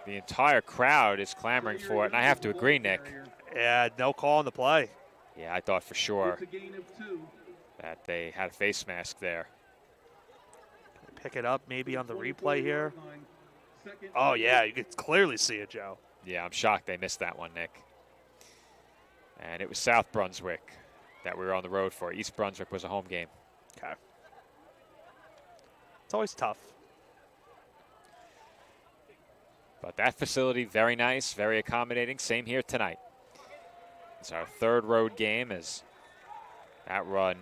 [SPEAKER 4] The entire crowd is clamoring for it, and I have to agree, Nick.
[SPEAKER 3] Yeah, no call on the play.
[SPEAKER 4] Yeah, I thought for sure that they had a face mask there.
[SPEAKER 3] Pick it up maybe on the replay here. Oh, yeah, you could clearly see it, Joe.
[SPEAKER 4] Yeah, I'm shocked they missed that one, Nick. And it was South Brunswick that we were on the road for. East Brunswick was a home game.
[SPEAKER 3] Okay. It's always tough.
[SPEAKER 4] But that facility, very nice, very accommodating. Same here tonight. It's our third road game as that run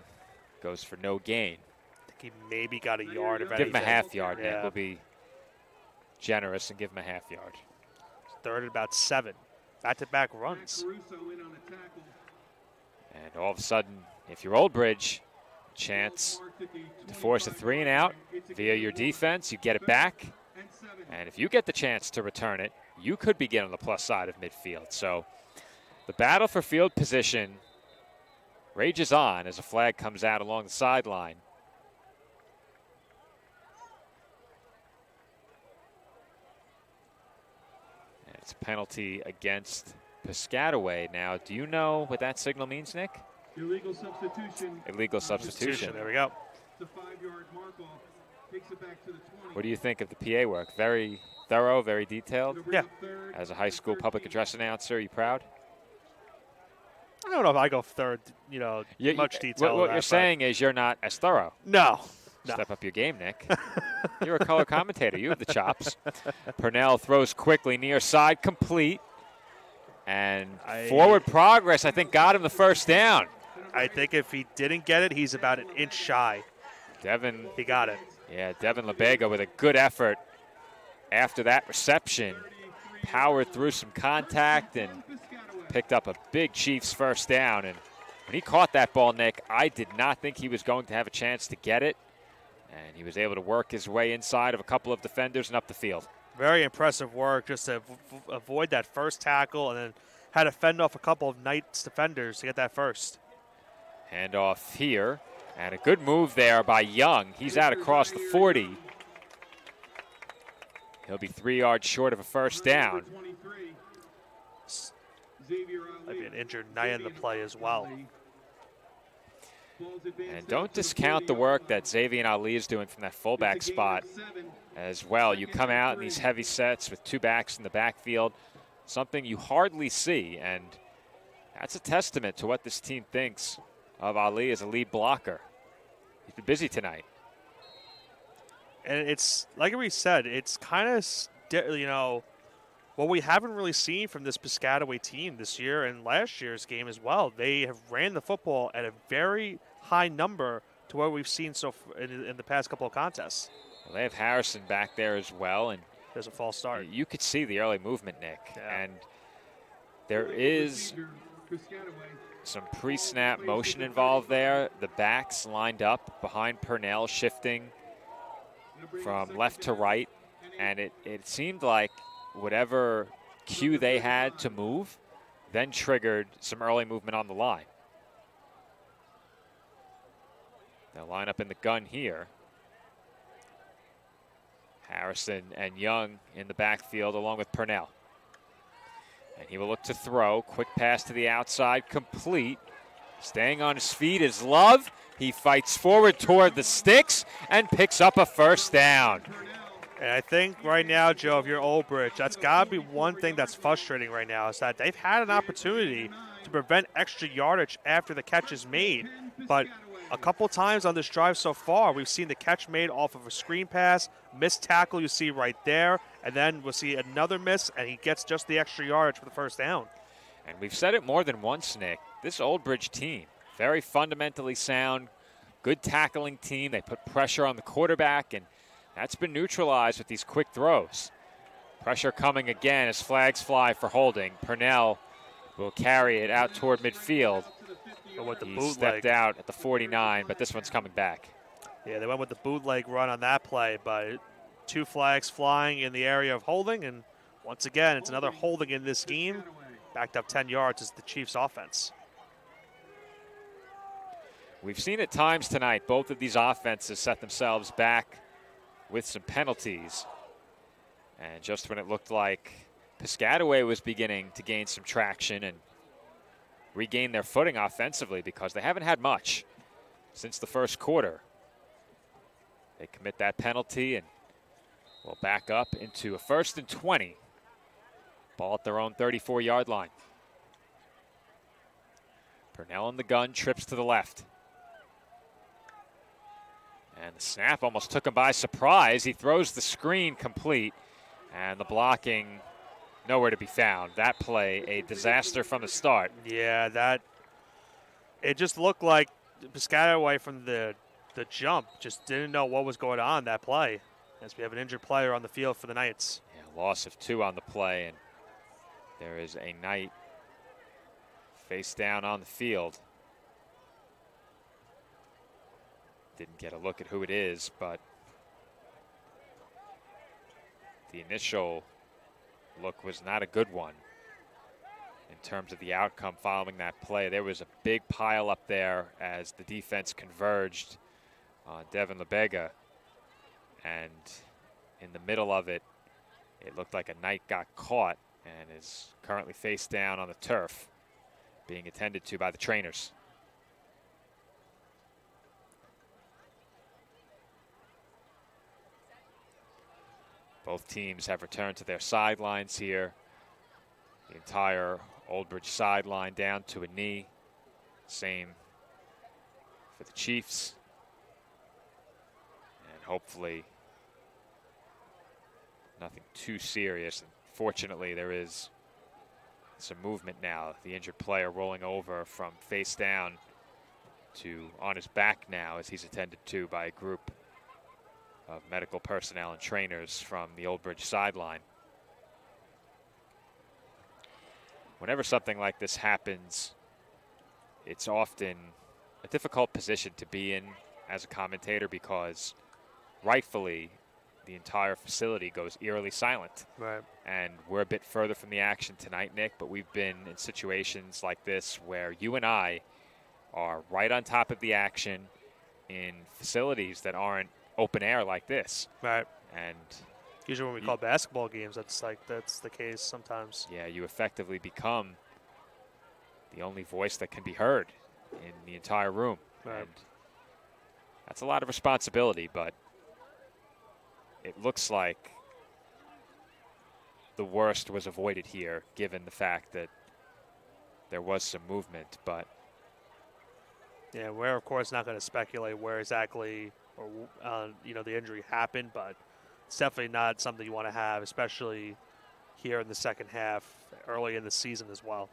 [SPEAKER 4] goes for no gain.
[SPEAKER 3] I think he maybe got a yard of
[SPEAKER 4] anything. Give him a half yard,
[SPEAKER 3] yeah.
[SPEAKER 4] Nick. We'll be generous and give him a half yard.
[SPEAKER 3] Third and about 7. Back-to-back runs.
[SPEAKER 4] And all of a sudden, if you're Old Bridge, chance to force a 3 and out via your defense. You get it back. And if you get the chance to return it, you could begin on the plus side of midfield. So the battle for field position rages on as a flag comes out along the sideline. And it's a penalty against Piscataway. Now, do you know what that signal means, Nick?
[SPEAKER 16] Illegal substitution.
[SPEAKER 4] Illegal substitution.
[SPEAKER 3] There we go.
[SPEAKER 16] The 5-yard mark off. Takes it back to the 20.
[SPEAKER 4] What do you think of the PA work? Very thorough, very detailed?
[SPEAKER 3] Yeah.
[SPEAKER 4] As a high school public address announcer, are you proud?
[SPEAKER 3] I don't know if I go third, much detail.
[SPEAKER 4] What you're saying is you're not as thorough.
[SPEAKER 3] No.
[SPEAKER 4] Step up your game, Nick. You're a color commentator. You have the chops. Purnell throws quickly, near side, complete. And forward progress, I think, got him the first down.
[SPEAKER 3] I think if he didn't get it, he's about an inch shy.
[SPEAKER 4] Devin.
[SPEAKER 3] He got it.
[SPEAKER 4] Yeah, Devin LeBega with a good effort after that reception. Powered through some contact and picked up a big Chiefs first down. And when he caught that ball, Nick, I did not think he was going to have a chance to get it. And he was able to work his way inside of a couple of defenders and up the field.
[SPEAKER 3] Very impressive work just to avoid that first tackle and then had to fend off a couple of Knights defenders to get that first.
[SPEAKER 4] Handoff here. And a good move there by Young. He's out across the 40. He'll be 3 yards short of a first down.
[SPEAKER 3] Might be an injured Knight in the play as well.
[SPEAKER 4] And don't discount the work that Xavier Ali is doing from that fullback spot as well. You come out in these heavy sets with 2 backs in the backfield, something you hardly see. And that's a testament to what this team thinks of Ali as a lead blocker. He's been busy tonight.
[SPEAKER 3] And it's, like we said, it's kind of, what we haven't really seen from this Piscataway team this year and last year's game as well. They have ran the football at a very high number to what we've seen in the past couple of contests.
[SPEAKER 4] Well, they have Harrison back there as well. And
[SPEAKER 3] there's a false start.
[SPEAKER 4] You could see the early movement, Nick.
[SPEAKER 3] Yeah.
[SPEAKER 4] And there is some pre-snap motion involved there. The backs lined up behind Purnell, shifting from left to right. And it seemed like whatever cue they had to move then triggered some early movement on the line. They'll line up in the gun here. Harrison and Young in the backfield along with Purnell. And he will look to throw. Quick pass to the outside, complete. Staying on his feet is Love. He fights forward toward the sticks and picks up a first down.
[SPEAKER 3] And I think right now, Joe, if you're Old Bridge, that's got to be one thing that's frustrating right now is that they've had an opportunity to prevent extra yardage after the catch is made. But a couple times on this drive so far, we've seen the catch made off of a screen pass, missed tackle you see right there, and then we'll see another miss, and he gets just the extra yardage for the first down.
[SPEAKER 4] And we've said it more than once, Nick. This Old Bridge team, very fundamentally sound, good tackling team. They put pressure on the quarterback, and that's been neutralized with these quick throws. Pressure coming again as flags fly for holding. Purnell will carry it out toward midfield.
[SPEAKER 3] with the
[SPEAKER 4] He
[SPEAKER 3] bootleg.
[SPEAKER 4] stepped out at the 49, but this one's coming back.
[SPEAKER 3] Yeah, they went with the bootleg run on that play, but 2 flags flying in the area of holding, and once again, it's another holding in this game. Backed up 10 yards is the Chiefs' offense.
[SPEAKER 4] We've seen at times tonight both of these offenses set themselves back with some penalties. And just when it looked like Piscataway was beginning to gain some traction and regain their footing offensively, because they haven't had much since the first quarter, they commit that penalty and will back up into a 1st and 20. Ball at their own 34-yard line. Purnell in the gun, trips to the left. And the snap almost took him by surprise. He throws the screen complete, and the blocking nowhere to be found. That play, a disaster from the start.
[SPEAKER 3] Yeah, it just looked like Piscataway from the jump just didn't know what was going on that play, as we have an injured player on the field for the Knights.
[SPEAKER 4] Yeah, loss of 2 on the play, and there is a Knight face down on the field. Didn't get a look at who it is, but the initial look was not a good one in terms of the outcome following that play. There was a big pile up there as the defense converged on Devin LeBega, and in the middle of it, it looked like a Knight got caught and is currently face down on the turf, being attended to by the trainers. Both teams have returned to their sidelines here. The entire Old Bridge sideline down to a knee. Same for the Chiefs. And hopefully nothing too serious. And fortunately, there is some movement now. The injured player rolling over from face down to on his back now as he's attended to by a group of medical personnel and trainers from the Old Bridge sideline. Whenever something like this happens, it's often a difficult position to be in as a commentator, because rightfully the entire facility goes eerily silent.
[SPEAKER 3] Right.
[SPEAKER 4] And we're a bit further from the action tonight, Nick, but we've been in situations like this where you and I are right on top of the action in facilities that aren't open air like this.
[SPEAKER 3] Right.
[SPEAKER 4] And
[SPEAKER 3] usually when we call basketball games, that's the case sometimes.
[SPEAKER 4] Yeah, you effectively become the only voice that can be heard in the entire room.
[SPEAKER 3] Right.
[SPEAKER 4] And that's a lot of responsibility, but it looks like the worst was avoided here, given the fact that there was some movement. But
[SPEAKER 3] yeah, we're of course not going to speculate where exactly or the injury happened, but it's definitely not something you want to have, especially here in the second half, early in the season as well.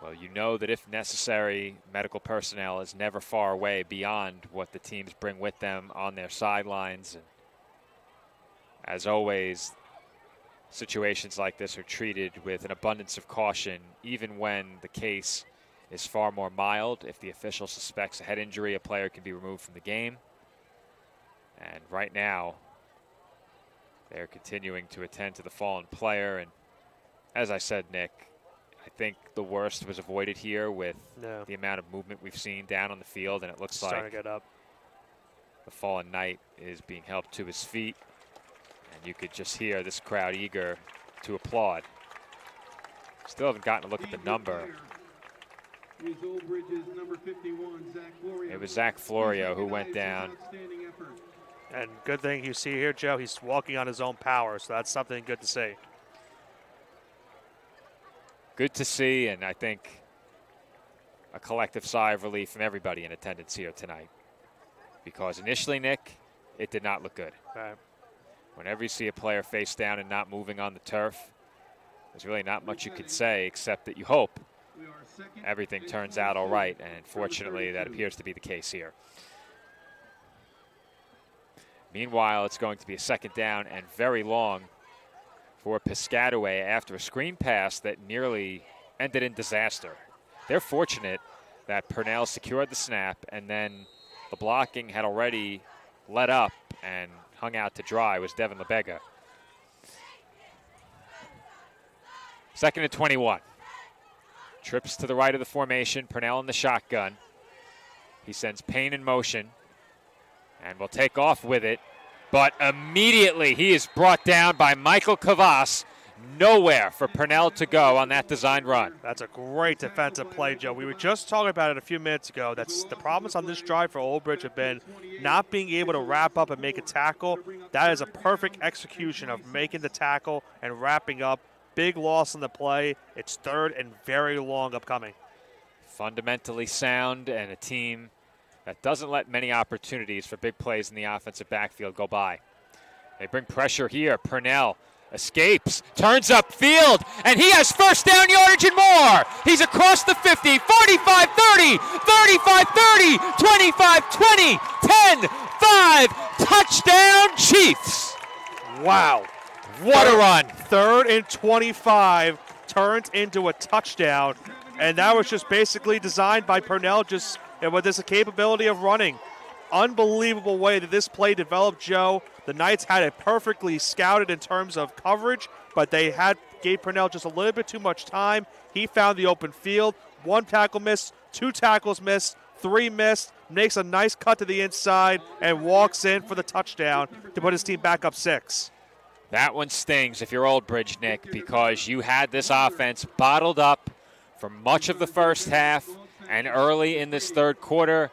[SPEAKER 4] Well, you know that if necessary, medical personnel is never far away beyond what the teams bring with them on their sidelines. And as always, situations like this are treated with an abundance of caution, even when the case is far more mild. If the official suspects a head injury, a player can be removed from the game. And right now, they're continuing to attend to the fallen player. And as I said, Nick, I think the worst was avoided here with the amount of movement we've seen down on the field, and it looks
[SPEAKER 3] Starting
[SPEAKER 4] like
[SPEAKER 3] to get up.
[SPEAKER 4] The fallen Knight is being helped to his feet, and you could just hear this crowd eager to applaud. Still haven't gotten a look at the number. It was Zach Florio who went down.
[SPEAKER 3] And good thing you see here, Joe, he's walking on his own power, so that's something good to see.
[SPEAKER 4] Good to see, and I think a collective sigh of relief from everybody in attendance here tonight. Because initially, Nick, it did not look good.
[SPEAKER 3] Right.
[SPEAKER 4] Whenever you see a player face down and not moving on the turf, there's really not much you can say except that you hope everything turns out all right, and unfortunately that appears to be the case here. Meanwhile, it's going to be a second down and very long for Piscataway after a screen pass that nearly ended in disaster. they're fortunate that Purnell secured the snap, and then the blocking had already let up and hung out to dry was Devin LeBega. 2nd and 21. Trips to the right of the formation. Purnell in the shotgun. He sends Payne in motion and will take off with it. But immediately he is brought down by Michael Kavas. Nowhere for Purnell to go on that design run.
[SPEAKER 3] That's a great defensive play, Joe. We were just talking about it a few minutes ago. That's the problems on this drive for Old Bridge have been not being able to wrap up and make a tackle. That is a perfect execution of making the tackle and wrapping up. Big loss on the play. It's 3rd and very long upcoming.
[SPEAKER 4] Fundamentally sound and a team that doesn't let many opportunities for big plays in the offensive backfield go by. They bring pressure here. Purnell escapes, turns upfield, and he has first down yardage and more. He's across the 50, 45, 30, 35, 30, 25, 20, 10, 5, touchdown Chiefs.
[SPEAKER 3] Wow.
[SPEAKER 4] What a run.
[SPEAKER 3] 3rd and 25 turned into a touchdown, and that was just basically designed by Purnell, just with this capability of running. Unbelievable way that this play developed, Joe. The Knights had it perfectly scouted in terms of coverage, but they gave Purnell just a little bit too much time. He found the open field. 1 tackle missed, 2 tackles missed, 3 missed, makes a nice cut to the inside, and walks in for the touchdown to put his team back up 6.
[SPEAKER 4] That one stings if you're Old Bridge, Nick, because you had this offense bottled up for much of the first half and early in this 3rd quarter.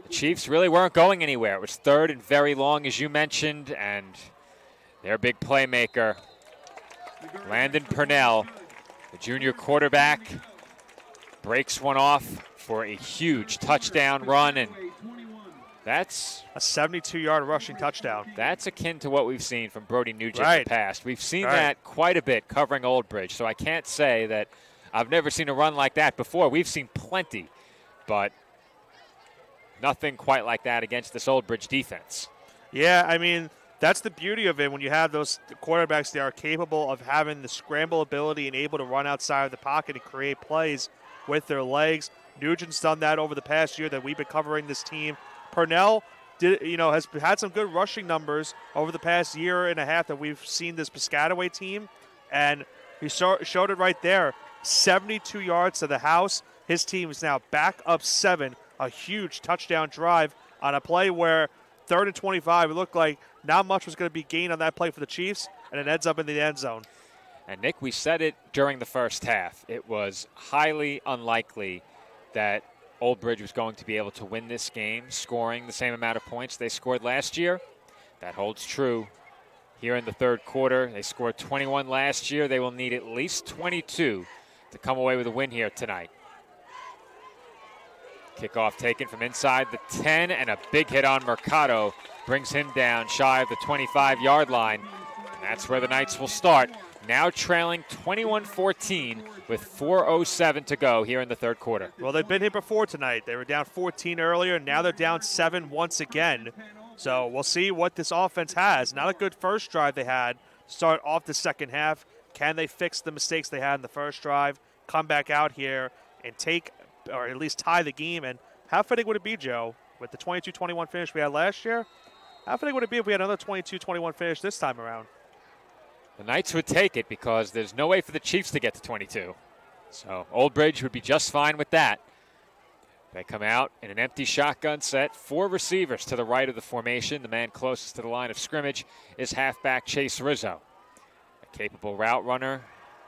[SPEAKER 4] The Chiefs really weren't going anywhere. It was 3rd and very long, as you mentioned, and their big playmaker, Landon Purnell, the junior quarterback, breaks one off for a huge touchdown run, and that's
[SPEAKER 3] a 72-yard rushing touchdown.
[SPEAKER 4] That's akin to what we've seen from Brody Nugent
[SPEAKER 3] right.
[SPEAKER 4] in the past. We've seen that quite a bit covering Old Bridge, so I can't say that I've never seen a run like that before. We've seen plenty, but nothing quite like that against this Old Bridge defense.
[SPEAKER 3] Yeah, I mean, that's the beauty of it when you have those quarterbacks that are capable of having the scramble ability and able to run outside of the pocket and create plays with their legs. Nugent's done that over the past year that we've been covering this team. Purnell has had some good rushing numbers over the past year and a half that we've seen this Piscataway team, and he showed it right there. 72 yards to the house. His team is now back up 7. A huge touchdown drive on a play where 3rd and 25, it looked like not much was going to be gained on that play for the Chiefs, and it ends up in the end zone.
[SPEAKER 4] And, Nick, we said it during the first half. It was highly unlikely that Old Bridge was going to be able to win this game, scoring the same amount of points they scored last year. That holds true here in the 3rd quarter. They scored 21 last year. They will need at least 22 to come away with a win here tonight. Kickoff taken from inside the 10, and a big hit on Mercado brings him down shy of the 25-yard line. And that's where the Knights will start. Now trailing 21-14 with 4:07 to go here in the 3rd quarter.
[SPEAKER 3] Well, they've been here before tonight. They were down 14 earlier, and now they're down 7 once again. So we'll see what this offense has. Not a good first drive they had to start off the second half. Can they fix the mistakes they had in the first drive, come back out here and take or at least tie the game? And how fitting would it be, Joe, with the 22-21 finish we had last year? How fitting would it be if we had another 22-21 finish this time around?
[SPEAKER 4] The Knights would take it because there's no way for the Chiefs to get to 22. So Old Bridge would be just fine with that. They come out in an empty shotgun set. 4 receivers to the right of the formation. The man closest to the line of scrimmage is halfback Chase Rizzo. A capable route runner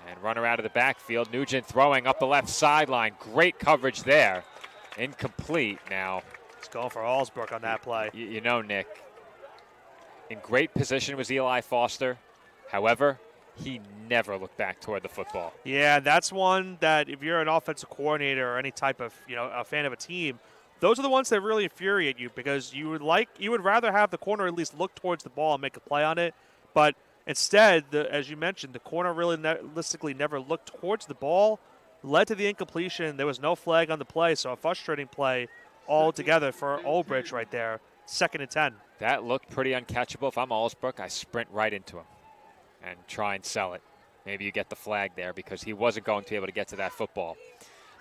[SPEAKER 4] and runner out of the backfield. Nugent throwing up the left sideline. Great coverage there. Incomplete now.
[SPEAKER 3] He's going for Allsbrook on that play.
[SPEAKER 4] You know, Nick, in great position was Eli Foster. However, he never looked back toward the football.
[SPEAKER 3] Yeah, that's one that if you're an offensive coordinator or any type of, a fan of a team, those are the ones that really infuriate you because you would rather have the corner at least look towards the ball and make a play on it. But instead, as you mentioned, the corner really realistically never looked towards the ball, led to the incompletion. There was no flag on the play, so a frustrating play altogether for Old Bridge right there. 2nd and 10.
[SPEAKER 4] That looked pretty uncatchable. If I'm Allsbrook, I sprint right into him and try and sell it. Maybe you get the flag there because he wasn't going to be able to get to that football.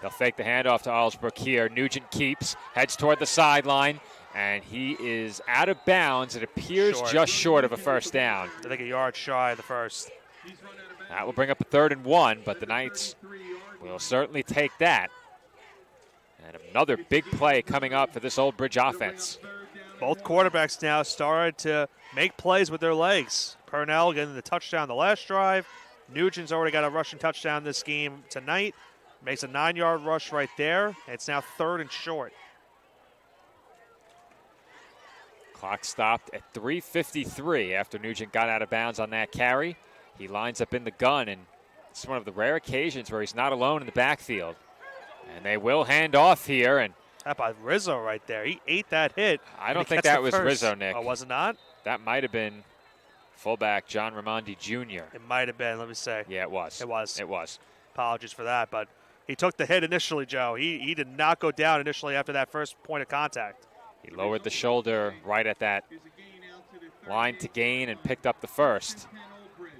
[SPEAKER 4] They'll fake the handoff to Alsbrook here. Nugent keeps, heads toward the sideline, and he is out of bounds. It appears just short of a first down.
[SPEAKER 3] I think a yard shy of the first.
[SPEAKER 4] That will bring up a 3rd and 1, but the Knights will certainly take that. And another big play coming up for this Old Bridge offense.
[SPEAKER 3] Both quarterbacks now started to make plays with their legs. Purnell getting the touchdown the last drive. Nugent's already got a rushing touchdown this game tonight. Makes a 9-yard rush right there. It's now 3rd and short.
[SPEAKER 4] Clock stopped at 3:53 after Nugent got out of bounds on that carry. He lines up in the gun, and it's one of the rare occasions where he's not alone in the backfield. And they will hand off here. And
[SPEAKER 3] how about Rizzo right there? He ate that hit.
[SPEAKER 4] I don't think that was Rizzo, Nick.
[SPEAKER 3] Oh, was it not?
[SPEAKER 4] That might have been fullback John Raimondi Jr.
[SPEAKER 3] It might have been. Let me say.
[SPEAKER 4] Yeah, it was.
[SPEAKER 3] It was.
[SPEAKER 4] It was.
[SPEAKER 3] Apologies for that, but he took the hit initially, Joe. He did not go down initially after that first point of contact.
[SPEAKER 4] He lowered the shoulder right at that line to gain and picked up the first.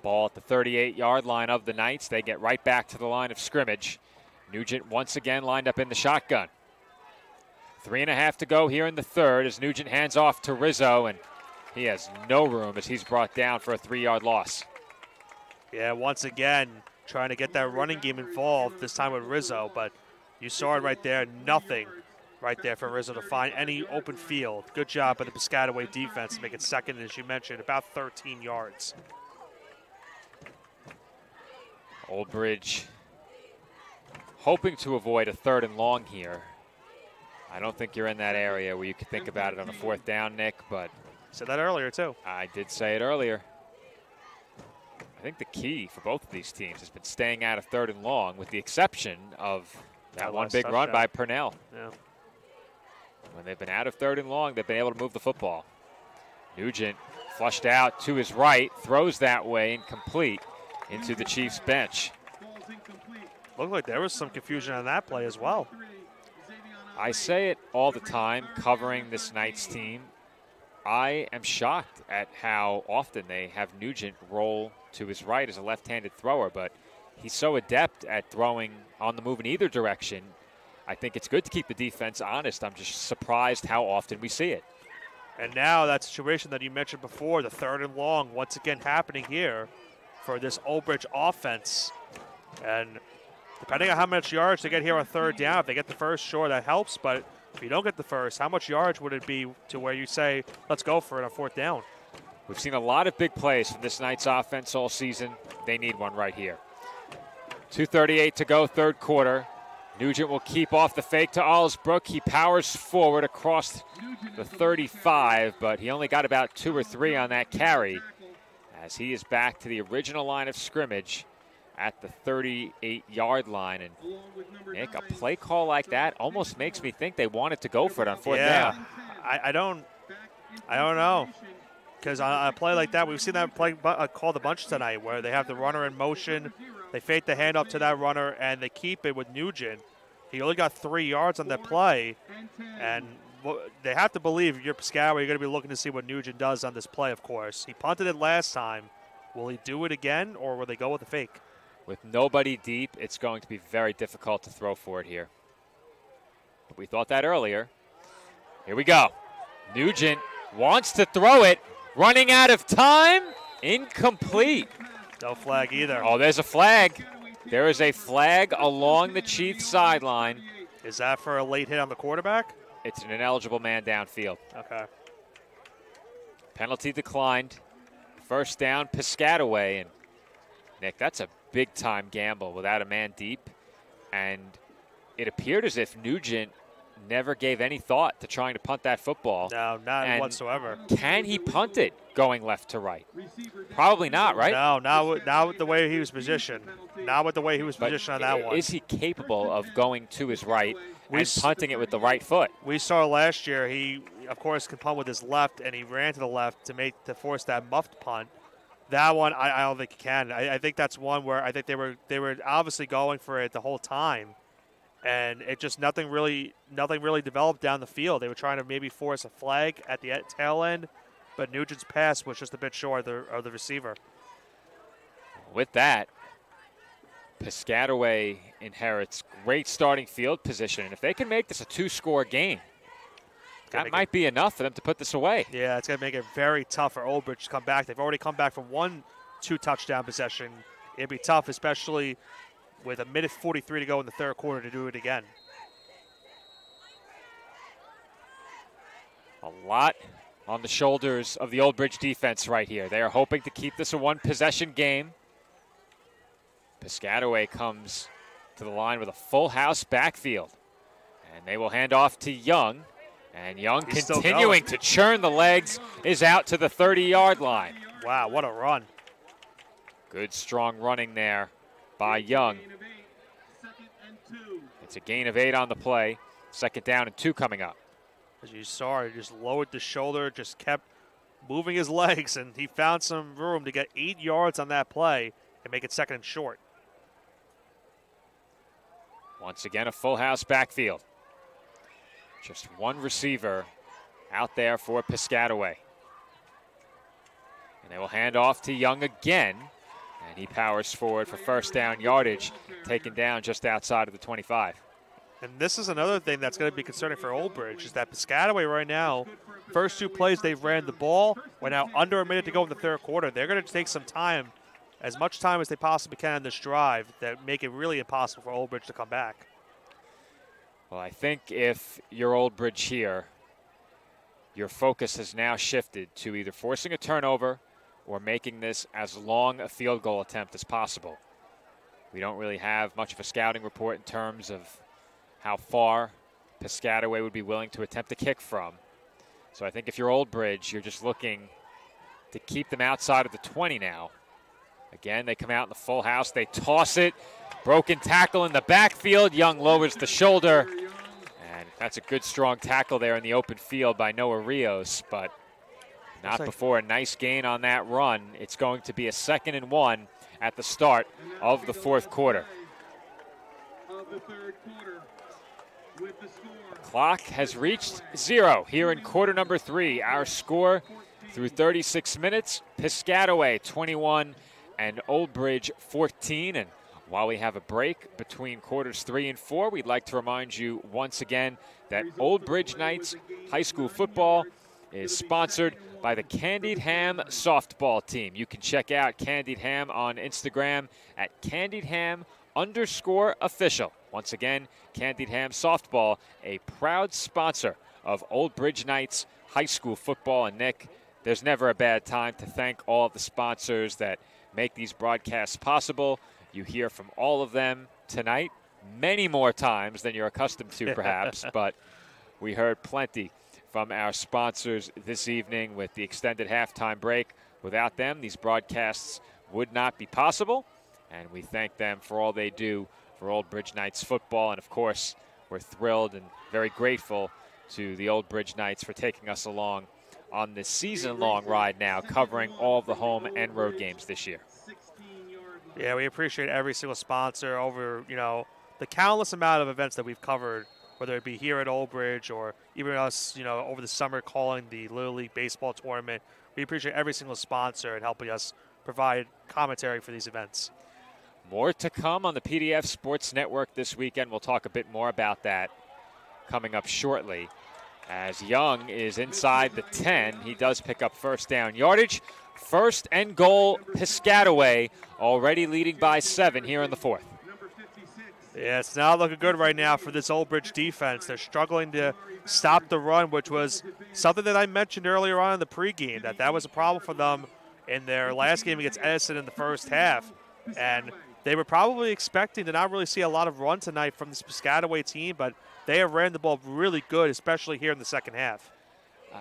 [SPEAKER 4] Ball at the 38-yard line of the Knights. They get right back to the line of scrimmage. Nugent once again lined up in the shotgun. 3.5 to go here in the third as Nugent hands off to Rizzo, and he has no room as he's brought down for a 3-yard loss.
[SPEAKER 3] Yeah, once again, trying to get that running game involved, this time with Rizzo, but you saw it right there, nothing right there for Rizzo to find any open field. Good job by the Piscataway defense to make it second, as you mentioned, about 13 yards.
[SPEAKER 4] Old Bridge hoping to avoid a 3rd and long here. I don't think you're in that area where you could think about it on a 4th down, Nick, but
[SPEAKER 3] said that earlier, too.
[SPEAKER 4] I did say it earlier. I think the key for both of these teams has been staying out of 3rd and long, with the exception of that one big run by Purnell.
[SPEAKER 3] Yeah.
[SPEAKER 4] When they've been out of 3rd and long, they've been able to move the football. Nugent flushed out to his right, throws that way, incomplete into the Chiefs bench.
[SPEAKER 3] Looked like there was some confusion on that play as well.
[SPEAKER 4] I say it all the time covering this Knights team. I am shocked at how often they have Nugent roll to his right as a left-handed thrower, but he's so adept at throwing on the move in either direction. I think it's good to keep the defense honest. I'm just surprised how often we see it.
[SPEAKER 3] And now that situation that you mentioned before, the 3rd and long, once again happening here for this Old Bridge offense. And depending on how much yards they get here on 3rd down, if they get the first, sure, that helps. But if you don't get the first, how much yards would it be to where you say, let's go for it on 4th down?
[SPEAKER 4] We've seen a lot of big plays from this Knights offense all season. They need one right here. 2:38 to go, 3rd quarter. Nugent will keep off the fake to Alsbrook. He powers forward across the 35, but he only got about 2 or 3 on that carry as he is back to the original line of scrimmage at the 38-yard line. And Nick, a play call like that almost makes me think they wanted to go for it on 4th down.
[SPEAKER 3] I don't know. Because on a play like that, we've seen that play called a bunch tonight where they have the runner in motion, they fake the handoff to that runner, and they keep it with Nugent. He only got 3 yards on that play, and they have to believe if you're Piscataway, you're going to be looking to see what Nugent does on this play, of course. He punted it last time. Will he do it again, or will they go with the fake?
[SPEAKER 4] With nobody deep, it's going to be very difficult to throw for it here. We thought that earlier. Here we go. Nugent wants to throw it. Running out of time. Incomplete.
[SPEAKER 3] No flag either.
[SPEAKER 4] Oh, there's a flag. There is a flag along the Chiefs sideline.
[SPEAKER 3] Is that for a late hit on the quarterback?
[SPEAKER 4] It's an ineligible man downfield.
[SPEAKER 3] Okay.
[SPEAKER 4] Penalty declined. First down, Piscataway. And Nick, that's a big-time gamble without a man deep. And it appeared as if Nugent never gave any thought to trying to punt that football.
[SPEAKER 3] No, not whatsoever.
[SPEAKER 4] Can he punt it going left to right? Probably not, right?
[SPEAKER 3] No, not with the way he was positioned. Not with the way he was positioned on that one.
[SPEAKER 4] Is he capable of going to his right and punting it with the right foot?
[SPEAKER 3] We saw last year he, of course, can punt with his left, and he ran to the left to force that muffed punt. That one, I don't think he can. I think that's one where I think they were obviously going for it the whole time. And it just nothing really developed down the field. They were trying to maybe force a flag at the tail end, but Nugent's pass was just a bit short of the receiver.
[SPEAKER 4] With that, Piscataway inherits great starting field position. And if they can make this a 2-score game, that might be enough for them to put this away.
[SPEAKER 3] Yeah, it's going to make it very tough for Old Bridge to come back. They've already come back from 1 2-touchdown possession. It'd be tough, especially with 1:43 to go in the third quarter, to do it again.
[SPEAKER 4] A lot on the shoulders of the Old Bridge defense right here. They are hoping to keep this a 1-possession game. Piscataway comes to the line with a full house backfield. And they will hand off to Young. And Young, continuing to churn the legs, is out to the 30-yard line.
[SPEAKER 3] Wow, what a run.
[SPEAKER 4] Good, strong running there by Young. It's a gain of 8 on the play. 2nd down and 2 coming up.
[SPEAKER 3] As you saw, he just lowered the shoulder, just kept moving his legs, and he found some room to get 8 yards on that play and make it 2nd and short.
[SPEAKER 4] Once again, a full house backfield. Just one receiver out there for Piscataway. And they will hand off to Young again. And he powers forward for 1st down yardage, taken down just outside of the 25.
[SPEAKER 3] And this is another thing that's going to be concerning for Old Bridge, is that Piscataway right now, first 2 plays they've ran the ball. We're now under a minute to go in the third quarter. They're going to take some time, as much time as they possibly can in this drive, that make it really impossible for Old Bridge to come back.
[SPEAKER 4] Well, I think if you're Old Bridge here, your focus has now shifted to either forcing a turnover or making this as long a field goal attempt as possible. We don't really have much of a scouting report in terms of how far Piscataway would be willing to attempt a kick from. So I think if you're Old Bridge, you're just looking to keep them outside of the 20 now. Again, they come out in the full house. They toss it. Broken tackle in the backfield. Young lowers the shoulder. And that's a good, strong tackle there in the open field by Noah Rios, but not before a nice gain on that run. It's going to be a 2nd and 1 at the start of the 4th quarter. Clock has reached 0 here in quarter number 3. Our score through 36 minutes, Piscataway 21 and Old Bridge 14. And while we have a break between quarters 3 and 4, we'd like to remind you once again that Old Bridge Knights High School Football is sponsored by the Candied Ham softball team. You can check out Candied Ham on Instagram at CandiedHam_official. Once again, Candied Ham softball, a proud sponsor of Old Bridge Knights High School Football. And Nick, there's never a bad time to thank all of the sponsors that make these broadcasts possible. You hear from all of them tonight, many more times than you're accustomed to perhaps, but we heard plenty from our sponsors this evening with the extended halftime break. Without them, these broadcasts would not be possible, and we thank them for all they do for Old Bridge Knights football. And of course, we're thrilled and very grateful to the Old Bridge Knights for taking us along on this season-long ride now, covering all of the home and road games this year.
[SPEAKER 3] Yeah, we appreciate every single sponsor over, the countless amount of events that we've covered, whether it be here at Old Bridge or even us, over the summer calling the Little League Baseball tournament. We appreciate every single sponsor and helping us provide commentary for these events.
[SPEAKER 4] More to come on the PDF Sports Network this weekend. We'll talk a bit more about that coming up shortly. As Young is inside the 10, he does pick up 1st down yardage. 1st and goal, Piscataway, already leading by 7 here in the 4th.
[SPEAKER 3] Yeah, it's not looking good right now for this Old Bridge defense. They're struggling to stop the run, which was something that I mentioned earlier on in the pregame, that was a problem for them in their last game against Edison in the first half. And they were probably expecting to not really see a lot of run tonight from this Piscataway team, but they have ran the ball really good, especially here in the second half.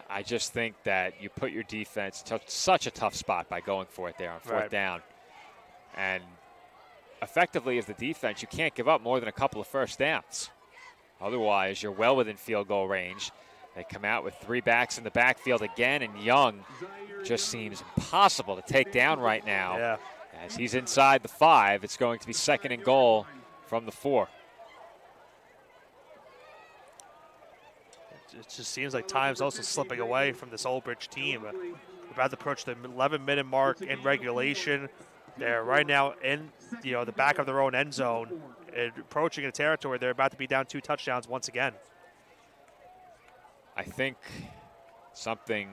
[SPEAKER 4] I just think that you put your defense to such a tough spot by going for it there on 4th down. And effectively, as the defense, you can't give up more than a couple of 1st downs. Otherwise, you're well within field goal range. They come out with 3 backs in the backfield again, and Young just seems impossible to take down right now.
[SPEAKER 3] Yeah.
[SPEAKER 4] As he's inside the 5, it's going to be 2nd and goal from the 4.
[SPEAKER 3] It just seems like time's also slipping away from this Old Bridge team. We're about to approach the 11-minute mark in regulation. They're right now in the back of their own end zone, approaching a territory. They're about to be down 2 touchdowns once again.
[SPEAKER 4] I think something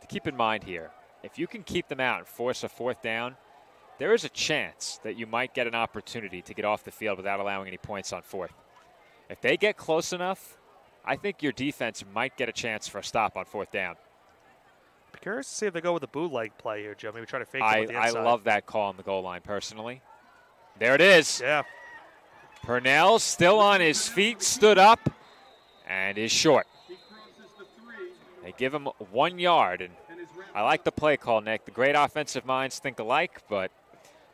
[SPEAKER 4] to keep in mind here, if you can keep them out and force a 4th down, there is a chance that you might get an opportunity to get off the field without allowing any points on 4th. If they get close enough, I think your defense might get a chance for a stop on 4th down.
[SPEAKER 3] Be curious to see if they go with a bootleg play here, Joe. Maybe try to fake it with the
[SPEAKER 4] I
[SPEAKER 3] inside.
[SPEAKER 4] love that call on the goal line, personally. There it is.
[SPEAKER 3] Yeah.
[SPEAKER 4] Purnell still on his feet, stood up, and is short. They give him 1 yard, and I like the play call, Nick. The great offensive minds think alike, but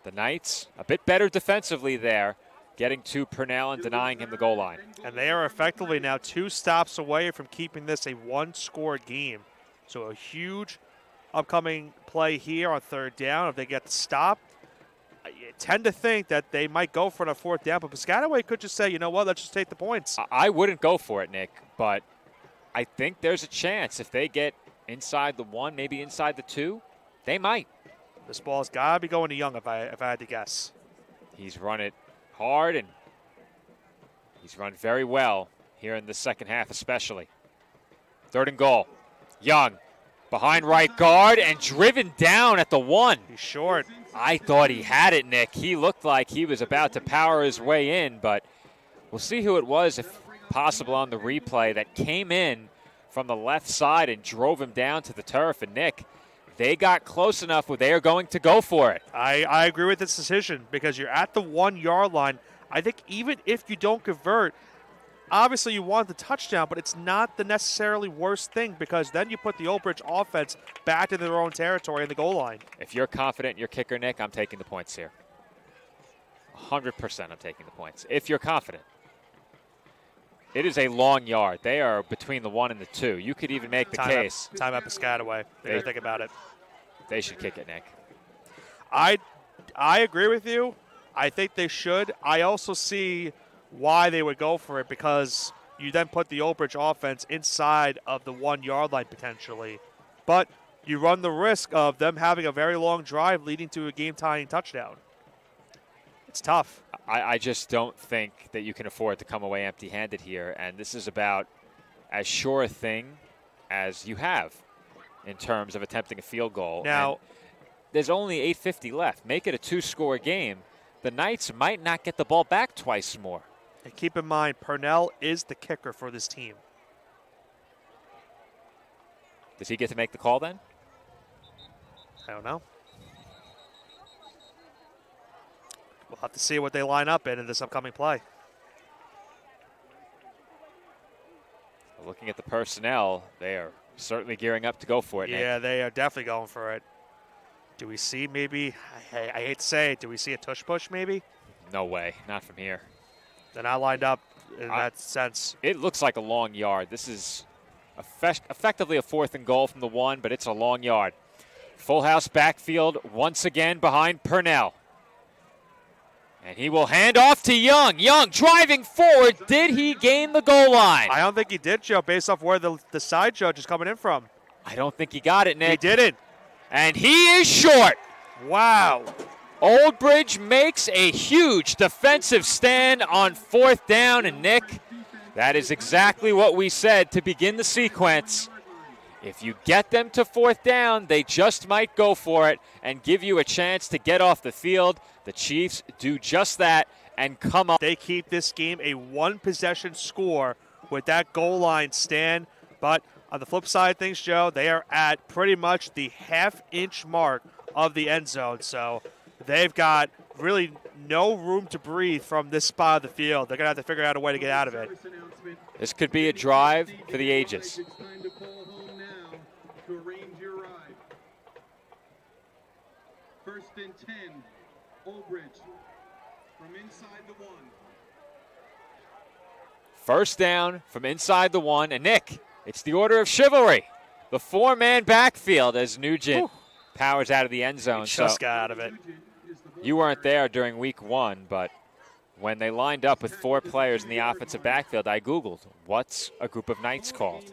[SPEAKER 4] the Knights a bit better defensively there, getting to Purnell and denying him the goal line.
[SPEAKER 3] And they are effectively now 2 stops away from keeping this a 1-score game. So a huge upcoming play here on 3rd down. If they get the stop, I tend to think that they might go for it on 4th down, but Piscataway could just say, you know what, let's just take the points.
[SPEAKER 4] I wouldn't go for it, Nick, but I think there's a chance if they get inside the 1, maybe inside the 2, they might.
[SPEAKER 3] This ball's got to be going to Young if I had to guess.
[SPEAKER 4] He's run it hard, and he's run very well here in the second half especially. 3rd and goal. Young behind right guard and driven down at the 1.
[SPEAKER 3] He's short.
[SPEAKER 4] I thought he had it, Nick. He looked like he was about to power his way in, but we'll see who it was, if possible, on the replay that came in from the left side and drove him down to the turf. And, Nick, they got close enough where they are going to go for it.
[SPEAKER 3] I agree with this decision because you're at the 1-yard line. I think even if you don't convert, obviously you want the touchdown, but it's not the necessarily worst thing because then you put the Old Bridge offense back in their own territory in the goal line.
[SPEAKER 4] If you're confident in your kicker, Nick, I'm taking the points here. 100% I'm taking the points. If you're confident. It is a long yard. They are between the 1 and the 2. You could even make the case.
[SPEAKER 3] Time up Piscataway. They gotta think about it.
[SPEAKER 4] They should kick it, Nick.
[SPEAKER 3] I agree with you. I think they should. I also see why they would go for it because you then put the Old Bridge offense inside of the 1-yard line potentially. But you run the risk of them having a very long drive leading to a game-tying touchdown. It's tough.
[SPEAKER 4] I just don't think that you can afford to come away empty-handed here, and this is about as sure a thing as you have in terms of attempting a field goal.
[SPEAKER 3] Now,
[SPEAKER 4] and there's only 8:50 left. Make it a 2-score game. The Knights might not get the ball back twice more.
[SPEAKER 3] And keep in mind, Purnell is the kicker for this team.
[SPEAKER 4] Does he get to make the call then?
[SPEAKER 3] I don't know. We'll have to see what they line up in this upcoming play.
[SPEAKER 4] Looking at the personnel, they are certainly gearing up to go for it, Nick.
[SPEAKER 3] Yeah, they are definitely going for it. Do we see maybe, I hate to say it, do we see a tush push maybe?
[SPEAKER 4] No way, not from here.
[SPEAKER 3] They're not lined up in that sense.
[SPEAKER 4] It looks like a long yard. This is effectively a 4th and goal from the 1, but it's a long yard. Full house backfield once again behind Purnell. And he will hand off to Young. Young driving forward. Did he gain the goal line?
[SPEAKER 3] I don't think he did, Joe, based off where the side judge is coming in from.
[SPEAKER 4] I don't think he got it, Nick.
[SPEAKER 3] He didn't.
[SPEAKER 4] And he is short.
[SPEAKER 3] Wow.
[SPEAKER 4] Old Bridge makes a huge defensive stand on 4th down. And, Nick, that is exactly what we said to begin the sequence. If you get them to 4th down, they just might go for it and give you a chance to get off the field. The Chiefs do just that and come up.
[SPEAKER 3] They keep this game a 1-possession score with that goal line stand. But on the flip side of things, Joe, they are at pretty much the half-inch mark of the end zone. So they've got really no room to breathe from this spot of the field. They're going to have to figure out a way to get out of it.
[SPEAKER 4] This could be a drive for the ages.
[SPEAKER 16] To arrange your ride. 1st and 10, Old Bridge from inside the 1.
[SPEAKER 4] 1st down from inside the 1. And Nick, it's the order of chivalry. The 4-man backfield as Nugent powers out of the end zone.
[SPEAKER 3] He just got out of it.
[SPEAKER 4] You weren't there during week 1, but when they lined up with 4 players in the offensive backfield, I Googled, what's a group of Knights called?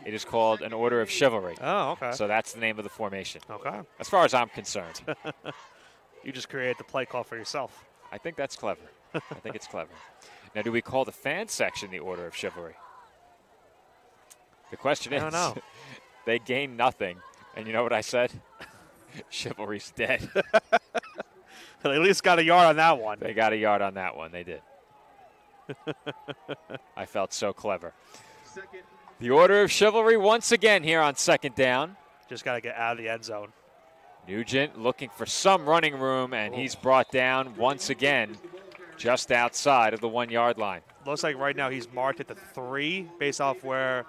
[SPEAKER 4] It is called an order of chivalry.
[SPEAKER 3] Oh, okay.
[SPEAKER 4] So that's the name of the formation.
[SPEAKER 3] Okay.
[SPEAKER 4] As far as I'm concerned.
[SPEAKER 3] You just created the play call for yourself.
[SPEAKER 4] I think that's clever. I think it's clever. Now, do we call the fan section the Order of Chivalry? The question is,
[SPEAKER 3] I don't know.
[SPEAKER 4] They gain nothing. And you know what I said? Chivalry's dead.
[SPEAKER 3] They at least got a yard on that one.
[SPEAKER 4] They got a yard on that one. They did. I felt so clever. The Order of Chivalry once again here on second down.
[SPEAKER 3] Just got to get out of the end zone.
[SPEAKER 4] Nugent looking for some running room, and he's brought down once again just outside of the 1 yard line.
[SPEAKER 3] Looks like right now he's marked at the 3 based off where.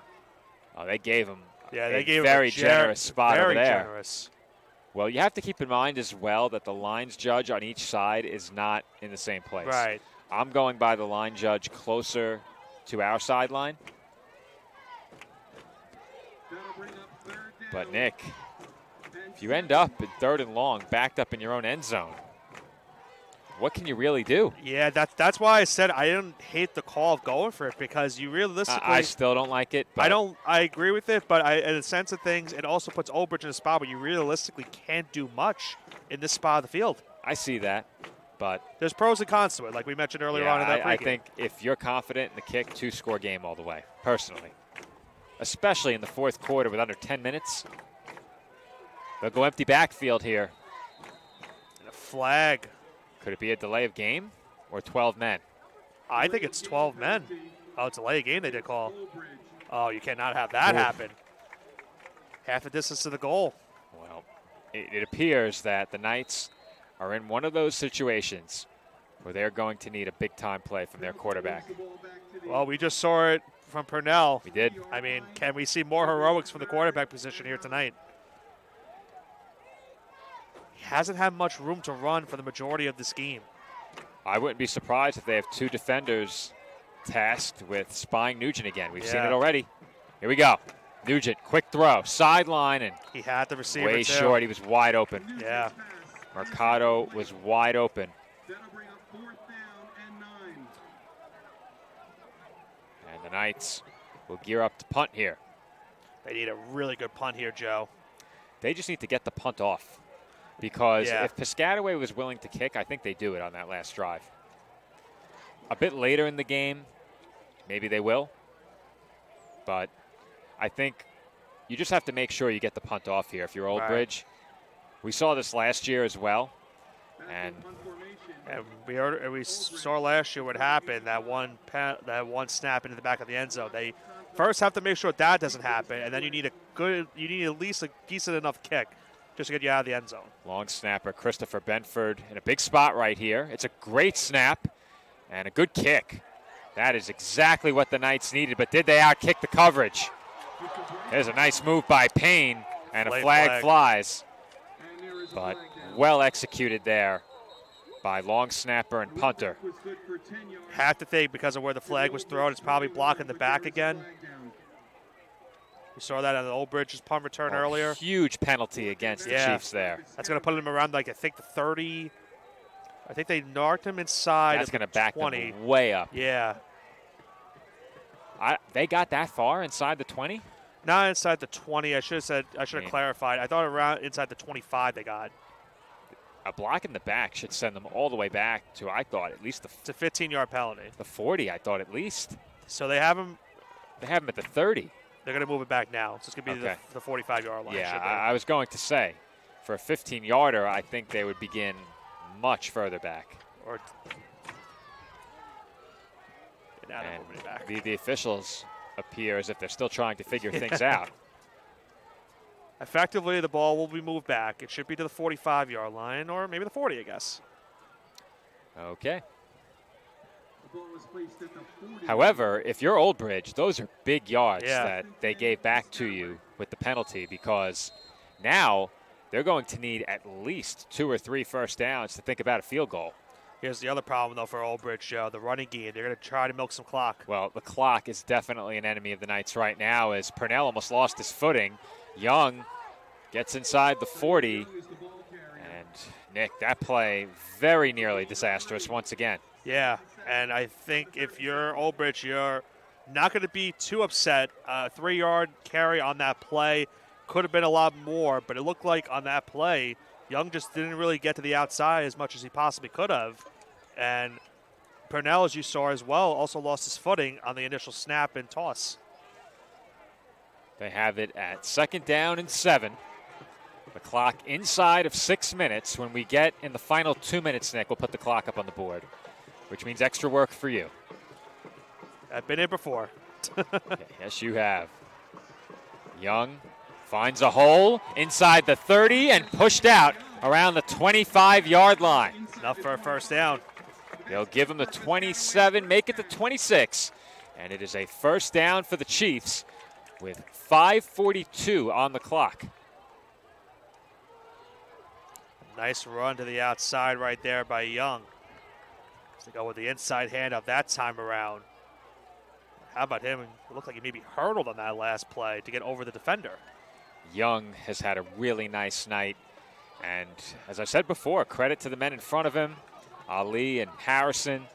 [SPEAKER 4] Oh, they gave him
[SPEAKER 3] they
[SPEAKER 4] a
[SPEAKER 3] gave
[SPEAKER 4] very
[SPEAKER 3] him
[SPEAKER 4] generous spot over there.
[SPEAKER 3] Very generous.
[SPEAKER 4] Well, you have to keep in mind as well that the lines judge on each side is not in the same place.
[SPEAKER 3] Right.
[SPEAKER 4] I'm going by the line judge closer to our sideline. But, Nick, if you end up in 3rd and long, backed up in your own end zone, what can you really do?
[SPEAKER 3] Yeah, that's why I said I didn't hate the call of going for it, because you realistically.
[SPEAKER 4] I still don't like it. But
[SPEAKER 3] I agree with it, but in a sense of things, it also puts Old Bridge in a spot where you realistically can't do much in this spot of the field.
[SPEAKER 4] I see that, but
[SPEAKER 3] there's pros and cons to it, like we mentioned earlier on in that
[SPEAKER 4] I
[SPEAKER 3] pregame.
[SPEAKER 4] think if you're confident in the kick, 2-score game all the way, personally. Especially in the 4th quarter with under 10 minutes. They'll go empty backfield here.
[SPEAKER 3] And a flag.
[SPEAKER 4] Could it be a delay of game or 12 men?
[SPEAKER 3] I think it's 12 men. Oh, it's a delay of game they did call. Oh, you cannot have that happen. Half the distance to the goal.
[SPEAKER 4] Well, it appears that the Knights are in one of those situations where they're going to need a big-time play from their quarterback.
[SPEAKER 3] Well, we just saw it from Purnell.
[SPEAKER 4] We did.
[SPEAKER 3] I mean, can we see more heroics from the quarterback position here tonight? He hasn't had much room to run for the majority of this game.
[SPEAKER 4] I wouldn't be surprised if they have 2 defenders tasked with spying Nugent again. We've seen it already. Here we go. Nugent, quick throw, sideline, and
[SPEAKER 3] he had the receiver
[SPEAKER 4] way
[SPEAKER 3] too.
[SPEAKER 4] short. He was wide open.
[SPEAKER 3] Yeah.
[SPEAKER 4] Mercado was wide open. And the Knights will gear up to punt here.
[SPEAKER 3] They need a really good punt here, Joe.
[SPEAKER 4] They just need to get the punt off. Because if Piscataway was willing to kick, I think they do it on that last drive. A bit later in the game, maybe they will. But I think you just have to make sure you get the punt off here if you're Old Bridge. We saw this last year as well. And
[SPEAKER 3] we saw last year what happened, that one snap into the back of the end zone. They first have to make sure that doesn't happen, and then you need at least a decent enough kick just to get you out of the end zone.
[SPEAKER 4] Long snapper Christopher Benford in a big spot right here. It's a great snap and a good kick. That is exactly what the Knights needed, but did they outkick the coverage? There's a nice move by Payne, and a flag flies. But well executed there by long snapper and punter.
[SPEAKER 3] Have to think because of where the flag was thrown, it's probably blocking the back again. We saw that on the Old Bridge's punt return earlier.
[SPEAKER 4] Huge penalty against the Chiefs there.
[SPEAKER 3] That's going to put him around, like, I think the 30. I think they knocked him inside.
[SPEAKER 4] That's going to back
[SPEAKER 3] 20.
[SPEAKER 4] them way up.
[SPEAKER 3] Yeah.
[SPEAKER 4] They got that far inside the 20?
[SPEAKER 3] Not inside the 20. I should have clarified. I thought around inside the 25 they got.
[SPEAKER 4] A block in the back should send them all the way back to, I thought, at least
[SPEAKER 3] it's a 15-yard penalty.
[SPEAKER 4] The 40, I thought, at least.
[SPEAKER 3] So they have him.
[SPEAKER 4] They have him at the 30.
[SPEAKER 3] They're going to move it back now. So it's going to be the 45-yard line.
[SPEAKER 4] Yeah, I was going to say, for a 15-yarder, I think they would begin much further back.
[SPEAKER 3] Or now they're moving it back.
[SPEAKER 4] The officials appear as if they're still trying to figure things out.
[SPEAKER 3] Effectively, the ball will be moved back. It should be to the 45-yard line, or maybe the 40, I guess.
[SPEAKER 4] Okay. However, if you're Old Bridge, those are big yards that they gave back to you with the penalty, because now they're going to need at least 2 or 3 first downs to think about a field goal.
[SPEAKER 3] Here's the other problem, though, for Old Bridge, Joe. The running game, they're going to try to milk some clock.
[SPEAKER 4] Well, the clock is definitely an enemy of the Knights right now, as Purnell almost lost his footing. Young gets inside the 40. And, Nick, that play very nearly disastrous once again.
[SPEAKER 3] Yeah, and I think if you're Old Bridge, you're not going to be too upset. 3-yard carry on that play could have been a lot more, but it looked like on that play, Young just didn't really get to the outside as much as he possibly could have. And Purnell, as you saw as well, also lost his footing on the initial snap and toss.
[SPEAKER 4] They have it at 2nd down and 7. The clock inside of 6 minutes. When we get in the final 2 minutes, Nick, we'll put the clock up on the board, which means extra work for you.
[SPEAKER 3] I've been here before.
[SPEAKER 4] Yes, you have. Young finds a hole inside the 30 and pushed out around the 25-yard line.
[SPEAKER 3] Enough for a first down.
[SPEAKER 4] They'll give him the 27, make it the 26, and it is a first down for the Chiefs with 5:42 on the clock.
[SPEAKER 3] Nice run to the outside right there by Young. To go with the inside handoff that time around. How about him? It looked like he maybe hurdled on that last play to get over the defender.
[SPEAKER 4] Young has had a really nice night. And as I said before, credit to the men in front of him, Ali and Harrison.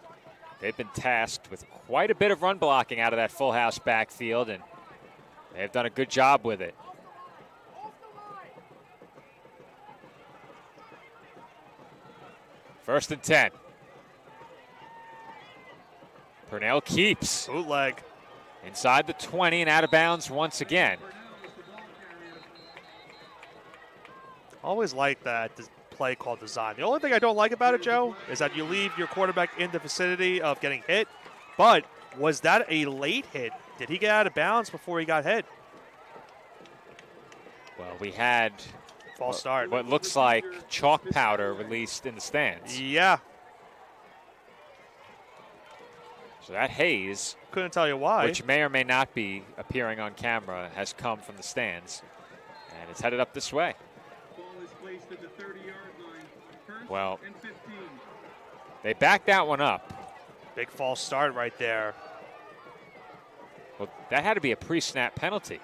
[SPEAKER 4] They've been tasked with quite a bit of run blocking out of that full house backfield, and they've done a good job with it. First and 10. Purnell keeps.
[SPEAKER 3] Bootleg.
[SPEAKER 4] Inside the 20 and out of bounds once again.
[SPEAKER 3] Always like that play called design. The only thing I don't like about it, Joe, is that you leave your quarterback in the vicinity of getting hit. But was that a late hit? Did he get out of bounds before he got hit?
[SPEAKER 4] Well, we had
[SPEAKER 3] false start.
[SPEAKER 4] What looks like chalk powder released in the stands.
[SPEAKER 3] Yeah.
[SPEAKER 4] So that haze,
[SPEAKER 3] couldn't tell you why,
[SPEAKER 4] which may or may not be appearing on camera, has come from the stands, and it's headed up this way.
[SPEAKER 16] Ball is placed at the 30-yard line. First
[SPEAKER 4] well,
[SPEAKER 16] and 15.
[SPEAKER 4] They backed that one up.
[SPEAKER 3] Big false start right there.
[SPEAKER 4] Well, that had to be a pre-snap penalty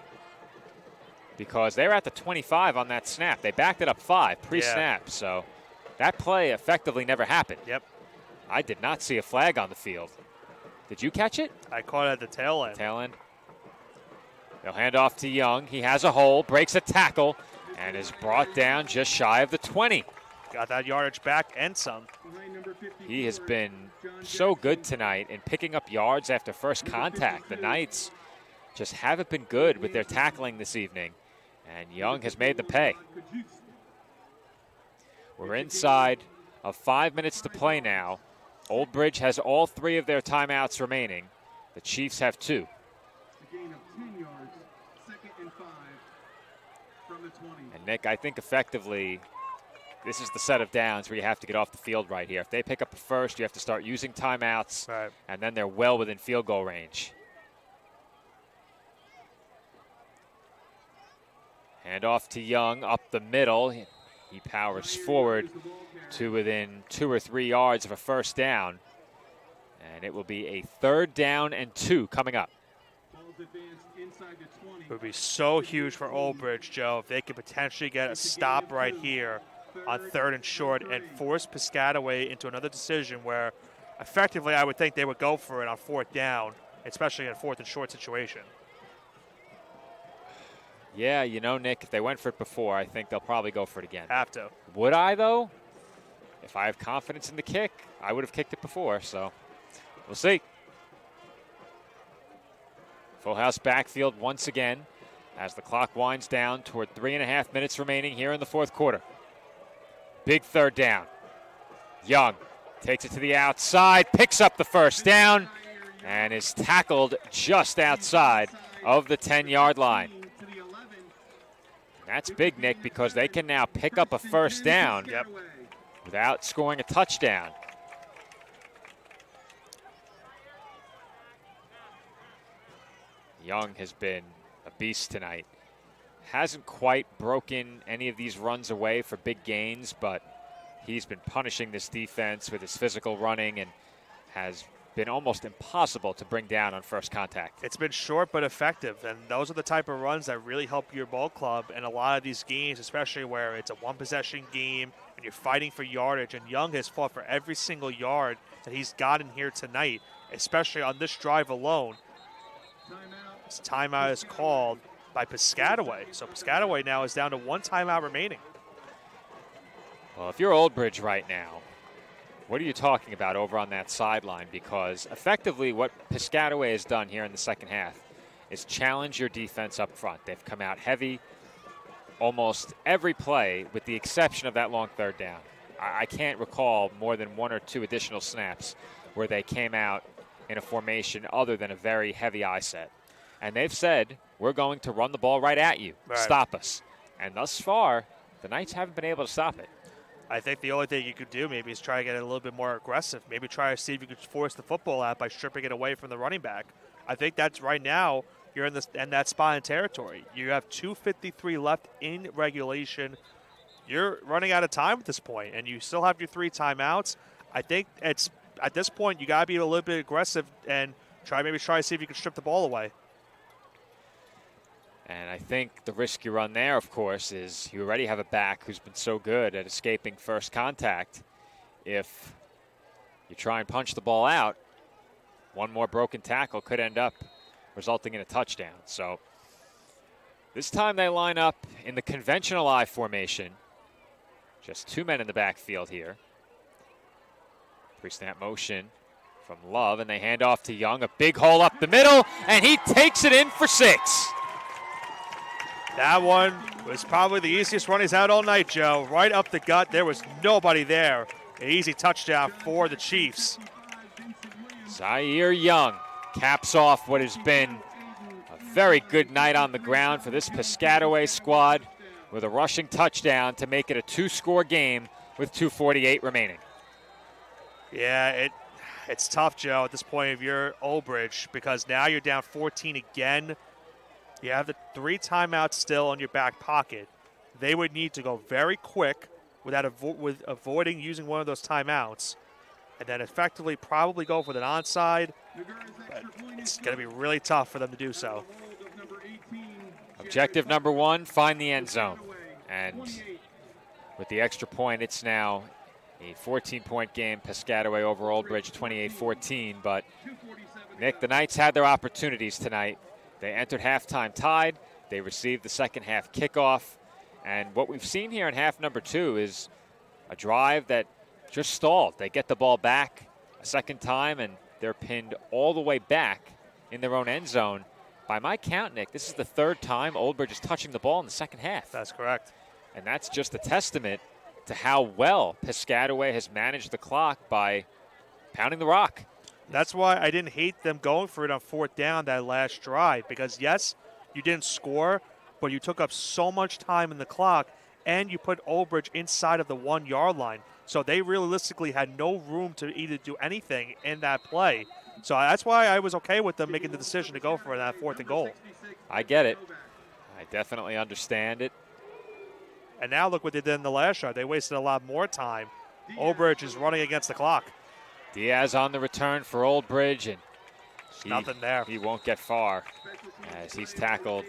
[SPEAKER 4] because they were at the 25 on that snap. They backed it up 5 pre-snap, so that play effectively never happened.
[SPEAKER 3] Yep.
[SPEAKER 4] I did not see a flag on the field. Did you catch it?
[SPEAKER 3] I caught it at the tail end.
[SPEAKER 4] Tail end. They'll hand off to Young. He has a hole, breaks a tackle, and is brought down just shy of the 20.
[SPEAKER 3] Got that yardage back and some.
[SPEAKER 4] He has been so good tonight in picking up yards after first contact. The Knights just haven't been good with their tackling this evening, and Young has made the pay. We're inside of 5 minutes to play now. Old Bridge has all 3 of their timeouts remaining. The Chiefs have 2.
[SPEAKER 16] A gain of 10 yards, 2nd and 5 from the 20.
[SPEAKER 4] And Nick, I think effectively this is the set of downs where you have to get off the field right here. If they pick up a first, you have to start using timeouts, and then they're well within field goal range. Hand off to Young up the middle. He powers forward to within 2 or 3 yards of a first down. And it will be a 3rd down and 2 coming up.
[SPEAKER 3] It would be so huge for Old Bridge, Joe, if they could potentially get a stop right here on 3rd and short and force Piscataway into another decision where effectively I would think they would go for it on 4th down, especially in a 4th and short situation.
[SPEAKER 4] Yeah, you know, Nick, if they went for it before, I think they'll probably go for it again.
[SPEAKER 3] Have to.
[SPEAKER 4] Would I, though? If I have confidence in the kick, I would have kicked it before, so we'll see. Full house backfield once again as the clock winds down toward 3.5 minutes remaining here in the 4th quarter. Big 3rd down. Young takes it to the outside, picks up the first down, and is tackled just outside of the 10-yard line. That's big, Nick, because they can now pick up a first down without scoring a touchdown. Young has been a beast tonight. Hasn't quite broken any of these runs away for big gains, but he's been punishing this defense with his physical running and has been almost impossible to bring down on first contact.
[SPEAKER 3] It's been short but effective, and those are the type of runs that really help your ball club in a lot of these games, especially where it's a one-possession game and you're fighting for yardage, and Young has fought for every single yard that he's gotten here tonight, especially on this drive alone. This timeout is called, by Piscataway. So Piscataway now is down to 1 timeout remaining.
[SPEAKER 4] Well, if you're Old Bridge right now, what are you talking about over on that sideline? Because effectively what Piscataway has done here in the second half is challenge your defense up front. They've come out heavy almost every play with the exception of that long third down. I can't recall more than 1 or 2 additional snaps where they came out in a formation other than a very heavy eye set. And they've said, we're going to run the ball right at you.
[SPEAKER 3] Right.
[SPEAKER 4] Stop us. And thus far, the Knights haven't been able to stop it.
[SPEAKER 3] I think the only thing you could do maybe is try to get it a little bit more aggressive. Maybe try to see if you could force the football out by stripping it away from the running back. I think that's right now you're in that spot in territory. You have 2:53 left in regulation. You're running out of time at this point, and you still have your 3 timeouts. I think it's at this point you got to be a little bit aggressive and try to see if you can strip the ball away.
[SPEAKER 4] And I think the risk you run there, of course, is you already have a back who's been so good at escaping first contact. If you try and punch the ball out, one more broken tackle could end up resulting in a touchdown. So this time they line up in the conventional I formation. Just 2 men in the backfield here. Pre-snap motion from Love, and they hand off to Young. A big hole up the middle, and he takes it in for 6.
[SPEAKER 3] That one was probably the easiest run he's had all night, Joe. Right up the gut. There was nobody there. An easy touchdown for the Chiefs.
[SPEAKER 4] Zaire Young caps off what has been a very good night on the ground for this Piscataway squad with a rushing touchdown to make it a 2-score game with 2:48 remaining.
[SPEAKER 3] Yeah, it's tough, Joe, at this point if you're Old Bridge, because now you're down 14 again. You have the 3 timeouts still in your back pocket. They would need to go very quick with avoiding using one of those timeouts, and then effectively probably go for an onside. But it's going to be really tough for them to do so.
[SPEAKER 4] Objective number 1, find the end zone. And with the extra point, it's now a 14-point game. Piscataway over Old Bridge, 28-14. But, Nick, the Knights had their opportunities tonight. They entered halftime tied. They received the second half kickoff. And what we've seen here in half number 2 is a drive that just stalled. They get the ball back a second time, and they're pinned all the way back in their own end zone. By my count, Nick, this is the 3rd time Old Bridge is touching the ball in the second half.
[SPEAKER 3] That's correct.
[SPEAKER 4] And that's just a testament to how well Piscataway has managed the clock by pounding the rock.
[SPEAKER 3] That's why I didn't hate them going for it on 4th down that last drive, because, yes, you didn't score, but you took up so much time in the clock, and you put Old Bridge inside of the 1-yard line. So they realistically had no room to either do anything in that play. So that's why I was okay with them making the decision to go for that 4th and goal.
[SPEAKER 4] I get it. I definitely understand it.
[SPEAKER 3] And now look what they did in the last drive. They wasted a lot more time. Old Bridge is running against the clock.
[SPEAKER 4] Diaz on the return for Old Bridge, and
[SPEAKER 3] nothing there.
[SPEAKER 4] He won't get far as he's tackled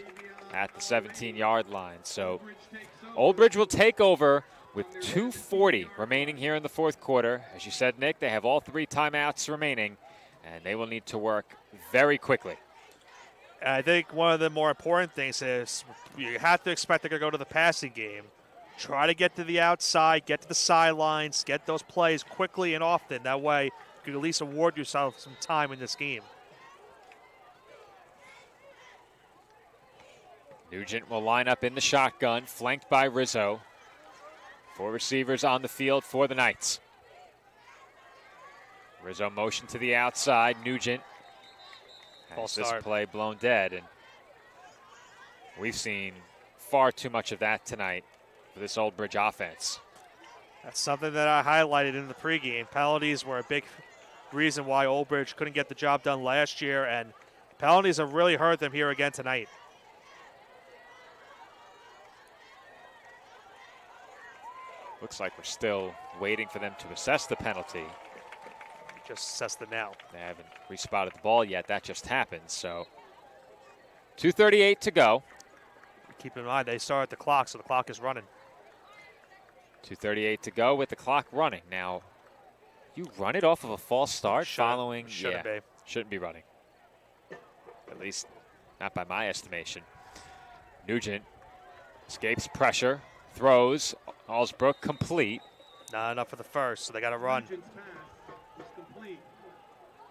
[SPEAKER 4] at the 17-yard line. So Old Bridge will take over with 2:40 remaining here in the 4th quarter. As you said, Nick, they have all 3 timeouts remaining, and they will need to work very quickly.
[SPEAKER 3] I think one of the more important things is you have to expect they're going to go to the passing game. Try to get to the outside, get to the sidelines, get those plays quickly and often. That way you can at least award yourself some time in this game.
[SPEAKER 4] Nugent will line up in the shotgun, flanked by Rizzo. 4 receivers on the field for the Knights. Rizzo motion to the outside. Nugent has this play blown dead, and we've seen far too much of that tonight for this Old Bridge offense.
[SPEAKER 3] That's something that I highlighted in the pregame. Penalties were a big reason why Old Bridge couldn't get the job done last year, and penalties have really hurt them here again tonight.
[SPEAKER 4] Looks like we're still waiting for them to assess the penalty.
[SPEAKER 3] Just assessed it now.
[SPEAKER 4] They haven't respotted the ball yet. That just happened. So 2:38 to go.
[SPEAKER 3] Keep in mind, they start the clock, so the clock is running.
[SPEAKER 4] 2:38 to go with the clock running. Now, you run it off of a false start following.
[SPEAKER 3] Shouldn't be.
[SPEAKER 4] Shouldn't be running. At least not by my estimation. Nugent escapes pressure, throws, Allsbrook complete.
[SPEAKER 3] Not enough for the first, so they got to run.
[SPEAKER 16] Nugent's pass is complete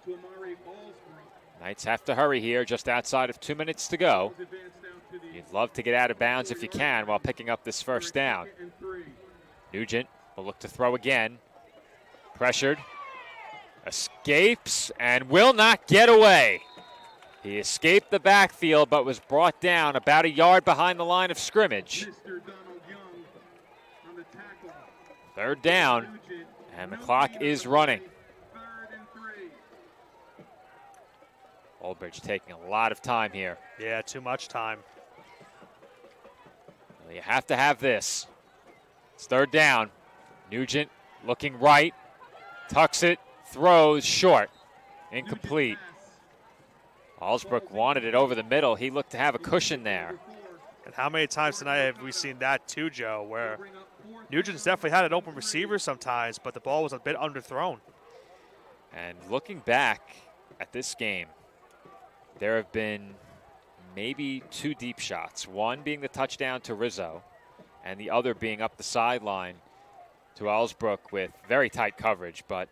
[SPEAKER 16] to Amari Allsbrook.
[SPEAKER 4] Knights have to hurry here, just outside of 2 minutes to go. You'd love to get out of bounds if you can while picking up this first down. Nugent will look to throw again. Pressured. Escapes and will not get away. He escaped the backfield but was brought down about a yard behind the line of scrimmage. Third down, and the clock is running. Old Bridge taking a lot of time here.
[SPEAKER 3] Yeah, too much time.
[SPEAKER 4] Well, you have to have this. It's third down. Nugent looking right, tucks it, throws short, incomplete. Allsbrook wanted it over the middle. He looked to have a cushion there.
[SPEAKER 3] And how many times tonight have we seen that too, Joe, where Nugent's definitely had an open receiver sometimes, but the ball was a bit underthrown.
[SPEAKER 4] And looking back at this game, there have been maybe 2 deep shots, one being the touchdown to Rizzo, and the other being up the sideline to Allsbrook with very tight coverage, but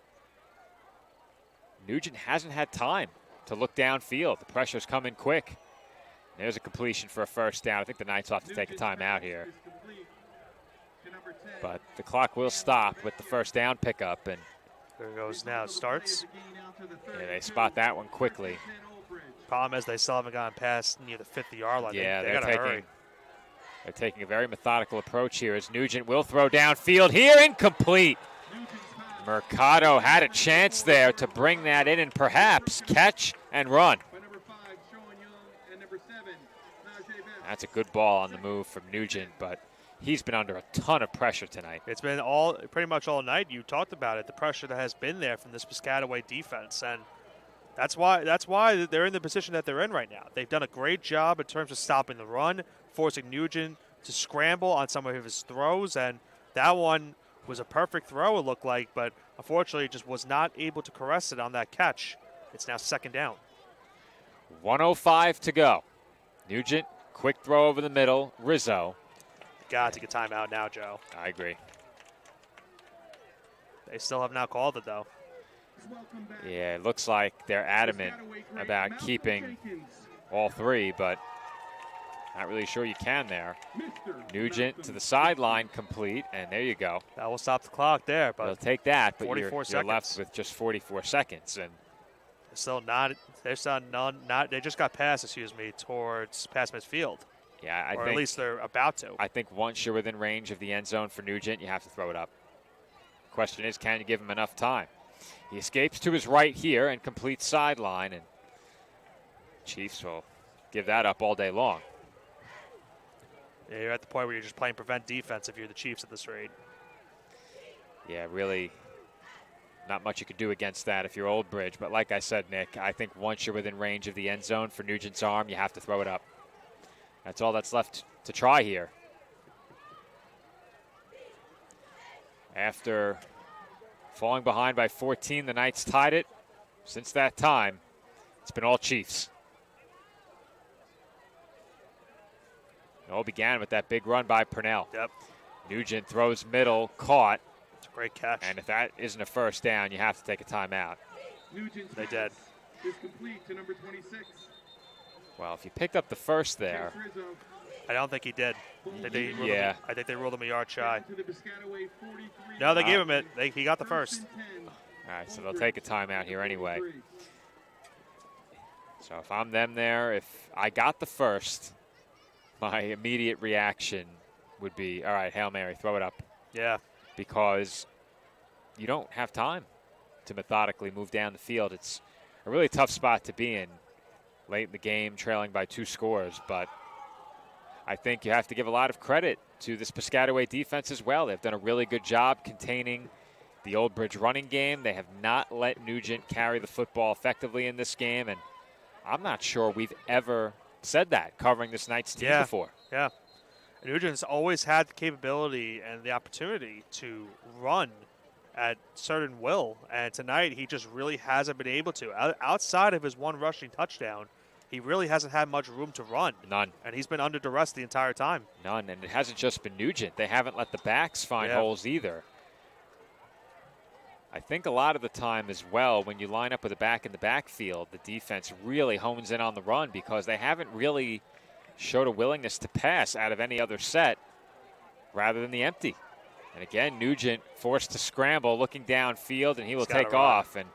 [SPEAKER 4] Nugent hasn't had time to look downfield. The pressure's coming quick. There's a completion for a first down. I think the Knights will have to take a timeout here. But the clock will stop with the first down pickup. And
[SPEAKER 3] there it goes now. Starts.
[SPEAKER 4] Yeah, they spot that one quickly.
[SPEAKER 3] Problem is they still haven't gotten past near the 50-yard line.
[SPEAKER 4] Yeah,
[SPEAKER 3] they gotta hurry.
[SPEAKER 4] They're taking a very methodical approach here as Nugent will throw downfield here. Incomplete. Mercado had a chance there to bring that in and perhaps catch and run. That's a good ball on the move from Nugent, but he's been under a ton of pressure tonight.
[SPEAKER 3] It's been pretty much all night. You talked about it, the pressure that has been there from this Piscataway defense, and that's why they're in the position that they're in right now. They've done a great job in terms of stopping the run, forcing Nugent to scramble on some of his throws, and that one was a perfect throw, it looked like, but unfortunately just was not able to caress it on that catch. It's now second down.
[SPEAKER 4] 1:05 to go. Nugent, quick throw over the middle. Rizzo.
[SPEAKER 3] Got to take a timeout now, Joe.
[SPEAKER 4] I agree.
[SPEAKER 3] They still have not called it, though.
[SPEAKER 4] Yeah, it looks like they're adamant about keeping all 3, but not really sure you can there. Nugent to the sideline, complete, and there you go.
[SPEAKER 3] That will stop the clock there. But
[SPEAKER 4] they'll take that, but
[SPEAKER 3] 44
[SPEAKER 4] you're left with just 44 seconds. And
[SPEAKER 3] they just got passed, towards past midfield.
[SPEAKER 4] Yeah,
[SPEAKER 3] or at least they're about to.
[SPEAKER 4] I think once you're within range of the end zone for Nugent, you have to throw it up. Question is, can you give him enough time? He escapes to his right here and completes sideline, and Chiefs will give that up all day long.
[SPEAKER 3] Yeah, you're at the point where you're just playing prevent defense if you're the Chiefs at this rate.
[SPEAKER 4] Yeah, really not much you could do against that if you're Old Bridge. But like I said, Nick, I think once you're within range of the end zone for Nugent's arm, you have to throw it up. That's all that's left to try here. After falling behind by 14, the Knights tied it. Since that time, it's been all Chiefs. It all began with that big run by Purnell.
[SPEAKER 3] Yep.
[SPEAKER 4] Nugent throws middle, caught.
[SPEAKER 3] It's a great catch.
[SPEAKER 4] And if that isn't a first down, you have to take a timeout.
[SPEAKER 3] They did.
[SPEAKER 16] Is complete to number 26.
[SPEAKER 4] Well, if you picked up the first there.
[SPEAKER 3] I don't think he did. I think they ruled him a yard shy.
[SPEAKER 16] No,
[SPEAKER 3] No, they gave him it. He got the first.
[SPEAKER 4] All right, so they'll take a timeout here anyway. So if I'm them there, if I got the first, my immediate reaction would be, all right, Hail Mary, throw it up.
[SPEAKER 3] Yeah.
[SPEAKER 4] Because you don't have time to methodically move down the field. It's a really tough spot to be in late in the game, trailing by 2 scores. But I think you have to give a lot of credit to this Piscataway defense as well. They've done a really good job containing the Old Bridge running game. They have not let Nugent carry the football effectively in this game. And I'm not sure we've ever said that covering this Knights team before.
[SPEAKER 3] Yeah. Nugent's always had the capability and the opportunity to run at certain will, and tonight he just really hasn't been able to. Outside of his one rushing touchdown, he really hasn't had much room to run.
[SPEAKER 4] None.
[SPEAKER 3] And he's been under duress the entire time.
[SPEAKER 4] None, and it hasn't just been Nugent. They haven't let the backs find holes either. I think a lot of the time as well, when you line up with a back in the backfield, the defense really hones in on the run because they haven't really showed a willingness to pass out of any other set rather than the empty. And again, Nugent forced to scramble, looking downfield, and he will take off, and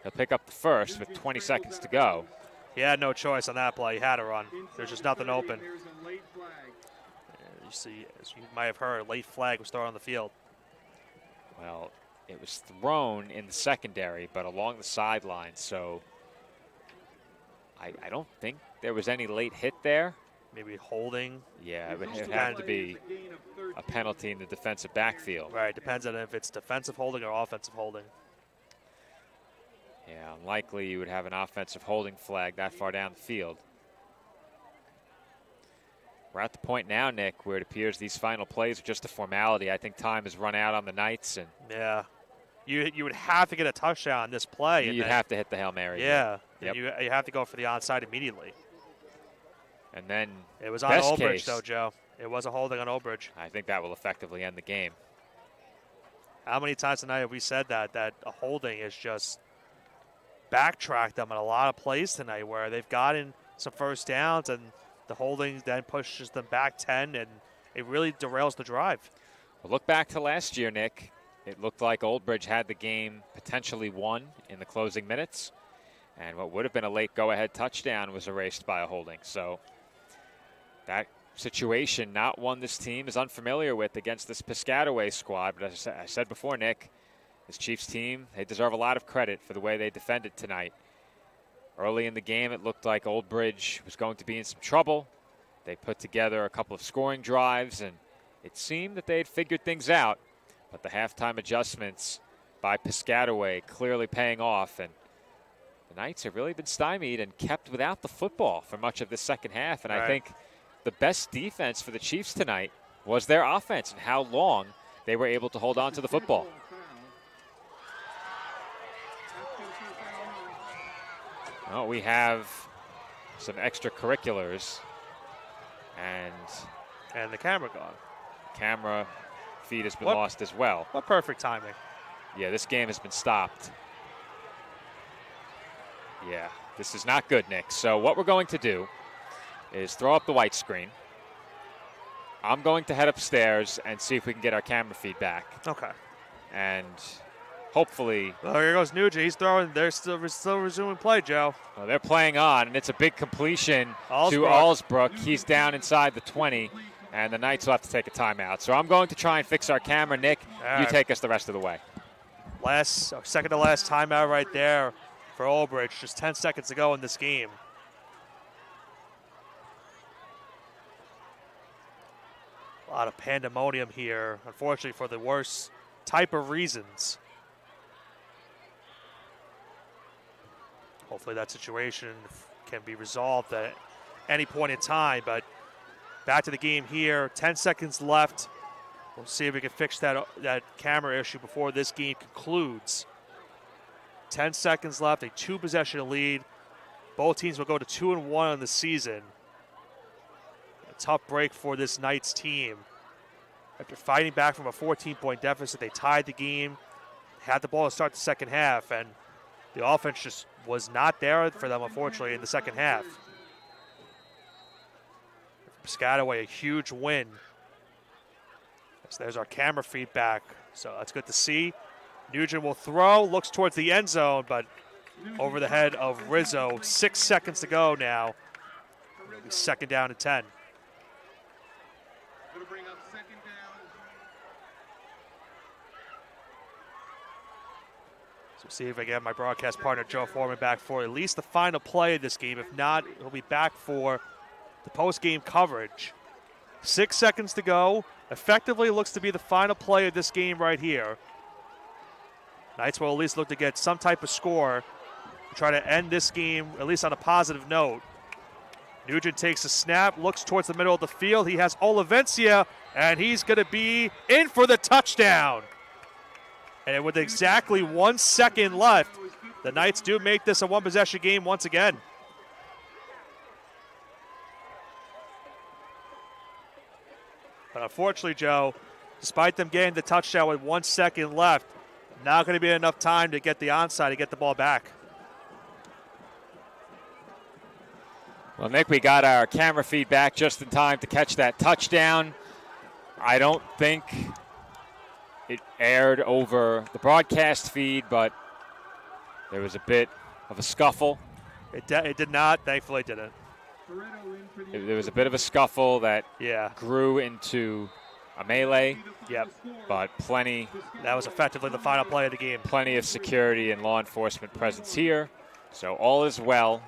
[SPEAKER 4] he'll pick up the first with 20 seconds to go.
[SPEAKER 3] He had no choice on that play. He had to run. There's just nothing open. You see, as you might have heard, a late flag was thrown on the field.
[SPEAKER 4] Well, it was thrown in the secondary, but along the sideline, so I don't think there was any late hit there.
[SPEAKER 3] Maybe holding.
[SPEAKER 4] Yeah, it would have to be a penalty in the defensive backfield.
[SPEAKER 3] Right, depends on if it's defensive holding or offensive holding.
[SPEAKER 4] Yeah, unlikely you would have an offensive holding flag that far down the field. We're at the point now, Nick, where it appears these final plays are just a formality. I think time has run out on the Knights. And
[SPEAKER 3] yeah, you would have to get a touchdown on this play.
[SPEAKER 4] You'd have to hit the Hail Mary.
[SPEAKER 3] Yeah,
[SPEAKER 4] yep.
[SPEAKER 3] You have to go for the onside immediately.
[SPEAKER 4] And then
[SPEAKER 3] it was on Olbridge, though, Joe. It was a holding on Olbridge.
[SPEAKER 4] I think that will effectively end the game.
[SPEAKER 3] How many times tonight have we said that a holding is just backtracked them in a lot of plays tonight where they've gotten some first downs and the holding then pushes them back 10 and it really derails the drive.
[SPEAKER 4] Well, look back to last year, Nick. It looked like Olbridge had the game potentially won in the closing minutes, and what would have been a late go-ahead touchdown was erased by a holding. So that situation, not one this team is unfamiliar with against this Piscataway squad. But as I said before, Nick, this Chiefs team, they deserve a lot of credit for the way they defended tonight. Early in the game, it looked like Olbridge was going to be in some trouble. They put together a couple of scoring drives, and it seemed that they had figured things out. But the halftime adjustments by Piscataway clearly paying off, and the Knights have really been stymied and kept without the football for much of the second half. And I think the best defense for the Chiefs tonight was their offense and how long they were able to hold on to the football. Well, we have some extracurriculars,
[SPEAKER 3] and the camera gone.
[SPEAKER 4] Camera feed has been lost as well.
[SPEAKER 3] What perfect timing.
[SPEAKER 4] Yeah, this game has been stopped. Yeah, this is not good, Nick. So what we're going to do is throw up the white screen. I'm going to head upstairs and see if we can get our camera feed back.
[SPEAKER 3] Okay.
[SPEAKER 4] And hopefully.
[SPEAKER 3] Well, here goes Nugent. He's throwing. They're still resuming play, Joe.
[SPEAKER 4] Well, they're playing on, and it's a big completion to Allsbrook. He's down inside the 20, and the Knights will have to take a timeout. So I'm going to try and fix our camera. Nick, you take us the rest of the way.
[SPEAKER 3] Second to last timeout right there for Olbridge. Just 10 seconds to go in this game. A lot of pandemonium here, unfortunately, for the worst type of reasons. Hopefully that situation can be resolved at any point in time. But back to the game here. 10 seconds left. We'll see if we can fix that camera issue before this game concludes. 10 seconds left, a 2-possession lead. Both teams will go to 2-1 on the season. A tough break for this Knights team. After fighting back from a 14-point deficit, they tied the game, had the ball to start the second half, and the offense just was not there for them, unfortunately, in the second half. Piscataway, a huge win. So there's our camera feedback, so that's good to see. Nugent will throw, looks towards the end zone, but over the head of Rizzo. 6 seconds to go now. It'll be second down and 10.
[SPEAKER 16] Going to bring up second down.
[SPEAKER 3] So see if I get my broadcast partner Joe Foreman back for at least the final play of this game. If not, he'll be back for the post-game coverage. 6 seconds to go. Effectively looks to be the final play of this game right here. Knights will at least look to get some type of score to try to end this game, at least on a positive note. Nugent takes a snap, looks towards the middle of the field. He has Olivencia, and he's going to be in for the touchdown. And with exactly 1 second left, the Knights do make this a one-possession game once again. But unfortunately, Joe, despite them getting the touchdown with 1 second left, not going to be enough time to get the onside to get the ball back.
[SPEAKER 4] Well, Nick, we got our camera feedback just in time to catch that touchdown. I don't think it aired over the broadcast feed, but there was a bit of a scuffle.
[SPEAKER 3] It did not. Thankfully, it didn't.
[SPEAKER 4] There was a bit of a scuffle that grew into a melee.
[SPEAKER 3] Yep.
[SPEAKER 4] But plenty.
[SPEAKER 3] That was effectively the final play of the game.
[SPEAKER 4] Plenty of security and law enforcement presence here. So all is well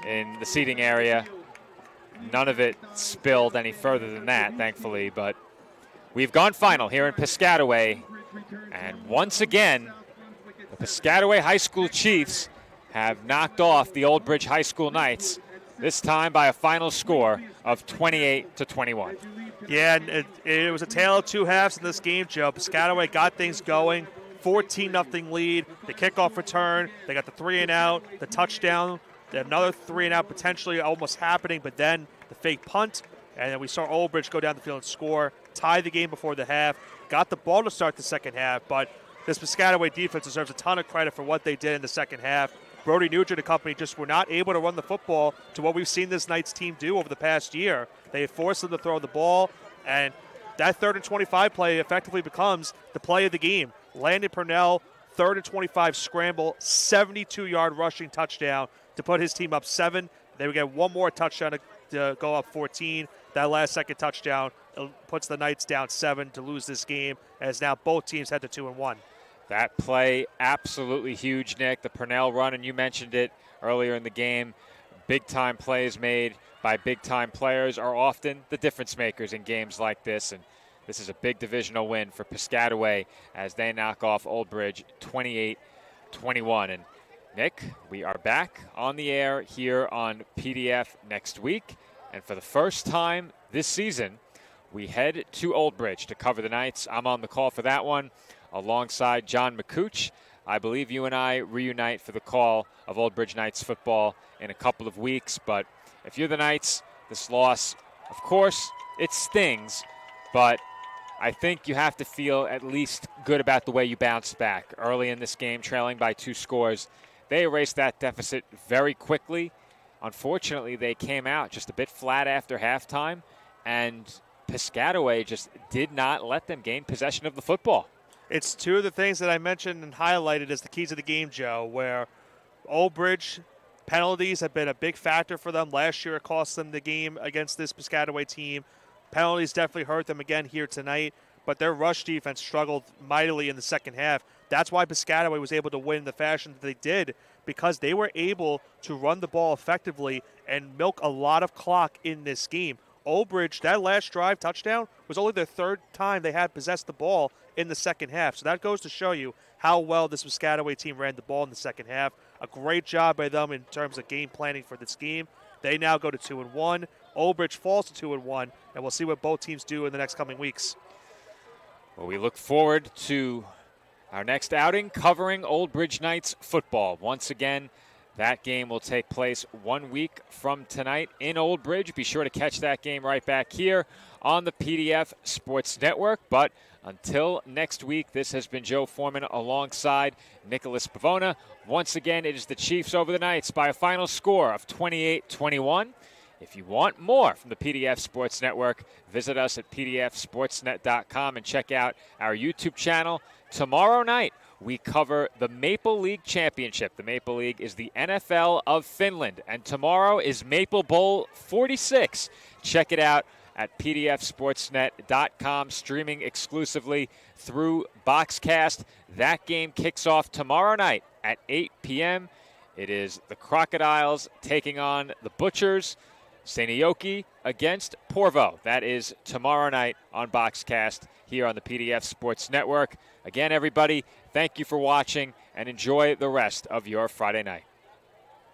[SPEAKER 4] in the seating area. None of it spilled any further than that, thankfully. But we've gone final here in Piscataway. And once again, the Piscataway High School Chiefs have knocked off the Old Bridge High School Knights, this time by a final score of 28-21.
[SPEAKER 3] Yeah, and it was a tale of two halves in this game, Joe. Piscataway got things going, 14-0 lead, the kickoff return, they got the 3-and-out, the touchdown, another 3-and-out potentially almost happening, but then the fake punt, and then we saw Old Bridge go down the field and score, tie the game before the half, got the ball to start the second half, but this Piscataway defense deserves a ton of credit for what they did in the second half. Brody Nugent and company just were not able to run the football to what we've seen this Knights team do over the past year. They forced them to throw the ball, and that 3rd and 25 play effectively becomes the play of the game. Landon Purnell, 3rd and 25 scramble, 72-yard rushing touchdown to put his team up 7. They would get one more touchdown to go up 14. That last second touchdown puts the Knights down 7 to lose this game, as now both teams head to 2-1.
[SPEAKER 4] That play, absolutely huge, Nick. The Purnell run, and you mentioned it earlier in the game. Big-time plays made by big-time players are often the difference makers in games like this, and this is a big divisional win for Piscataway as they knock off Old Bridge 28-21. And Nick, we are back on the air here on PDF next week, and for the first time this season, we head to Old Bridge to cover the Knights. I'm on the call for that one, alongside John McCooch. I believe you and I reunite for the call of Old Bridge Knights football in a couple of weeks. But if you're the Knights, this loss, of course, it stings. But I think you have to feel at least good about the way you bounced back. Early in this game, trailing by 2 scores, they erased that deficit very quickly. Unfortunately, they came out just a bit flat after halftime, and Piscataway just did not let them gain possession of the football.
[SPEAKER 3] It's two of the things that I mentioned and highlighted as the keys of the game, Joe, where Old Bridge penalties have been a big factor for them. Last year it cost them the game against this Piscataway team. Penalties definitely hurt them again here tonight, but their rush defense struggled mightily in the second half. That's why Piscataway was able to win in the fashion that they did, because they were able to run the ball effectively and milk a lot of clock in this game. Old Bridge, that last drive touchdown was only their 3rd time they had possessed the ball in the second half. So that goes to show you how well this Piscataway team ran the ball in the second half. A great job by them in terms of game planning for this game. They now go to 2-1. Old Bridge falls to 2-1, and we'll see what both teams do in the next coming weeks.
[SPEAKER 4] Well, we look forward to our next outing covering Old Bridge Knights football. Once again, that game will take place 1 week from tonight in Old Bridge. Be sure to catch that game right back here on the PDF Sports Network. But until next week, this has been Joe Foreman alongside Nicholas Pavona. Once again, it is the Chiefs over the Knights by a final score of 28-21. If you want more from the PDF Sports Network, visit us at pdfsportsnet.com and check out our YouTube channel. Tomorrow night, we cover the Maple League Championship. The Maple League is the NFL of Finland, and tomorrow is Maple Bowl 46. Check it out at pdfsportsnet.com, streaming exclusively through Boxcast. That game kicks off tomorrow night at 8 p.m. It is the Crocodiles taking on the Butchers. Seinäjoki against Porvo. That is tomorrow night on Boxcast here on the PDF Sports Network. Again, everybody, thank you for watching and enjoy the rest of your Friday night.